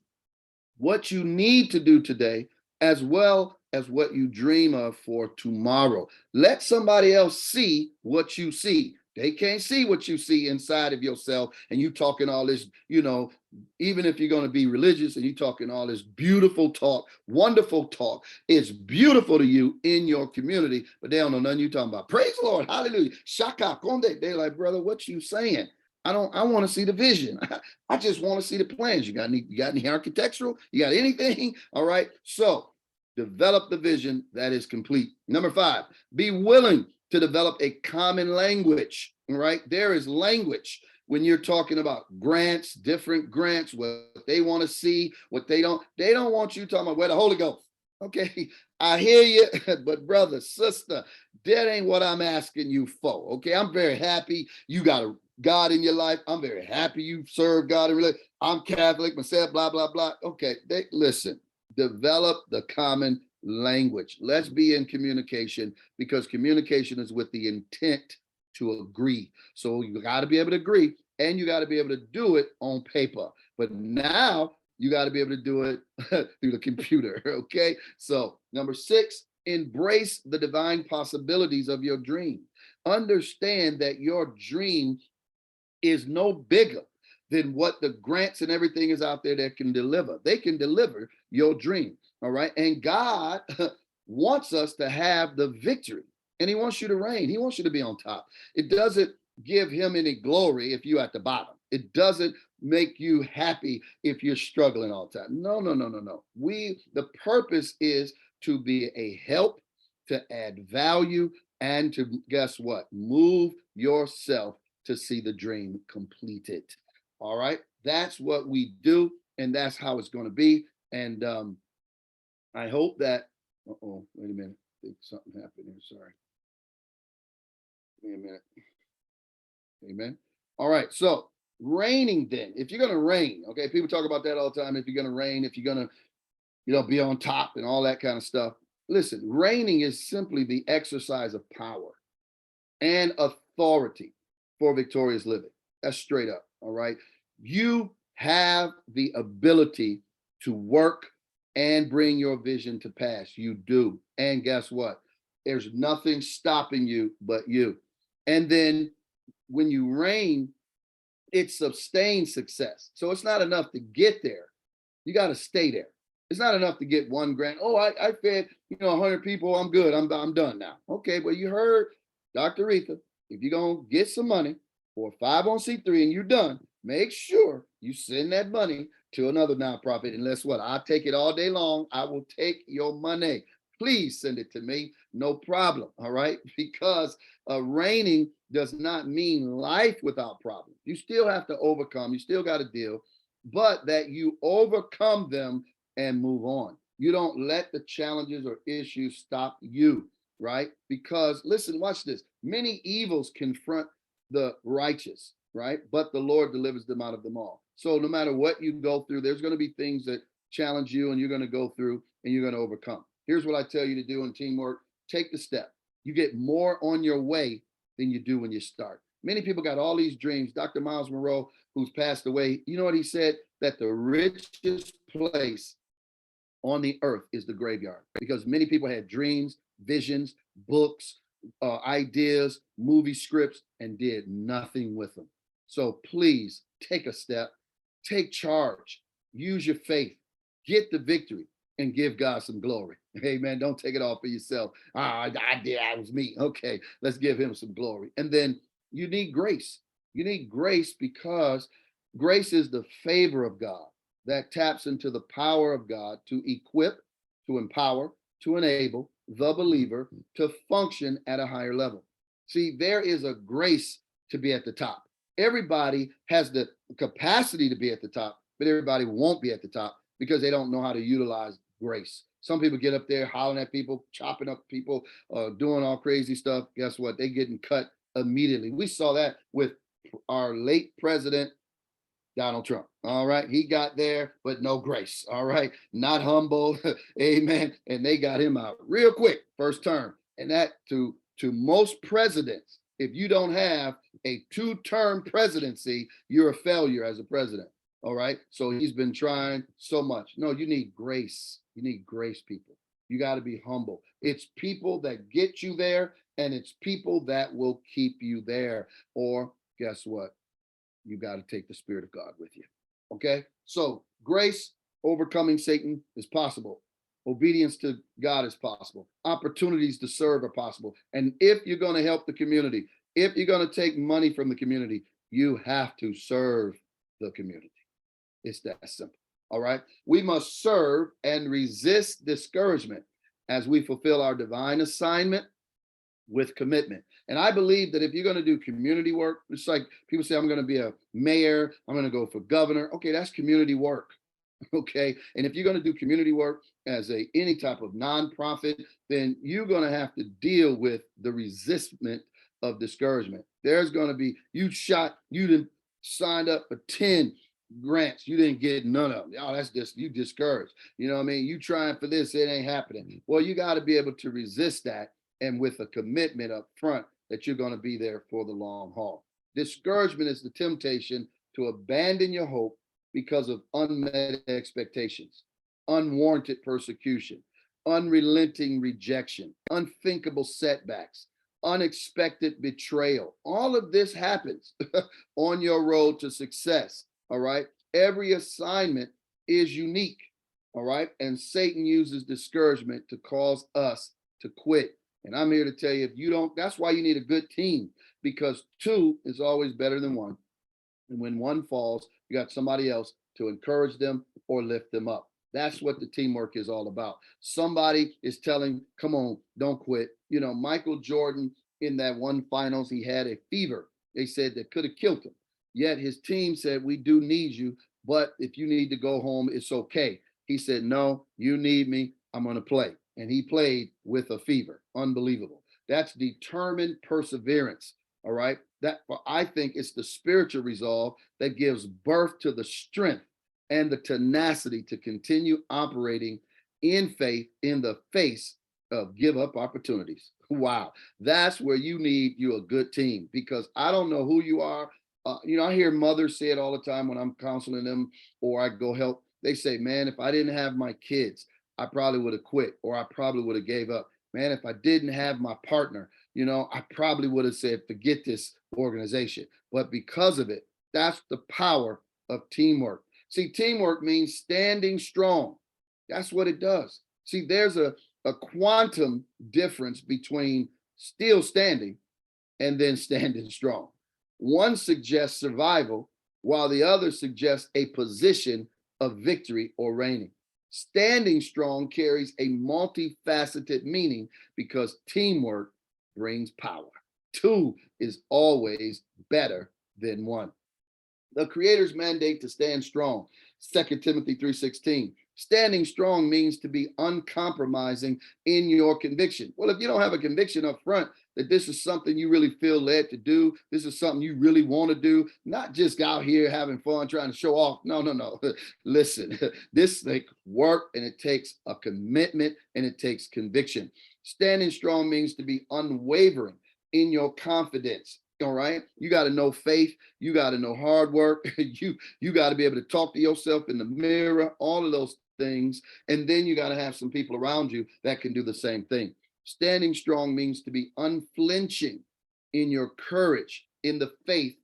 what you need to do today, as well as what you dream of for tomorrow. Let somebody else see what you see. They can't see what you see inside of yourself. And you talking all this, you know, even if you're going to be religious and you talking all this beautiful talk, wonderful talk, it's beautiful to you in your community, but they don't know nothing you talking about. Praise the Lord. Hallelujah. Shaka Konde. They're like, brother, what you saying? I want to see the vision. I just want to see the plans. You got any architectural? You got anything? All right. So develop the vision that is complete. Number 5, be willing to develop a common language. All right. There is language when you're talking about grants, different grants, what they want to see, what they don't want you talking about where the Holy Ghost. Okay, I hear you, but brother, sister, that ain't what I'm asking you for. Okay, I'm very happy you got a God in your life. I'm very happy you serve God in religion. I'm Catholic myself, blah, blah, blah. Okay, listen, develop the common language. Let's be in communication, because communication is with the intent to agree. So you got to be able to agree, and you got to be able to do it on paper. But now you got to be able to do it through the computer. Okay. So number 6, embrace the divine possibilities of your dream. Understand that your dream is no bigger than what the grants and everything is out there that can deliver. They can deliver your dream. All right. And God wants us to have the victory, and he wants you to reign. He wants you to be on top. It doesn't give him any glory if you're at the bottom. It doesn't make you happy if you're struggling all the time. No, no, no, no, no. The purpose is to be a help, to add value, and to, guess what? Move yourself to see the dream completed. All right. That's what we do, and that's how it's going to be. And I hope that, wait a minute. I think something happened here. Sorry. Wait a minute. Amen. All right. So reigning, then, if you're going to reign, okay, people talk about that all the time. If you're going to reign, if you're going to, be on top and all that kind of stuff. Listen, reigning is simply the exercise of power and authority for victorious living. That's straight up. All right. You have the ability to work and bring your vision to pass. You do. And guess what? There's nothing stopping you but you. And then when you reign, it sustains success. So it's not enough to get there. You got to stay there. It's not enough to get 1 grant. Oh, I fed 100 people. I'm good. I'm done now. Okay, well, you heard Dr. Aretha. If you're gonna get some money for a 501c3 and you're done, make sure you send that money to another nonprofit. And guess what? I'll take it all day long. I will take your money. Please send it to me. No problem. All right, because reigning does not mean life without problems. You still have to overcome. You still got to deal, but that you overcome them and move on. You don't let the challenges or issues stop you, right? Because listen, watch this. Many evils confront the righteous, right? But the Lord delivers them out of them all. So no matter what you go through, there's going to be things that challenge you, and you're going to go through and you're going to overcome. Here's what I tell you to do in teamwork. Take the step. You get more on your way than you do when you start. Many people got all these dreams. Dr. Miles Monroe, who's passed away, you know what he said? That the richest place on the earth is the graveyard, because many people had dreams, visions, books, ideas, movie scripts, and did nothing with them. So please take a step, take charge, use your faith, get the victory, and give God some glory. Amen. Don't take it all for yourself. I did. That was me. Okay, let's give him some glory. And then you need grace. You need grace because grace is the favor of God that taps into the power of God to equip, to empower, to enable the believer to function at a higher level. See, there is a grace to be at the top. Everybody has the capacity to be at the top, but everybody won't be at the top because they don't know how to utilize grace. Some people get up there hollering at people, chopping up people, doing all crazy stuff. Guess what? They getting cut immediately. We saw that with our late president, Donald Trump. All right. He got there, but no grace. All right. Not humble. Amen. And they got him out real quick, first term. And that to most presidents, if you don't have a 2-term presidency, you're a failure as a president. All right. So he's been trying so much. No, you need grace. You need grace, people. You got to be humble. It's people that get you there, and it's people that will keep you there. Or guess what? You got to take the Spirit of God with you. Okay. So grace, overcoming Satan is possible. Obedience to God is possible. Opportunities to serve are possible. And if you're going to help the community, if you're going to take money from the community, You have to serve the community. It's that simple. All right. We must serve and resist discouragement as we fulfill our divine assignment with commitment. And I believe that if you're going to do community work, it's like people say, I'm going to be a mayor, I'm going to go for governor. Okay, that's community work. Okay. And if you're going to do community work as any type of nonprofit, then you're going to have to deal with the resistment of discouragement. There's going to be, you didn't signed up for 10 grants, you didn't get none of them. Oh, that's just, you discouraged. You know what I mean? You trying for this, it ain't happening. Well, you got to be able to resist that, and with a commitment up front that you're going to be there for the long haul. Discouragement is the temptation to abandon your hope because of unmet expectations, unwarranted persecution, unrelenting rejection, unthinkable setbacks, unexpected betrayal. All of this happens on your road to success. All right. Every assignment is unique. All right. And Satan uses discouragement to cause us to quit. And I'm here to tell you, if you don't, that's why you need a good team, because two is always better than one. And when one falls, you got somebody else to encourage them or lift them up. That's what the teamwork is all about. Somebody is telling, come on, don't quit. You know, Michael Jordan, in that one finals, he had a fever. They said that could have killed him. Yet his team said, we do need you, but if you need to go home, it's okay. He said, no, you need me, I'm going to play. And he played with a fever. Unbelievable. That's determined perseverance. All right. That, I think, it's the spiritual resolve that gives birth to the strength and the tenacity to continue operating in faith in the face of give up opportunities. Wow. That's where you need you a good team, because I don't know who you are. You know, I hear mothers say it all the time when I'm counseling them or I go help. They say, man, if I didn't have my kids, I probably would have quit, or I probably would have gave up. Man, if I didn't have my partner, you know, I probably would have said, forget this organization. But because of it, that's the power of teamwork. See, teamwork means standing strong. That's what it does. See, there's a quantum difference between still standing and then standing strong. One suggests survival, while the other suggests a position of victory or reigning. Standing strong carries a multifaceted meaning because teamwork brings power. Two is always better than one. The Creator's mandate to stand strong, 2 Timothy 3:16. Standing strong means to be uncompromising in your conviction. Well, if you don't have a conviction up front that this is something you really feel led to do, this is something you really want to do, not just out here having fun trying to show off. No, no, no. Listen, this takes work, and it takes a commitment, and it takes conviction. Standing strong means to be unwavering in your confidence. All right. You got to know faith. You got to know hard work. You got to be able to talk to yourself in the mirror, all of those things. And then you got to have some people around you that can do the same thing. Standing strong means to be unflinching in your courage, in the faith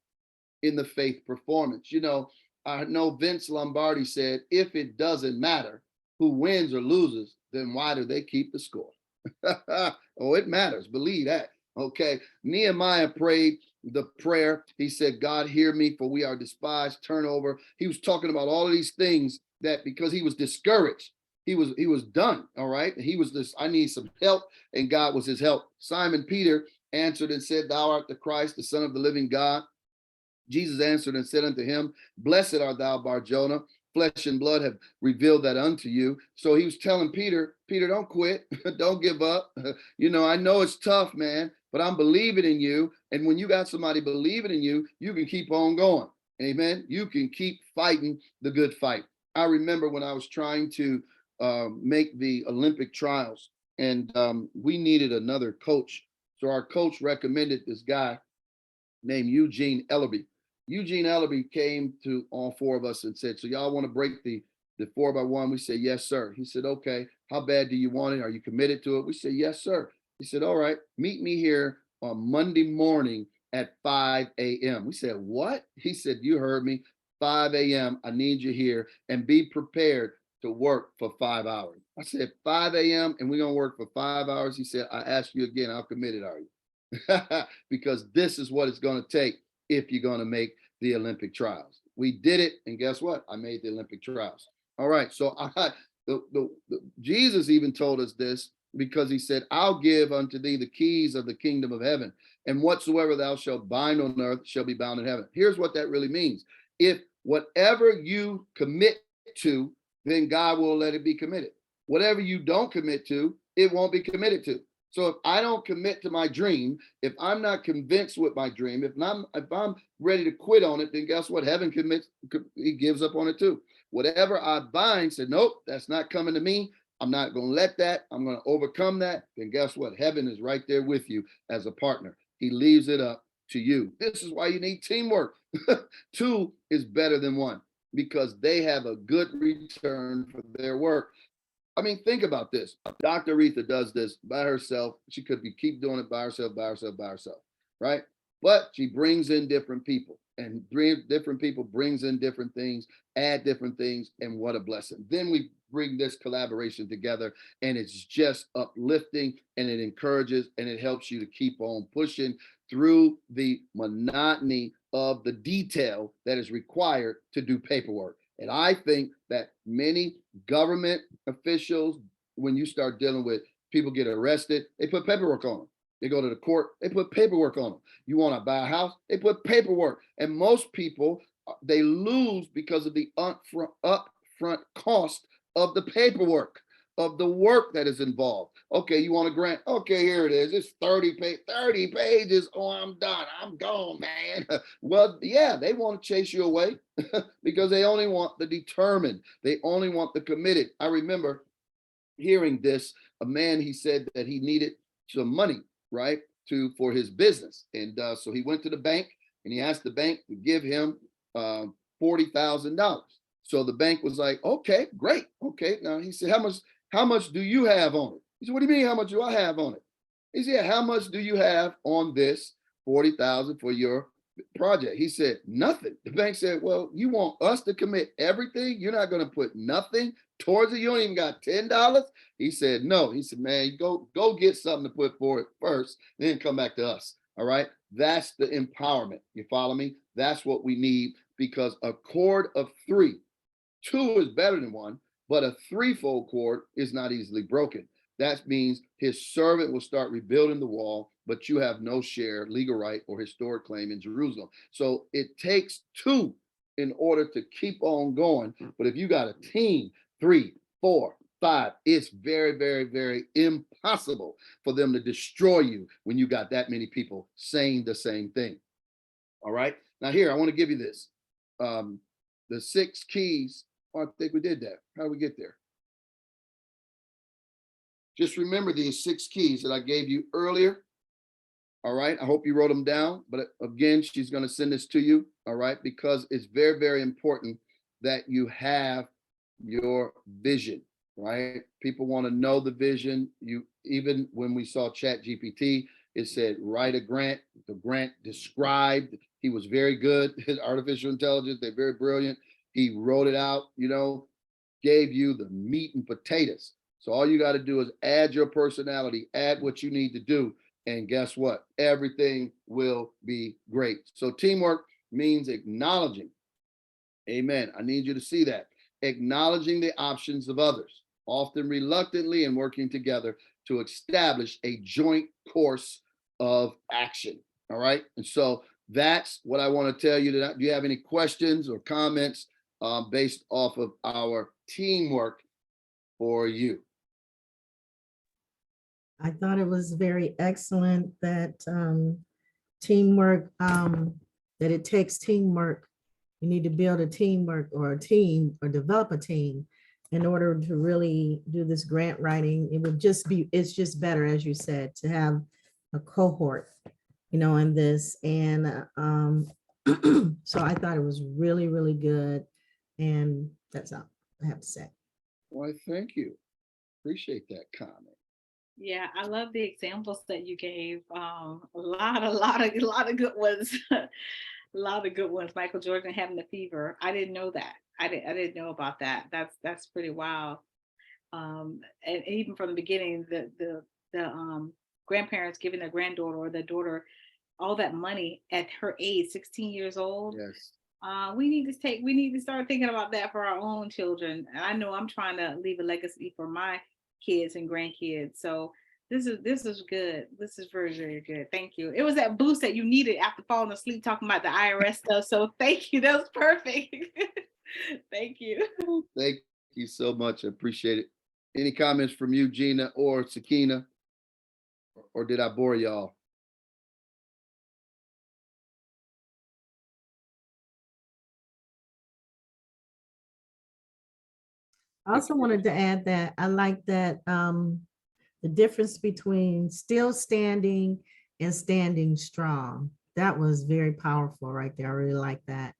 performance. You know, I know Vince Lombardi said, if it doesn't matter who wins or loses, then why do they keep the score? Oh, it matters. Believe that. Okay. Nehemiah prayed the prayer. He said, God, hear me, for we are despised, turnover. He was talking about all of these things that because he was discouraged, he was done. All right. He was this, I need some help. And God was his help. Simon Peter answered and said, thou art the Christ, the Son of the living God. Jesus answered and said unto him, blessed art thou, Bar-Jonah. Flesh and blood have revealed that unto you. So he was telling Peter, don't quit. Don't give up. You know, I know it's tough, man, but I'm believing in you. And when you got somebody believing in you, you can keep on going. Amen. You can keep fighting the good fight. I remember when I was trying to make the Olympic trials, and we needed another coach. So our coach recommended this guy named Eugene Ellerby. Eugene Ellerby came to all four of us and said, so y'all want to break the 4x1? We said, yes, sir. He said, okay, how bad do you want it? Are you committed to it? We said, yes, sir. He said, all right, meet me here on Monday morning at 5 a.m. We said, what? He said, you heard me, 5 a.m. I need you here, and be prepared to work for 5 hours. I said, 5 a.m. and we're going to work for 5 hours. He said, I ask you again, how committed are you? Because this is what it's going to take if you're going to make the Olympic trials. We did it, and guess what? I made the Olympic trials. All right, so Jesus even told us this, because he said, I'll give unto thee the keys of the kingdom of heaven, and whatsoever thou shalt bind on earth shall be bound in heaven. Here's what that really means. If whatever you commit to, then God will let it be committed. Whatever you don't commit to, it won't be committed to. So if I don't commit to my dream, if I'm not convinced with my dream, if I'm ready to quit on it, then guess what? Heaven commits, he gives up on it too. Whatever I bind, said, nope, that's not coming to me. I'm not going to let that. I'm going to overcome that. Then guess what? Heaven is right there with you as a partner. He leaves it up to you. This is why you need teamwork. Two is better than one, because they have a good return for their work. I mean, think about this. Dr. Aretha does this by herself. She could keep doing it by herself, right? But she brings in different people, and different people brings in different things, add different things, and what a blessing. Then we bring this collaboration together, and it's just uplifting, and it encourages, and it helps you to keep on pushing through the monotony of the detail that is required to do paperwork. And I think that many government officials, when you start dealing with people get arrested, they put paperwork on them. They go to the court, they put paperwork on them. You want to buy a house, they put paperwork. And most people, they lose because of the upfront cost of the paperwork, of the work that is involved. Okay, you want a grant? Okay, here it is. It's 30 pages. Oh, I'm done. I'm gone, man. Well, yeah, they want to chase you away because they only want the determined. They only want the committed. I remember hearing this, a man, he said that he needed some money, right, for his business. And so he went to the bank and he asked the bank to give him $40,000. So the bank was like, okay, great. Okay. Now he said, how much do you have on it? He said, what do you mean, how much do I have on it? He said, how much do you have on this 40,000 for your project? He said, nothing. The bank said, well, you want us to commit everything? You're not going to put nothing towards it? You don't even got $10? He said, no. He said, man, go get something to put for it first, then come back to us. All right. That's the empowerment. You follow me? That's what we need, because a cord of three, two is better than one, but a threefold cord is not easily broken. That means his servant will start rebuilding the wall, but you have no share, legal right, or historic claim in Jerusalem. So it takes two in order to keep on going. But if you got a team, 3, 4, 5, it's very, very, very impossible for them to destroy you when you got that many people saying the same thing. All right. Now here, I want to give you this. The 6 keys. Oh, I think we did that. How did we get there? Just remember these 6 keys that I gave you earlier. All right. I hope you wrote them down. But again, she's going to send this to you. All right. Because it's very, very important that you have your vision. Right. People want to know the vision. Even when we saw ChatGPT, it said write a grant. The grant described. He was very good. His artificial intelligence, they're very brilliant. He wrote it out, gave you the meat and potatoes. So all you got to do is add your personality, add what you need to do. And guess what? Everything will be great. So teamwork means acknowledging. Amen. I need you to see that. Acknowledging the options of others, often reluctantly, and working together to establish a joint course of action. All right. And so that's what I want to tell you. Do you have any questions or comments based off of our teamwork for you? I thought it was very excellent that teamwork, that it takes teamwork. You need to build a teamwork or a team or develop a team in order to really do this grant writing. It's just better, as you said, to have a cohort, in this. And so I thought it was really, really good. And that's all I have to say. Well, thank you. Appreciate that comment. Yeah, I love the examples that you gave. A lot of good ones. A lot of good ones. Michael Jordan having the fever. I didn't know that. I didn't know about that. That's pretty wild. And even from the beginning, the grandparents giving their granddaughter or their daughter all that money at her age, 16 years old. Yes. We need to start thinking about that for our own children. And I know I'm trying to leave a legacy for my kids and grandkids. So this is good. This is very, very good. Thank you. It was that boost that you needed after falling asleep talking about the IRS stuff. So thank you. That was perfect. Thank you. Thank you so much. I appreciate it. Any comments from you, Gina or Sakina? Or did I bore y'all? I also wanted to add that I like that the difference between still standing and standing strong. That was very powerful right there. I really like that.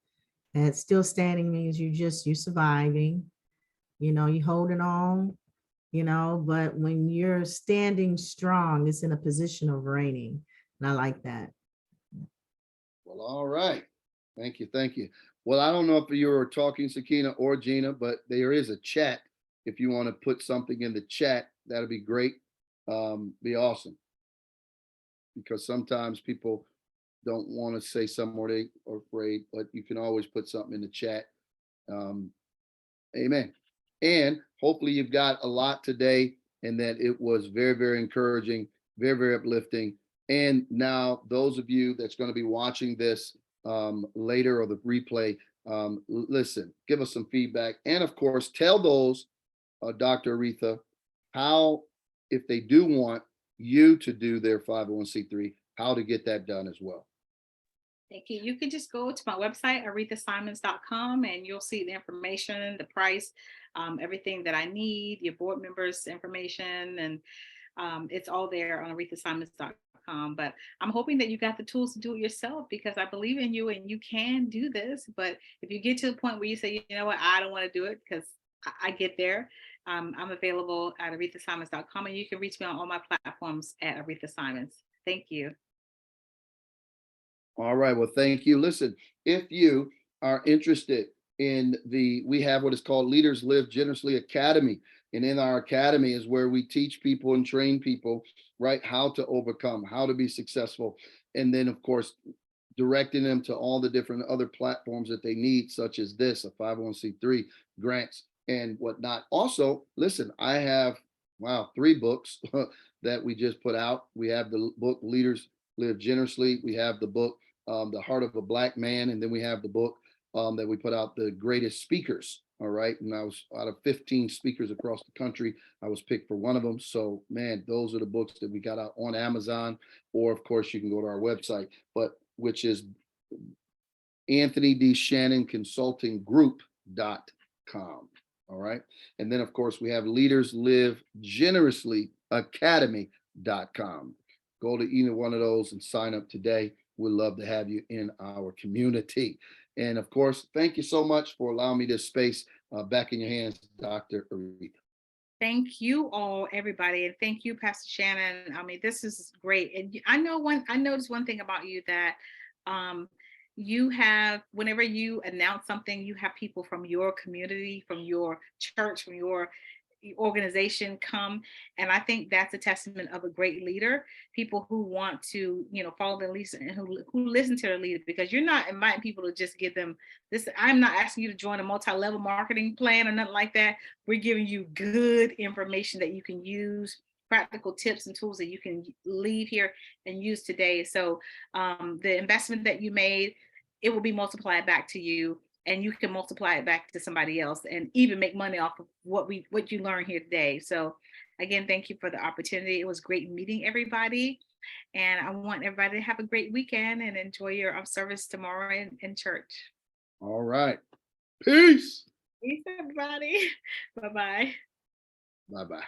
And still standing means you're surviving, you're holding on, but when you're standing strong, it's in a position of reigning. And I like that. Well, all right. Thank you. Thank you. Well, I don't know if you were talking, Sakina or Gina, but there is a chat. If you want to put something in the chat, that'd be great. Be awesome. Because sometimes people don't want to say something or they are afraid, but you can always put something in the chat. Amen. And hopefully you've got a lot today and that it was very, very encouraging, very, very uplifting. And now those of you that's going to be watching this later or the replay, listen, give us some feedback. And of course, tell those, Dr. Aretha, how, if they do want you to do their 501c3, how to get that done as well. Thank you. You can just go to my website, arethasimons.com, and you'll see the information, the price, everything that I need, your board members' information, and it's all there on arethasimons.com. But I'm hoping that you got the tools to do it yourself, because I believe in you and you can do this. But if you get to the point where you say, you know what, I don't want to do it, because I get there, I'm available at arethasimons.com, and you can reach me on all my platforms at Aretha Simons. Thank you. All right. Well, thank you. Listen, if you are interested in we have what is called Leaders Live Generously Academy. And in our academy is where we teach people and train people, right, how to overcome, how to be successful. And then, of course, directing them to all the different other platforms that they need, such as this, a 501c3, grants, and whatnot. Also, listen, I have, 3 books that we just put out. We have the book Leaders Live Generously. We have the book The Heart of a Black Man, and then we have the book that we put out, The Greatest Speakers. All right, and I was out of 15 speakers across the country, I was picked for one of them. So man, those are the books that we got out on Amazon, or of course you can go to our website, but which is Anthony D. Shannon Consulting Group.com. All right, and then of course we have Leaders Live Generously Academy.com. Go to either one of those and sign up today. We'd love to have you in our community. And of course, thank you so much for allowing me this space. Back in your hands, Dr. Aretha. Thank you all, everybody. And thank you, Pastor Shannon. I mean, this is great. And I noticed one thing about you, that you have, whenever you announce something, you have people from your community, from your church, from your organization come. And I think that's a testament of a great leader, people who want to, follow the leader and who listen to their leader, because you're not inviting people to just give them this. I'm not asking you to join a multi-level marketing plan or nothing like that. We're giving you good information that you can use, practical tips and tools that you can leave here and use today. So the investment that you made, it will be multiplied back to you, and you can multiply it back to somebody else and even make money off of what you learned here today. So again, thank you for the opportunity. It was great meeting everybody. And I want everybody to have a great weekend and enjoy your service tomorrow in church. All right. Peace. Peace, everybody. Bye-bye. Bye-bye.